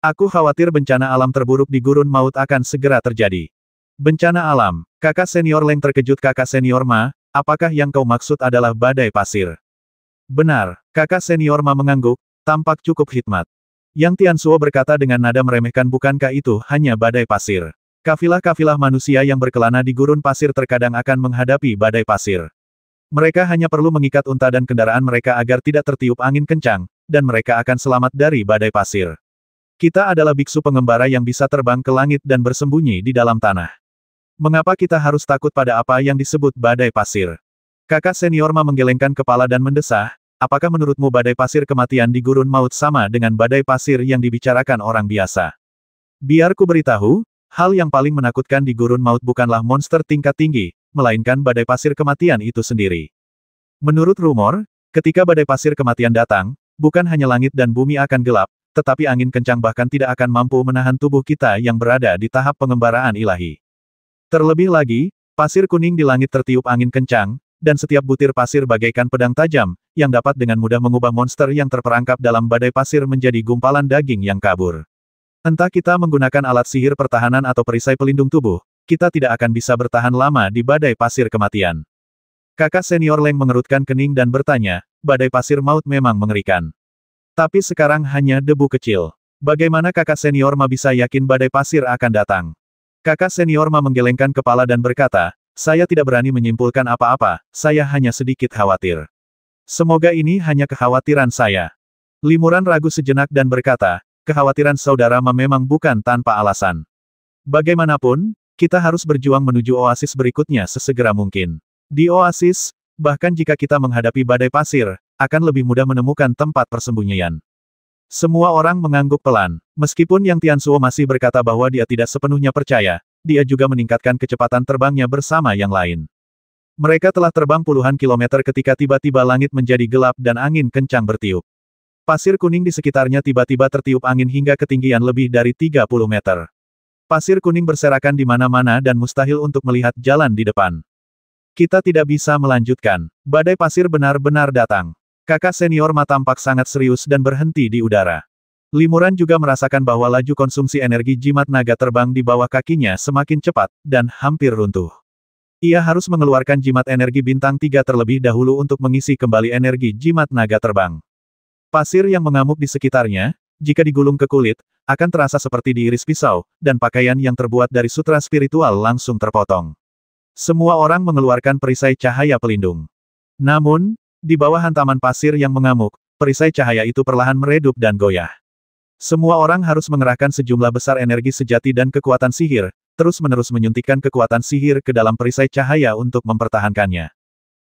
S1: Aku khawatir bencana alam terburuk di gurun maut akan segera terjadi. Bencana alam. Kakak senior Leng terkejut. Kakak senior Ma, apakah yang kau maksud adalah badai pasir? Benar, kakak senior Ma mengangguk, tampak cukup hikmat. Yang Tianzuo berkata dengan nada meremehkan, bukankah itu hanya badai pasir? Kafilah-kafilah manusia yang berkelana di gurun pasir terkadang akan menghadapi badai pasir. Mereka hanya perlu mengikat unta dan kendaraan mereka agar tidak tertiup angin kencang, dan mereka akan selamat dari badai pasir. Kita adalah biksu pengembara yang bisa terbang ke langit dan bersembunyi di dalam tanah. Mengapa kita harus takut pada apa yang disebut badai pasir? Kakak senior Ma menggelengkan kepala dan mendesah, apakah menurutmu badai pasir kematian di gurun maut sama dengan badai pasir yang dibicarakan orang biasa? Biar ku beritahu, hal yang paling menakutkan di gurun maut bukanlah monster tingkat tinggi, melainkan badai pasir kematian itu sendiri. Menurut rumor, ketika badai pasir kematian datang, bukan hanya langit dan bumi akan gelap, tetapi angin kencang bahkan tidak akan mampu menahan tubuh kita yang berada di tahap pengembaraan ilahi. Terlebih lagi, pasir kuning di langit tertiup angin kencang, dan setiap butir pasir bagaikan pedang tajam, yang dapat dengan mudah mengubah monster yang terperangkap dalam badai pasir menjadi gumpalan daging yang kabur. Entah kita menggunakan alat sihir pertahanan atau perisai pelindung tubuh, kita tidak akan bisa bertahan lama di badai pasir kematian. Kakak senior Leng mengerutkan kening dan bertanya, badai pasir maut memang mengerikan. Tapi sekarang hanya debu kecil. Bagaimana kakak senior Ma bisa yakin badai pasir akan datang? Kakak senior Ma menggelengkan kepala dan berkata, saya tidak berani menyimpulkan apa-apa, saya hanya sedikit khawatir. Semoga ini hanya kekhawatiran saya. Li Muran ragu sejenak dan berkata, kekhawatiran saudara Ma memang bukan tanpa alasan. Bagaimanapun, kita harus berjuang menuju oasis berikutnya sesegera mungkin. Di oasis, bahkan jika kita menghadapi badai pasir, akan lebih mudah menemukan tempat persembunyian. Semua orang mengangguk pelan. Meskipun Yang Tianzuo masih berkata bahwa dia tidak sepenuhnya percaya, dia juga meningkatkan kecepatan terbangnya bersama yang lain. Mereka telah terbang puluhan kilometer ketika tiba-tiba langit menjadi gelap dan angin kencang bertiup. Pasir kuning di sekitarnya tiba-tiba tertiup angin hingga ketinggian lebih dari 30 meter. Pasir kuning berserakan di mana-mana dan mustahil untuk melihat jalan di depan. Kita tidak bisa melanjutkan. Badai pasir benar-benar datang. Kakak senior Ma tampak sangat serius dan berhenti di udara. Li Muran juga merasakan bahwa laju konsumsi energi jimat naga terbang di bawah kakinya semakin cepat, dan hampir runtuh. Ia harus mengeluarkan jimat energi bintang 3 terlebih dahulu untuk mengisi kembali energi jimat naga terbang. Pasir yang mengamuk di sekitarnya, jika digulung ke kulit, akan terasa seperti diiris pisau, dan pakaian yang terbuat dari sutra spiritual langsung terpotong. Semua orang mengeluarkan perisai cahaya pelindung. Namun, di bawah hantaman pasir yang mengamuk, perisai cahaya itu perlahan meredup dan goyah. Semua orang harus mengerahkan sejumlah besar energi sejati dan kekuatan sihir, terus-menerus menyuntikkan kekuatan sihir ke dalam perisai cahaya untuk mempertahankannya.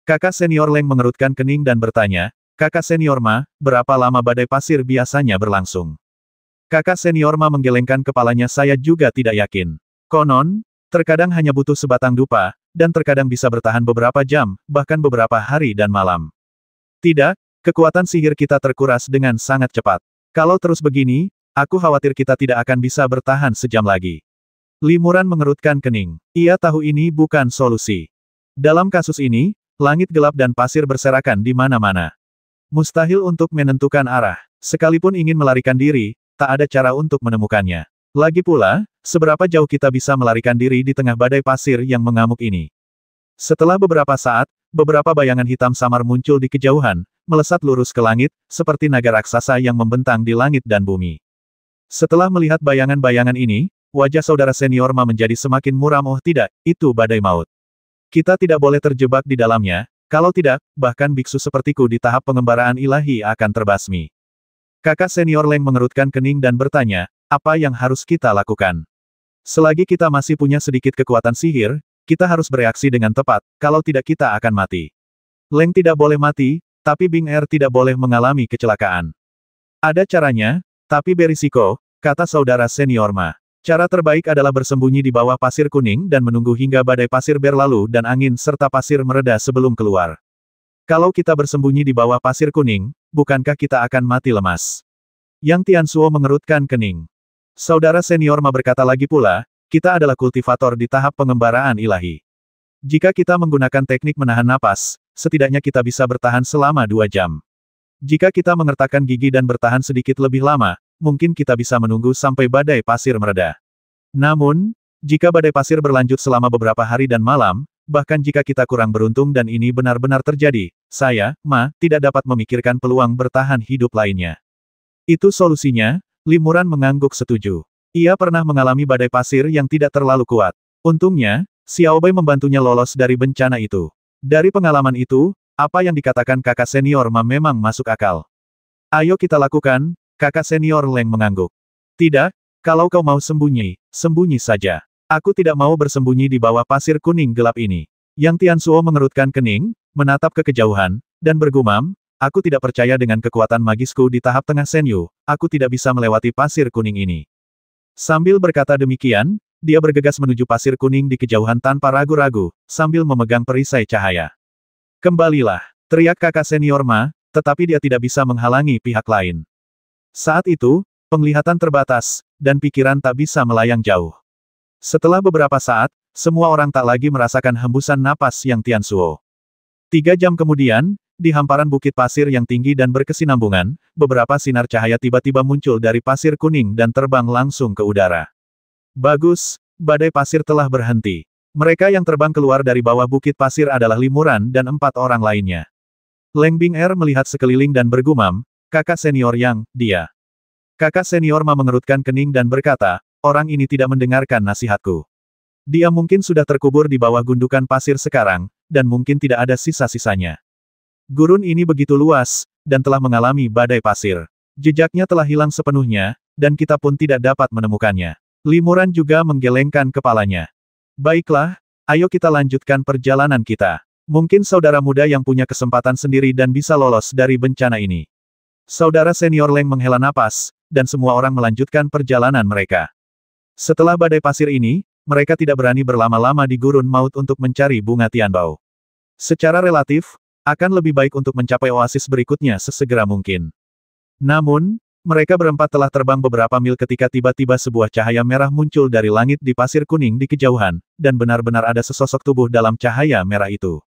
S1: Kakak senior Leng mengerutkan kening dan bertanya, kakak senior Ma, berapa lama badai pasir biasanya berlangsung? Kakak senior Ma menggelengkan kepalanya, saya juga tidak yakin. Konon, terkadang hanya butuh sebatang dupa, dan terkadang bisa bertahan beberapa jam, bahkan beberapa hari dan malam. Tidak, kekuatan sihir kita terkuras dengan sangat cepat. Kalau terus begini, aku khawatir kita tidak akan bisa bertahan sejam lagi. Limuran mengerutkan kening. Ia tahu ini bukan solusi. Dalam kasus ini, langit gelap dan pasir berserakan di mana-mana. Mustahil untuk menentukan arah. Sekalipun ingin melarikan diri, tak ada cara untuk menemukannya. Lagi pula, seberapa jauh kita bisa melarikan diri di tengah badai pasir yang mengamuk ini? Setelah beberapa saat, beberapa bayangan hitam samar muncul di kejauhan, melesat lurus ke langit, seperti naga raksasa yang membentang di langit dan bumi. Setelah melihat bayangan-bayangan ini, wajah saudara senior Ma menjadi semakin muram. Oh tidak, itu badai maut. Kita tidak boleh terjebak di dalamnya, kalau tidak, bahkan biksu sepertiku di tahap pengembaraan ilahi akan terbasmi. Kakak senior Leng mengerutkan kening dan bertanya, apa yang harus kita lakukan? Selagi kita masih punya sedikit kekuatan sihir, kita harus bereaksi dengan tepat, kalau tidak kita akan mati. Leng tidak boleh mati, tapi Bing Er tidak boleh mengalami kecelakaan. Ada caranya, tapi berisiko, kata saudara senior Ma. Cara terbaik adalah bersembunyi di bawah pasir kuning dan menunggu hingga badai pasir berlalu dan angin serta pasir mereda sebelum keluar. Kalau kita bersembunyi di bawah pasir kuning, bukankah kita akan mati lemas? Yang Tianzuo mengerutkan kening. Saudara senior Ma berkata lagi pula, kita adalah kultivator di tahap pengembaraan ilahi. Jika kita menggunakan teknik menahan napas, setidaknya kita bisa bertahan selama 2 jam. Jika kita mengertakkan gigi dan bertahan sedikit lebih lama, mungkin kita bisa menunggu sampai badai pasir mereda. Namun, jika badai pasir berlanjut selama beberapa hari dan malam, bahkan jika kita kurang beruntung dan ini benar-benar terjadi, saya, Ma, tidak dapat memikirkan peluang bertahan hidup lainnya. Itu solusinya, Limuran mengangguk setuju. Ia pernah mengalami badai pasir yang tidak terlalu kuat. Untungnya, Xiaobei membantunya lolos dari bencana itu. Dari pengalaman itu, apa yang dikatakan kakak senior Ma memang masuk akal. Ayo kita lakukan, kakak senior Leng mengangguk. Tidak, kalau kau mau sembunyi, sembunyi saja. Aku tidak mau bersembunyi di bawah pasir kuning gelap ini. Yang Tianzuo mengerutkan kening, menatap ke kejauhan, dan bergumam, aku tidak percaya dengan kekuatan magisku di tahap tengah Senyu, aku tidak bisa melewati pasir kuning ini. Sambil berkata demikian, dia bergegas menuju pasir kuning di kejauhan tanpa ragu-ragu, sambil memegang perisai cahaya. Kembalilah, teriak kakak senior Ma, tetapi dia tidak bisa menghalangi pihak lain. Saat itu, penglihatan terbatas, dan pikiran tak bisa melayang jauh. Setelah beberapa saat, semua orang tak lagi merasakan hembusan napas yang Tianzuo. 3 jam kemudian, di hamparan bukit pasir yang tinggi dan berkesinambungan, beberapa sinar cahaya tiba-tiba muncul dari pasir kuning dan terbang langsung ke udara. Bagus, badai pasir telah berhenti. Mereka yang terbang keluar dari bawah bukit pasir adalah Limuran dan 4 orang lainnya. Leng Bing Er melihat sekeliling dan bergumam, kakak senior Yang, dia. Kakak senior Ma mengerutkan kening dan berkata, orang ini tidak mendengarkan nasihatku. Dia mungkin sudah terkubur di bawah gundukan pasir sekarang, dan mungkin tidak ada sisa-sisanya. Gurun ini begitu luas, dan telah mengalami badai pasir. Jejaknya telah hilang sepenuhnya, dan kita pun tidak dapat menemukannya. Limuran juga menggelengkan kepalanya. Baiklah, ayo kita lanjutkan perjalanan kita. Mungkin saudara muda yang punya kesempatan sendiri dan bisa lolos dari bencana ini. Saudara senior Leng menghela napas, dan semua orang melanjutkan perjalanan mereka. Setelah badai pasir ini, mereka tidak berani berlama-lama di gurun maut untuk mencari bunga Tianbao. Secara relatif, akan lebih baik untuk mencapai oasis berikutnya sesegera mungkin. Namun, mereka berempat telah terbang beberapa mil ketika tiba-tiba sebuah cahaya merah muncul dari langit di pasir kuning di kejauhan, dan benar-benar ada sesosok tubuh dalam cahaya merah itu.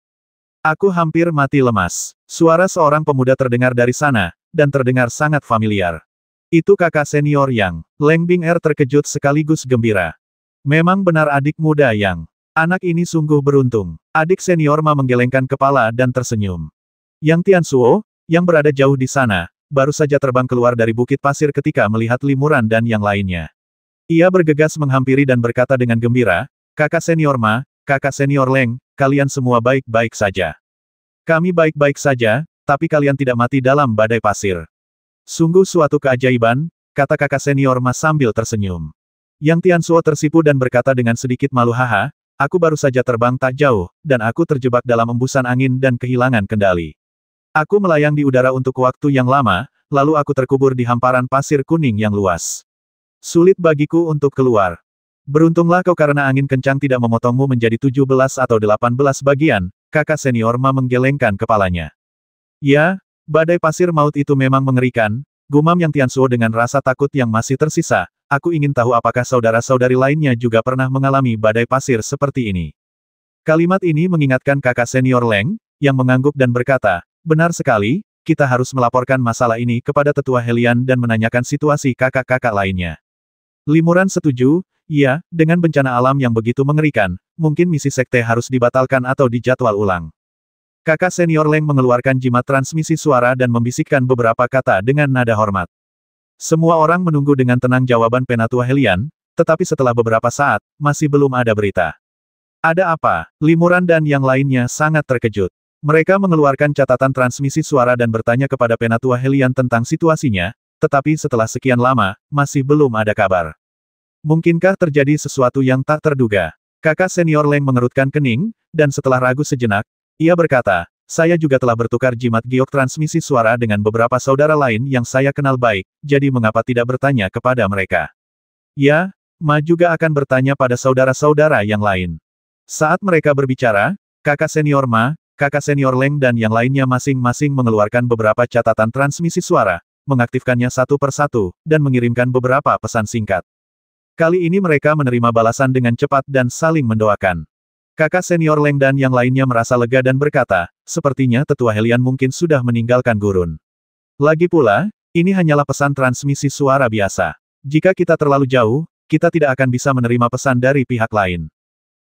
S1: Aku hampir mati lemas. Suara seorang pemuda terdengar dari sana, dan terdengar sangat familiar. Itu kakak senior Yang. Leng Bing Er terkejut sekaligus gembira. Memang benar adik muda Yang. Anak ini sungguh beruntung. Adik senior Ma menggelengkan kepala dan tersenyum. Yang Tianzuo, yang berada jauh di sana, baru saja terbang keluar dari bukit pasir ketika melihat Limuran dan yang lainnya. Ia bergegas menghampiri dan berkata dengan gembira, kakak senior Ma, kakak senior Leng, kalian semua baik-baik saja. Kami baik-baik saja, tapi kalian tidak mati dalam badai pasir. Sungguh suatu keajaiban, kata kakak senior Ma sambil tersenyum. Yang Tianzuo tersipu dan berkata dengan sedikit malu, haha, aku baru saja terbang tak jauh, dan aku terjebak dalam embusan angin dan kehilangan kendali. Aku melayang di udara untuk waktu yang lama, lalu aku terkubur di hamparan pasir kuning yang luas. Sulit bagiku untuk keluar. Beruntunglah kau karena angin kencang tidak memotongmu menjadi 17 atau 18 bagian, kakak senior Ma menggelengkan kepalanya. Ya, badai pasir maut itu memang mengerikan, Gumam Yang Tianzuo dengan rasa takut yang masih tersisa, aku ingin tahu apakah saudara-saudari lainnya juga pernah mengalami badai pasir seperti ini. Kalimat ini mengingatkan kakak senior Leng, yang mengangguk dan berkata, benar sekali, kita harus melaporkan masalah ini kepada tetua Helian dan menanyakan situasi kakak-kakak lainnya. Limuran setuju, ya, dengan bencana alam yang begitu mengerikan, mungkin misi sekte harus dibatalkan atau dijadwal ulang. Kakak senior Leng mengeluarkan jimat transmisi suara dan membisikkan beberapa kata dengan nada hormat. Semua orang menunggu dengan tenang jawaban Penatua Helian, tetapi setelah beberapa saat, masih belum ada berita. Ada apa? Limuran dan yang lainnya sangat terkejut. Mereka mengeluarkan catatan transmisi suara dan bertanya kepada Penatua Helian tentang situasinya, tetapi setelah sekian lama, masih belum ada kabar. Mungkinkah terjadi sesuatu yang tak terduga? Kakak senior Leng mengerutkan kening, dan setelah ragu sejenak, ia berkata, saya juga telah bertukar jimat giok transmisi suara dengan beberapa saudara lain yang saya kenal baik, jadi mengapa tidak bertanya kepada mereka? Ya, Ma juga akan bertanya pada saudara-saudara yang lain. Saat mereka berbicara, kakak senior Ma, kakak senior Leng dan yang lainnya masing-masing mengeluarkan beberapa catatan transmisi suara, mengaktifkannya satu persatu, dan mengirimkan beberapa pesan singkat. Kali ini mereka menerima balasan dengan cepat dan saling mendoakan. Kakak senior Leng dan yang lainnya merasa lega dan berkata, sepertinya tetua Helian mungkin sudah meninggalkan gurun. Lagi pula, ini hanyalah pesan transmisi suara biasa. Jika kita terlalu jauh, kita tidak akan bisa menerima pesan dari pihak lain.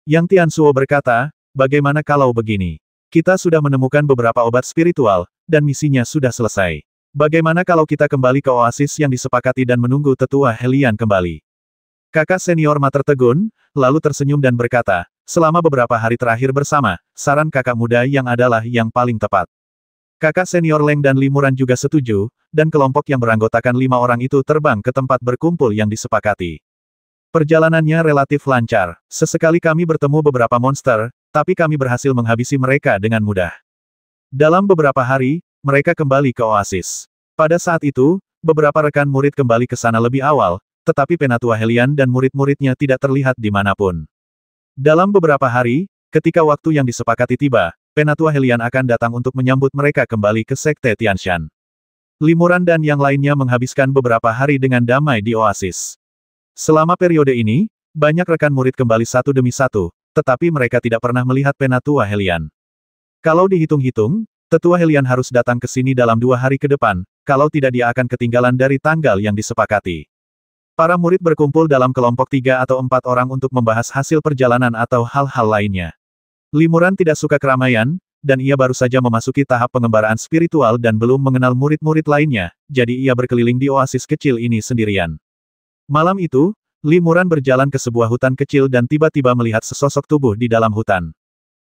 S1: Yang Tianzuo berkata, bagaimana kalau begini? Kita sudah menemukan beberapa obat spiritual, dan misinya sudah selesai. Bagaimana kalau kita kembali ke oasis yang disepakati dan menunggu tetua Helian kembali? Kakak senior Ma tertegun, lalu tersenyum dan berkata, selama beberapa hari terakhir bersama, saran kakak muda yang adalah yang paling tepat. Kakak senior Leng dan Limuran juga setuju, dan kelompok yang beranggotakan 5 orang itu terbang ke tempat berkumpul yang disepakati. Perjalanannya relatif lancar. Sesekali kami bertemu beberapa monster, tapi kami berhasil menghabisi mereka dengan mudah. Dalam beberapa hari, mereka kembali ke oasis. Pada saat itu, beberapa rekan murid kembali ke sana lebih awal, tetapi Penatua Helian dan murid-muridnya tidak terlihat dimanapun. Dalam beberapa hari, ketika waktu yang disepakati tiba, Penatua Helian akan datang untuk menyambut mereka kembali ke Sekte Tianshan. Limuran dan yang lainnya menghabiskan beberapa hari dengan damai di oasis. Selama periode ini, banyak rekan murid kembali satu demi satu, tetapi mereka tidak pernah melihat Penatua Helian. Kalau dihitung-hitung, tetua Helian harus datang ke sini dalam 2 hari ke depan, kalau tidak dia akan ketinggalan dari tanggal yang disepakati. Para murid berkumpul dalam kelompok 3 atau 4 orang untuk membahas hasil perjalanan atau hal-hal lainnya. Limuran tidak suka keramaian, dan ia baru saja memasuki tahap pengembaraan spiritual dan belum mengenal murid-murid lainnya, jadi ia berkeliling di oasis kecil ini sendirian. Malam itu, Limuran berjalan ke sebuah hutan kecil dan tiba-tiba melihat sesosok tubuh di dalam hutan.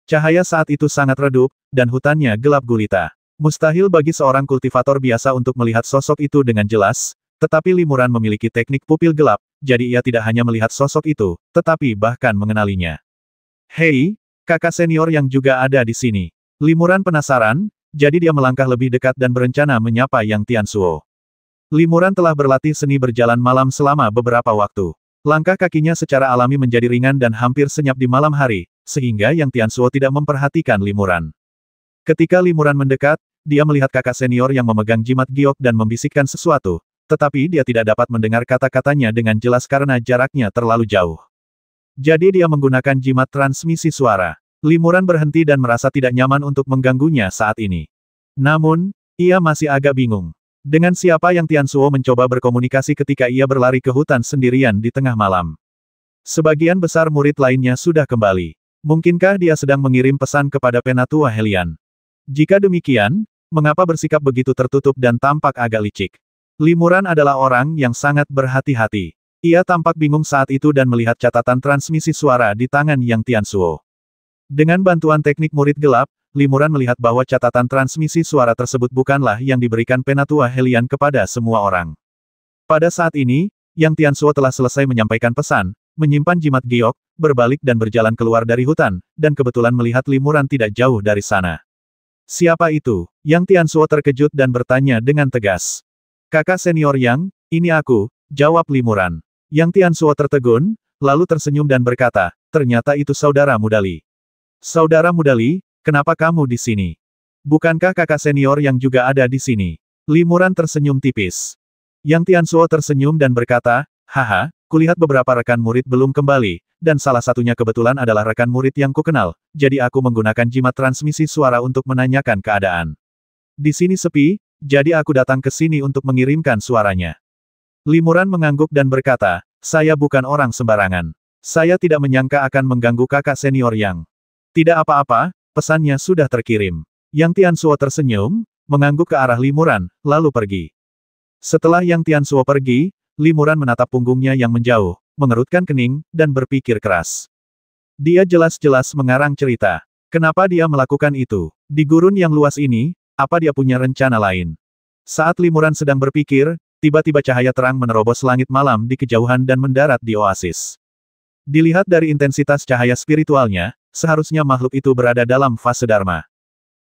S1: Cahaya saat itu sangat redup, dan hutannya gelap gulita. Mustahil bagi seorang kultivator biasa untuk melihat sosok itu dengan jelas, tetapi Limuran memiliki teknik pupil gelap, jadi ia tidak hanya melihat sosok itu, tetapi bahkan mengenalinya. Hei, kakak senior yang juga ada di sini. Limuran penasaran, jadi dia melangkah lebih dekat dan berencana menyapa Yang Tianzuo. Limuran telah berlatih seni berjalan malam selama beberapa waktu. Langkah kakinya secara alami menjadi ringan dan hampir senyap di malam hari, sehingga Yang Tianzuo tidak memperhatikan Limuran. Ketika Limuran mendekat, dia melihat kakak senior yang memegang jimat giok dan membisikkan sesuatu, tetapi dia tidak dapat mendengar kata-katanya dengan jelas karena jaraknya terlalu jauh. Jadi dia menggunakan jimat transmisi suara. Limuran berhenti dan merasa tidak nyaman untuk mengganggunya saat ini. Namun, ia masih agak bingung. Dengan siapa Yang Tianzuo mencoba berkomunikasi ketika ia berlari ke hutan sendirian di tengah malam. Sebagian besar murid lainnya sudah kembali. Mungkinkah dia sedang mengirim pesan kepada Penatua Helian? Jika demikian, mengapa bersikap begitu tertutup dan tampak agak licik? Limuran adalah orang yang sangat berhati-hati. Ia tampak bingung saat itu dan melihat catatan transmisi suara di tangan Yang Tianzuo. Dengan bantuan teknik murid gelap, Limuran melihat bahwa catatan transmisi suara tersebut bukanlah yang diberikan Penatua Helian kepada semua orang. Pada saat ini, Yang Tianzuo telah selesai menyampaikan pesan, menyimpan jimat giok, berbalik dan berjalan keluar dari hutan, dan kebetulan melihat Limuran tidak jauh dari sana. Siapa itu? Yang Tianzuo terkejut dan bertanya dengan tegas. Kakak senior Yang, ini aku, jawab Limuran. Yang Tianzuo tertegun, lalu tersenyum dan berkata, ternyata itu saudara Mudali. Saudara Mudali, kenapa kamu di sini? Bukankah kakak senior yang juga ada di sini? Limuran tersenyum tipis. Yang Tianzuo tersenyum dan berkata, haha, kulihat beberapa rekan murid belum kembali, dan salah satunya kebetulan adalah rekan murid yang kukenal, jadi aku menggunakan jimat transmisi suara untuk menanyakan keadaan. Di sini sepi, jadi aku datang ke sini untuk mengirimkan suaranya. Limuran mengangguk dan berkata, saya bukan orang sembarangan. Saya tidak menyangka akan mengganggu kakak senior Yang. Tidak apa-apa, pesannya sudah terkirim. Yang Tianzuo tersenyum, mengangguk ke arah Limuran, lalu pergi. Setelah Yang Tianzuo pergi, Limuran menatap punggungnya yang menjauh, mengerutkan kening, dan berpikir keras. Dia jelas-jelas mengarang cerita. Kenapa dia melakukan itu? Di gurun yang luas ini, apa dia punya rencana lain? Saat Limuran sedang berpikir, tiba-tiba cahaya terang menerobos langit malam di kejauhan dan mendarat di oasis. Dilihat dari intensitas cahaya spiritualnya, seharusnya makhluk itu berada dalam fase Dharma.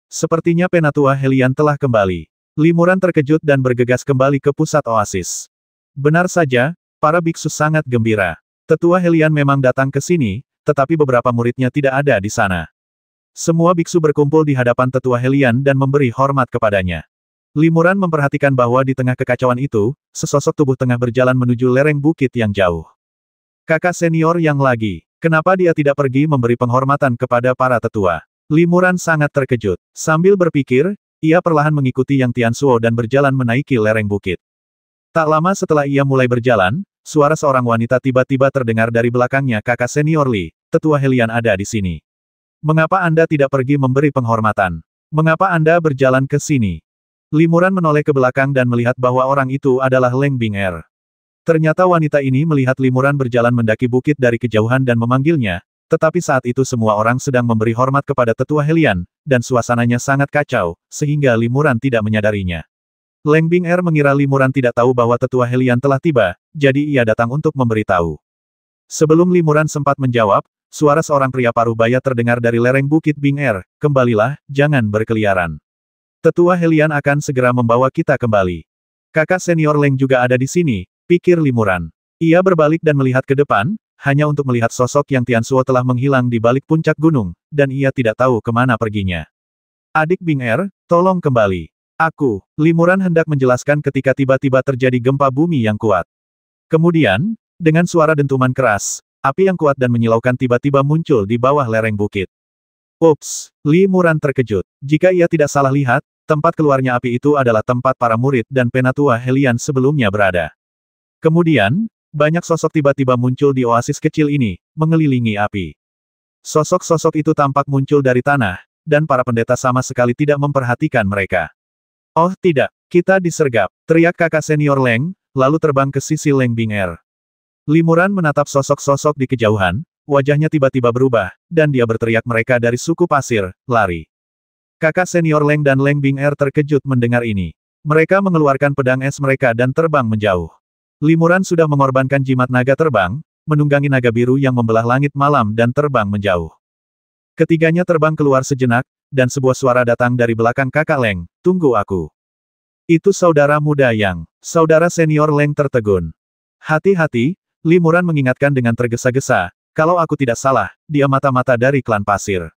S1: Sepertinya Penatua Helian telah kembali. Limuran terkejut dan bergegas kembali ke pusat oasis. Benar saja, para biksu sangat gembira. Tetua Helian memang datang ke sini, tetapi beberapa muridnya tidak ada di sana. Semua biksu berkumpul di hadapan Tetua Helian dan memberi hormat kepadanya. Limuran memperhatikan bahwa di tengah kekacauan itu, sesosok tubuh tengah berjalan menuju lereng bukit yang jauh. Kakak senior yang lagi, kenapa dia tidak pergi memberi penghormatan kepada para tetua? Limuran sangat terkejut. Sambil berpikir, ia perlahan mengikuti Yang Tianzuo dan berjalan menaiki lereng bukit. Tak lama setelah ia mulai berjalan, suara seorang wanita tiba-tiba terdengar dari belakangnya. Kakak senior Li, Tetua Helian ada di sini. Mengapa Anda tidak pergi memberi penghormatan? Mengapa Anda berjalan ke sini? Limuran menoleh ke belakang dan melihat bahwa orang itu adalah Leng Bing'er. Ternyata wanita ini melihat Limuran berjalan mendaki bukit dari kejauhan dan memanggilnya, tetapi saat itu semua orang sedang memberi hormat kepada Tetua Helian, dan suasananya sangat kacau, sehingga Limuran tidak menyadarinya. Leng Bing'er mengira Limuran tidak tahu bahwa Tetua Helian telah tiba, jadi ia datang untuk memberitahu. Sebelum Limuran sempat menjawab, suara seorang pria paruh baya terdengar dari lereng bukit Bing'er, kembalilah, jangan berkeliaran. Tetua Helian akan segera membawa kita kembali. Kakak senior Leng juga ada di sini, pikir Limuran. Ia berbalik dan melihat ke depan, hanya untuk melihat sosok Yang Tianzuo telah menghilang di balik puncak gunung, dan ia tidak tahu kemana perginya. Adik Bing'er, tolong kembali. Aku, Limuran hendak menjelaskan ketika tiba-tiba terjadi gempa bumi yang kuat. Kemudian, dengan suara dentuman keras, api yang kuat dan menyilaukan tiba-tiba muncul di bawah lereng bukit. Ups, Limuran terkejut. Jika ia tidak salah lihat, tempat keluarnya api itu adalah tempat para murid dan Penatua Helian sebelumnya berada. Kemudian, banyak sosok tiba-tiba muncul di oasis kecil ini, mengelilingi api. Sosok-sosok itu tampak muncul dari tanah, dan para pendeta sama sekali tidak memperhatikan mereka. Oh tidak, kita disergap, teriak kakak senior Leng, lalu terbang ke sisi Leng Bing'er. Limuran menatap sosok-sosok di kejauhan, wajahnya tiba-tiba berubah, dan dia berteriak mereka dari suku pasir, lari. Kakak senior Leng dan Leng Bing'er terkejut mendengar ini. Mereka mengeluarkan pedang es mereka dan terbang menjauh. Limuran sudah mengorbankan jimat naga terbang, menunggangi naga biru yang membelah langit malam dan terbang menjauh. Ketiganya terbang keluar sejenak, dan sebuah suara datang dari belakang kakak Leng, tunggu aku. Itu saudara muda Yang. Saudara senior Leng tertegun. Hati-hati, Limuran mengingatkan dengan tergesa-gesa, kalau aku tidak salah, dia mata-mata dari klan pasir.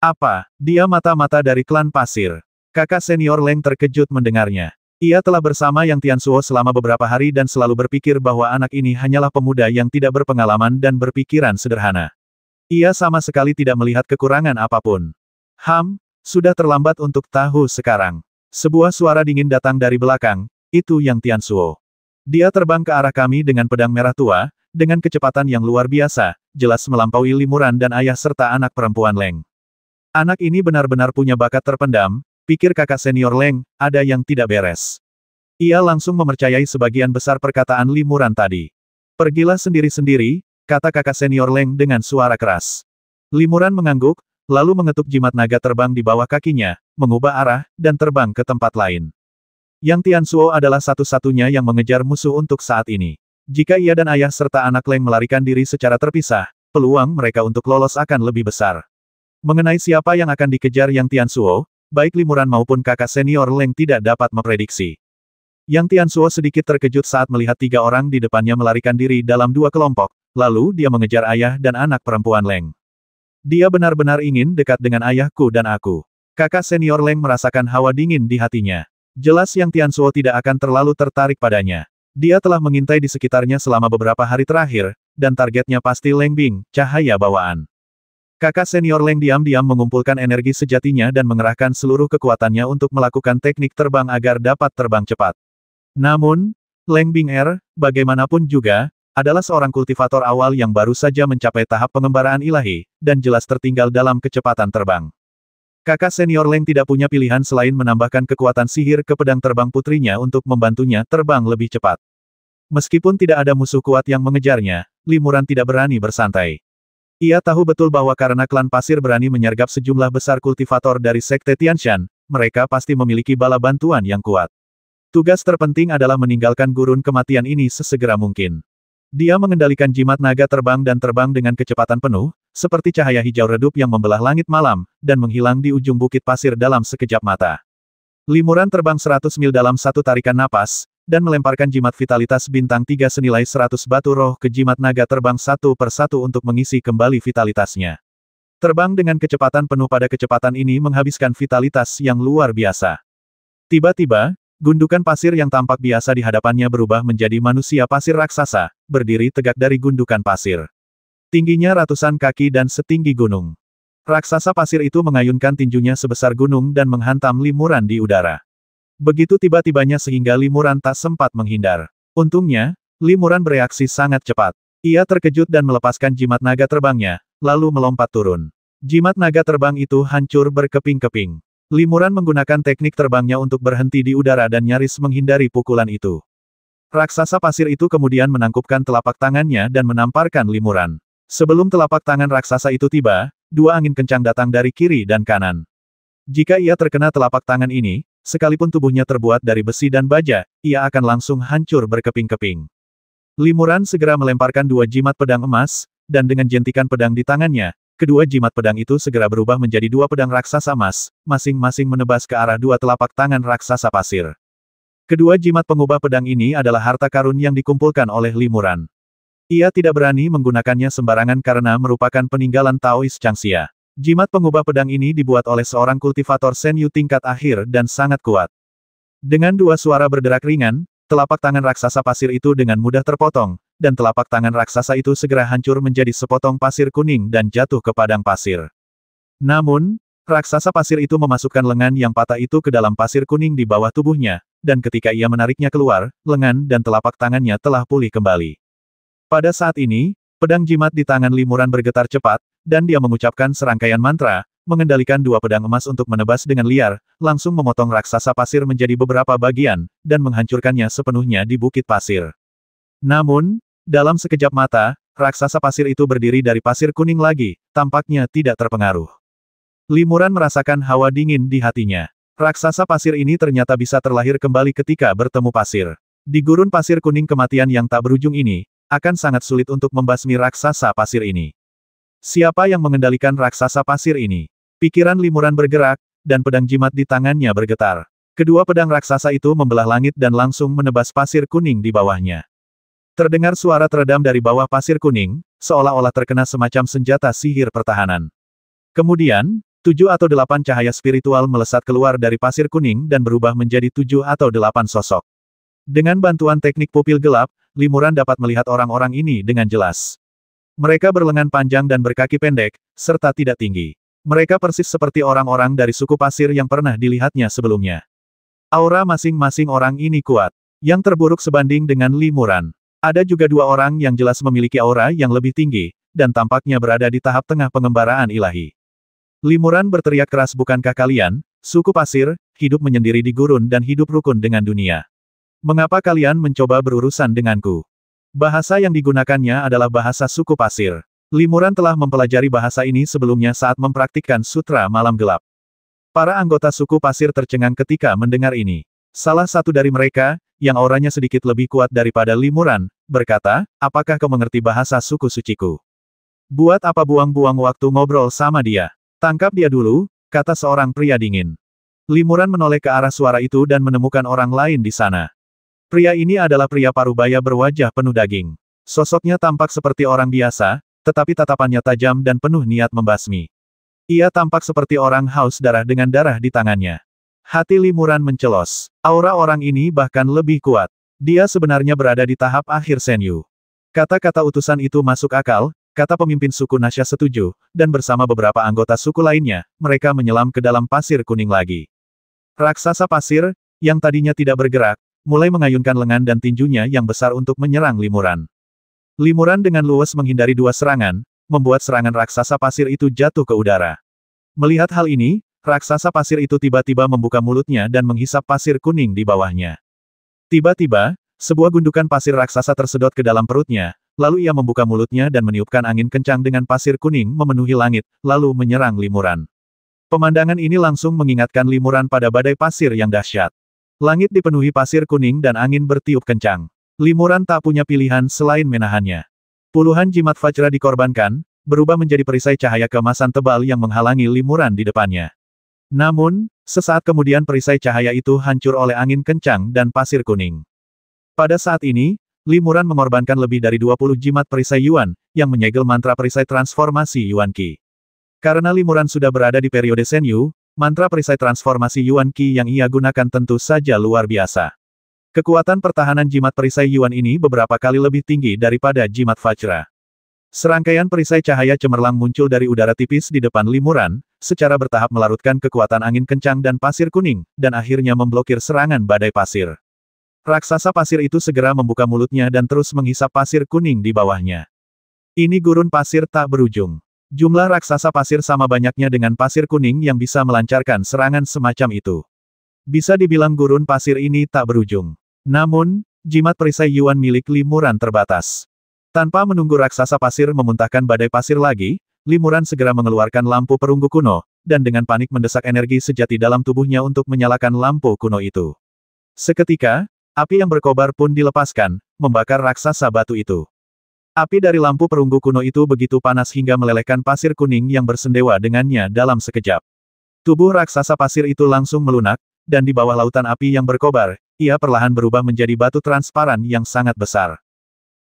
S1: Apa, dia mata-mata dari klan pasir? Kakak senior Leng terkejut mendengarnya. Ia telah bersama Yang Tianzuo selama beberapa hari dan selalu berpikir bahwa anak ini hanyalah pemuda yang tidak berpengalaman dan berpikiran sederhana. Ia sama sekali tidak melihat kekurangan apapun. Sudah terlambat untuk tahu sekarang. Sebuah suara dingin datang dari belakang, itu Yang Tianzuo. Dia terbang ke arah kami dengan pedang merah tua, dengan kecepatan yang luar biasa, jelas melampaui Limuran dan ayah serta anak perempuan Leng. Anak ini benar-benar punya bakat terpendam, pikir kakak senior Leng, ada yang tidak beres. Ia langsung mempercayai sebagian besar perkataan Limuran tadi. Pergilah sendiri-sendiri, kata kakak senior Leng dengan suara keras. Limuran mengangguk, lalu mengetuk jimat naga terbang di bawah kakinya, mengubah arah, dan terbang ke tempat lain. Yang Tianzuo adalah satu-satunya yang mengejar musuh untuk saat ini. Jika ia dan ayah serta anak Leng melarikan diri secara terpisah, peluang mereka untuk lolos akan lebih besar. Mengenai siapa yang akan dikejar Yang Tianzuo, baik Limuran maupun kakak senior Leng tidak dapat memprediksi. Yang Tianzuo sedikit terkejut saat melihat 3 orang di depannya melarikan diri dalam 2 kelompok, lalu dia mengejar ayah dan anak perempuan Leng. Dia benar-benar ingin dekat dengan ayahku dan aku. Kakak senior Leng merasakan hawa dingin di hatinya. Jelas Yang Tianzuo tidak akan terlalu tertarik padanya. Dia telah mengintai di sekitarnya selama beberapa hari terakhir, dan targetnya pasti Leng Bing, cahaya bawaan. Kakak senior Leng diam-diam mengumpulkan energi sejatinya dan mengerahkan seluruh kekuatannya untuk melakukan teknik terbang agar dapat terbang cepat. Namun, Leng Bing bagaimanapun juga, adalah seorang kultivator awal yang baru saja mencapai tahap pengembaraan ilahi, dan jelas tertinggal dalam kecepatan terbang. Kakak senior Leng tidak punya pilihan selain menambahkan kekuatan sihir ke pedang terbang putrinya untuk membantunya terbang lebih cepat. Meskipun tidak ada musuh kuat yang mengejarnya, Li Muran tidak berani bersantai. Ia tahu betul bahwa karena klan pasir berani menyergap sejumlah besar kultivator dari Sekte Tianshan, mereka pasti memiliki bala bantuan yang kuat. Tugas terpenting adalah meninggalkan gurun kematian ini sesegera mungkin. Dia mengendalikan jimat naga terbang dan terbang dengan kecepatan penuh, seperti cahaya hijau redup yang membelah langit malam, dan menghilang di ujung bukit pasir dalam sekejap mata. Li Muran terbang 100 mil dalam satu tarikan napas, dan melemparkan jimat vitalitas bintang 3 senilai 100 batu roh ke jimat naga terbang satu per satu untuk mengisi kembali vitalitasnya. Terbang dengan kecepatan penuh pada kecepatan ini menghabiskan vitalitas yang luar biasa. Tiba-tiba, gundukan pasir yang tampak biasa di hadapannya berubah menjadi manusia pasir raksasa, berdiri tegak dari gundukan pasir. Tingginya ratusan kaki dan setinggi gunung. Raksasa pasir itu mengayunkan tinjunya sebesar gunung dan menghantam Li Muran di udara. Begitu tiba-tibanya sehingga Li Muran tak sempat menghindar. Untungnya, Li Muran bereaksi sangat cepat. Ia terkejut dan melepaskan jimat naga terbangnya, lalu melompat turun. Jimat naga terbang itu hancur berkeping-keping. Li Muran menggunakan teknik terbangnya untuk berhenti di udara dan nyaris menghindari pukulan itu. Raksasa pasir itu kemudian menangkupkan telapak tangannya dan menamparkan Li Muran. Sebelum telapak tangan raksasa itu tiba, dua angin kencang datang dari kiri dan kanan. Jika ia terkena telapak tangan ini, sekalipun tubuhnya terbuat dari besi dan baja, ia akan langsung hancur berkeping-keping. Li Muran segera melemparkan dua jimat pedang emas, dan dengan jentikan pedang di tangannya, kedua jimat pedang itu segera berubah menjadi dua pedang raksasa emas, masing-masing menebas ke arah dua telapak tangan raksasa pasir. Kedua jimat pengubah pedang ini adalah harta karun yang dikumpulkan oleh Li Muran. Ia tidak berani menggunakannya sembarangan karena merupakan peninggalan Taoist Changxia. Jimat pengubah pedang ini dibuat oleh seorang kultivator Senyu tingkat akhir dan sangat kuat. Dengan dua suara berderak ringan, telapak tangan raksasa pasir itu dengan mudah terpotong, dan telapak tangan raksasa itu segera hancur menjadi sepotong pasir kuning dan jatuh ke padang pasir. Namun, raksasa pasir itu memasukkan lengan yang patah itu ke dalam pasir kuning di bawah tubuhnya, dan ketika ia menariknya keluar, lengan dan telapak tangannya telah pulih kembali. Pada saat ini, pedang jimat di tangan Li Muran bergetar cepat, dan dia mengucapkan serangkaian mantra, mengendalikan dua pedang emas untuk menebas dengan liar, langsung memotong raksasa pasir menjadi beberapa bagian, dan menghancurkannya sepenuhnya di bukit pasir. Namun, dalam sekejap mata, raksasa pasir itu berdiri dari pasir kuning lagi, tampaknya tidak terpengaruh. Li Muran merasakan hawa dingin di hatinya. Raksasa pasir ini ternyata bisa terlahir kembali ketika bertemu pasir. Di gurun pasir kuning kematian yang tak berujung ini, akan sangat sulit untuk membasmi raksasa pasir ini. Siapa yang mengendalikan raksasa pasir ini? Pikiran Li Muran bergerak, dan pedang jimat di tangannya bergetar. Kedua pedang raksasa itu membelah langit dan langsung menebas pasir kuning di bawahnya. Terdengar suara teredam dari bawah pasir kuning, seolah-olah terkena semacam senjata sihir pertahanan. Kemudian, 7 atau 8 cahaya spiritual melesat keluar dari pasir kuning dan berubah menjadi 7 atau 8 sosok. Dengan bantuan teknik pupil gelap, Li Muran dapat melihat orang-orang ini dengan jelas. Mereka berlengan panjang dan berkaki pendek, serta tidak tinggi. Mereka persis seperti orang-orang dari suku pasir yang pernah dilihatnya sebelumnya. Aura masing-masing orang ini kuat. Yang terburuk sebanding dengan Li Muran. Ada juga dua orang yang jelas memiliki aura yang lebih tinggi, dan tampaknya berada di tahap tengah pengembaraan ilahi. Li Muran berteriak keras, bukankah kalian, suku pasir, hidup menyendiri di gurun dan hidup rukun dengan dunia? Mengapa kalian mencoba berurusan denganku? Bahasa yang digunakannya adalah bahasa suku pasir. Li Muran telah mempelajari bahasa ini sebelumnya saat mempraktikkan Sutra Malam Gelap. Para anggota suku pasir tercengang ketika mendengar ini. Salah satu dari mereka, yang auranya sedikit lebih kuat daripada Li Muran, berkata, apakah kau mengerti bahasa suku suciku? Buat apa buang-buang waktu ngobrol sama dia? Tangkap dia dulu, kata seorang pria dingin. Li Muran menoleh ke arah suara itu dan menemukan orang lain di sana. Pria ini adalah pria parubaya berwajah penuh daging. Sosoknya tampak seperti orang biasa, tetapi tatapannya tajam dan penuh niat membasmi. Ia tampak seperti orang haus darah dengan darah di tangannya. Hati Limuran mencelos. Aura orang ini bahkan lebih kuat. Dia sebenarnya berada di tahap akhir Senyu. Kata-kata utusan itu masuk akal, kata pemimpin suku Nasya setuju, dan bersama beberapa anggota suku lainnya, mereka menyelam ke dalam pasir kuning lagi. Raksasa pasir, yang tadinya tidak bergerak, mulai mengayunkan lengan dan tinjunya yang besar untuk menyerang Limuran. Limuran dengan luwes menghindari dua serangan, membuat serangan raksasa pasir itu jatuh ke udara. Melihat hal ini, raksasa pasir itu tiba-tiba membuka mulutnya dan menghisap pasir kuning di bawahnya. Tiba-tiba, sebuah gundukan pasir raksasa tersedot ke dalam perutnya, lalu ia membuka mulutnya dan meniupkan angin kencang dengan pasir kuning memenuhi langit, lalu menyerang Limuran. Pemandangan ini langsung mengingatkan Limuran pada badai pasir yang dahsyat. Langit dipenuhi pasir kuning dan angin bertiup kencang. Limuran tak punya pilihan selain menahannya. Puluhan jimat Vajra dikorbankan, berubah menjadi perisai cahaya keemasan tebal yang menghalangi Limuran di depannya. Namun, sesaat kemudian perisai cahaya itu hancur oleh angin kencang dan pasir kuning. Pada saat ini, Limuran mengorbankan lebih dari 20 jimat perisai Yuan, yang menyegel mantra perisai transformasi Yuan Qi. Karena Limuran sudah berada di periode Senyu, mantra perisai transformasi Yuan Qi yang ia gunakan tentu saja luar biasa. Kekuatan pertahanan jimat perisai Yuan ini beberapa kali lebih tinggi daripada jimat Vajra. Serangkaian perisai cahaya cemerlang muncul dari udara tipis di depan Limuran, secara bertahap melarutkan kekuatan angin kencang dan pasir kuning, dan akhirnya memblokir serangan badai pasir. Raksasa pasir itu segera membuka mulutnya dan terus menghisap pasir kuning di bawahnya. Ini gurun pasir tak berujung. Jumlah raksasa pasir sama banyaknya dengan pasir kuning yang bisa melancarkan serangan semacam itu. Bisa dibilang gurun pasir ini tak berujung. Namun, jimat perisai Yuan milik Limuran terbatas. Tanpa menunggu raksasa pasir memuntahkan badai pasir lagi, Limuran segera mengeluarkan lampu perunggu kuno, dan dengan panik mendesak energi sejati dalam tubuhnya untuk menyalakan lampu kuno itu. Seketika, api yang berkobar pun dilepaskan, membakar raksasa batu itu. Api dari lampu perunggu kuno itu begitu panas hingga melelehkan pasir kuning yang bersendewa dengannya dalam sekejap. Tubuh raksasa pasir itu langsung melunak, dan di bawah lautan api yang berkobar, ia perlahan berubah menjadi batu transparan yang sangat besar.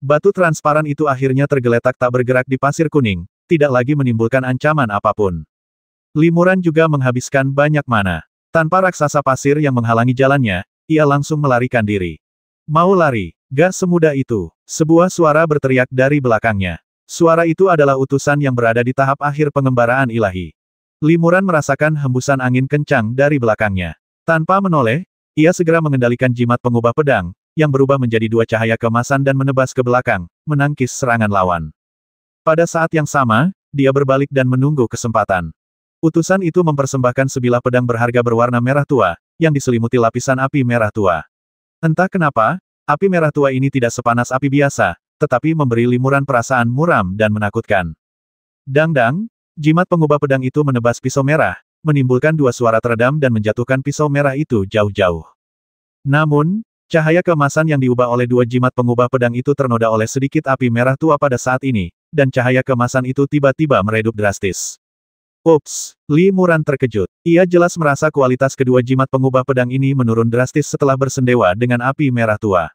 S1: Batu transparan itu akhirnya tergeletak tak bergerak di pasir kuning, tidak lagi menimbulkan ancaman apapun. Limuran juga menghabiskan banyak mana. Tanpa raksasa pasir yang menghalangi jalannya, ia langsung melarikan diri. Mau lari, gak semudah itu. Sebuah suara berteriak dari belakangnya. Suara itu adalah utusan yang berada di tahap akhir pengembaraan ilahi. Limuran merasakan hembusan angin kencang dari belakangnya. Tanpa menoleh, ia segera mengendalikan jimat pengubah pedang, yang berubah menjadi dua cahaya keemasan dan menebas ke belakang, menangkis serangan lawan. Pada saat yang sama, dia berbalik dan menunggu kesempatan. Utusan itu mempersembahkan sebilah pedang berharga berwarna merah tua, yang diselimuti lapisan api merah tua. Entah kenapa, api merah tua ini tidak sepanas api biasa, tetapi memberi Limuran perasaan muram dan menakutkan. Dang-dang, jimat pengubah pedang itu menebas pisau merah, menimbulkan dua suara teredam dan menjatuhkan pisau merah itu jauh-jauh. Namun, cahaya keemasan yang diubah oleh dua jimat pengubah pedang itu ternoda oleh sedikit api merah tua pada saat ini, dan cahaya keemasan itu tiba-tiba meredup drastis. Ups, Limuran terkejut. Ia jelas merasa kualitas kedua jimat pengubah pedang ini menurun drastis setelah bersendewa dengan api merah tua.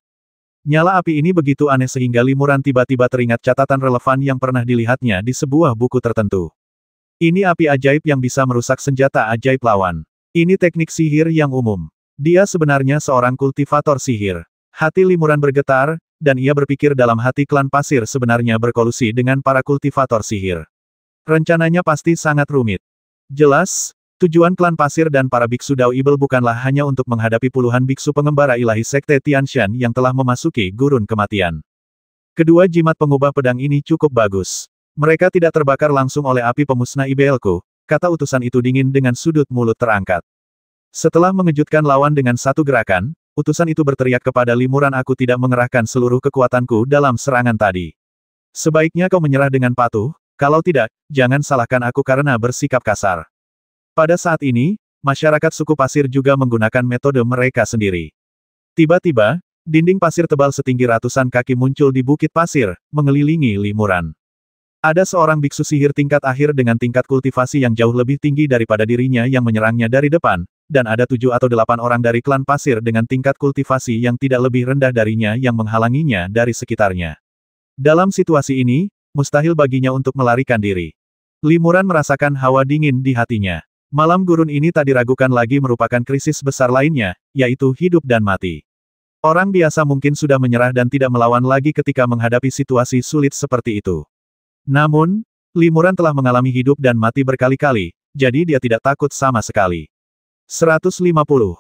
S1: Nyala api ini begitu aneh sehingga Limuran tiba-tiba teringat catatan relevan yang pernah dilihatnya di sebuah buku tertentu. Ini api ajaib yang bisa merusak senjata ajaib lawan. Ini teknik sihir yang umum. Dia sebenarnya seorang kultivator sihir. Hati Limuran bergetar, dan ia berpikir dalam hati klan pasir sebenarnya berkolusi dengan para kultivator sihir. Rencananya pasti sangat rumit. Jelas, tujuan klan pasir dan para biksu Dao Ibel bukanlah hanya untuk menghadapi puluhan biksu pengembara ilahi Sekte Tianshan yang telah memasuki gurun kematian. Kedua jimat pengubah pedang ini cukup bagus. Mereka tidak terbakar langsung oleh api pemusnah IBL-ku, kata utusan itu dingin dengan sudut mulut terangkat. Setelah mengejutkan lawan dengan satu gerakan, utusan itu berteriak kepada Limuran, aku tidak mengerahkan seluruh kekuatanku dalam serangan tadi. Sebaiknya kau menyerah dengan patuh. Kalau tidak, jangan salahkan aku karena bersikap kasar. Pada saat ini, masyarakat suku pasir juga menggunakan metode mereka sendiri. Tiba-tiba, dinding pasir tebal setinggi ratusan kaki muncul di bukit pasir, mengelilingi Limuran. Ada seorang biksu sihir tingkat akhir dengan tingkat kultivasi yang jauh lebih tinggi daripada dirinya yang menyerangnya dari depan, dan ada 7 atau 8 orang dari klan pasir dengan tingkat kultivasi yang tidak lebih rendah darinya yang menghalanginya dari sekitarnya. Dalam situasi ini, mustahil baginya untuk melarikan diri. Limuran merasakan hawa dingin di hatinya. Malam gurun ini tak diragukan lagi merupakan krisis besar lainnya, yaitu hidup dan mati. Orang biasa mungkin sudah menyerah dan tidak melawan lagi ketika menghadapi situasi sulit seperti itu. Namun, Limuran telah mengalami hidup dan mati berkali-kali, jadi dia tidak takut sama sekali. 150.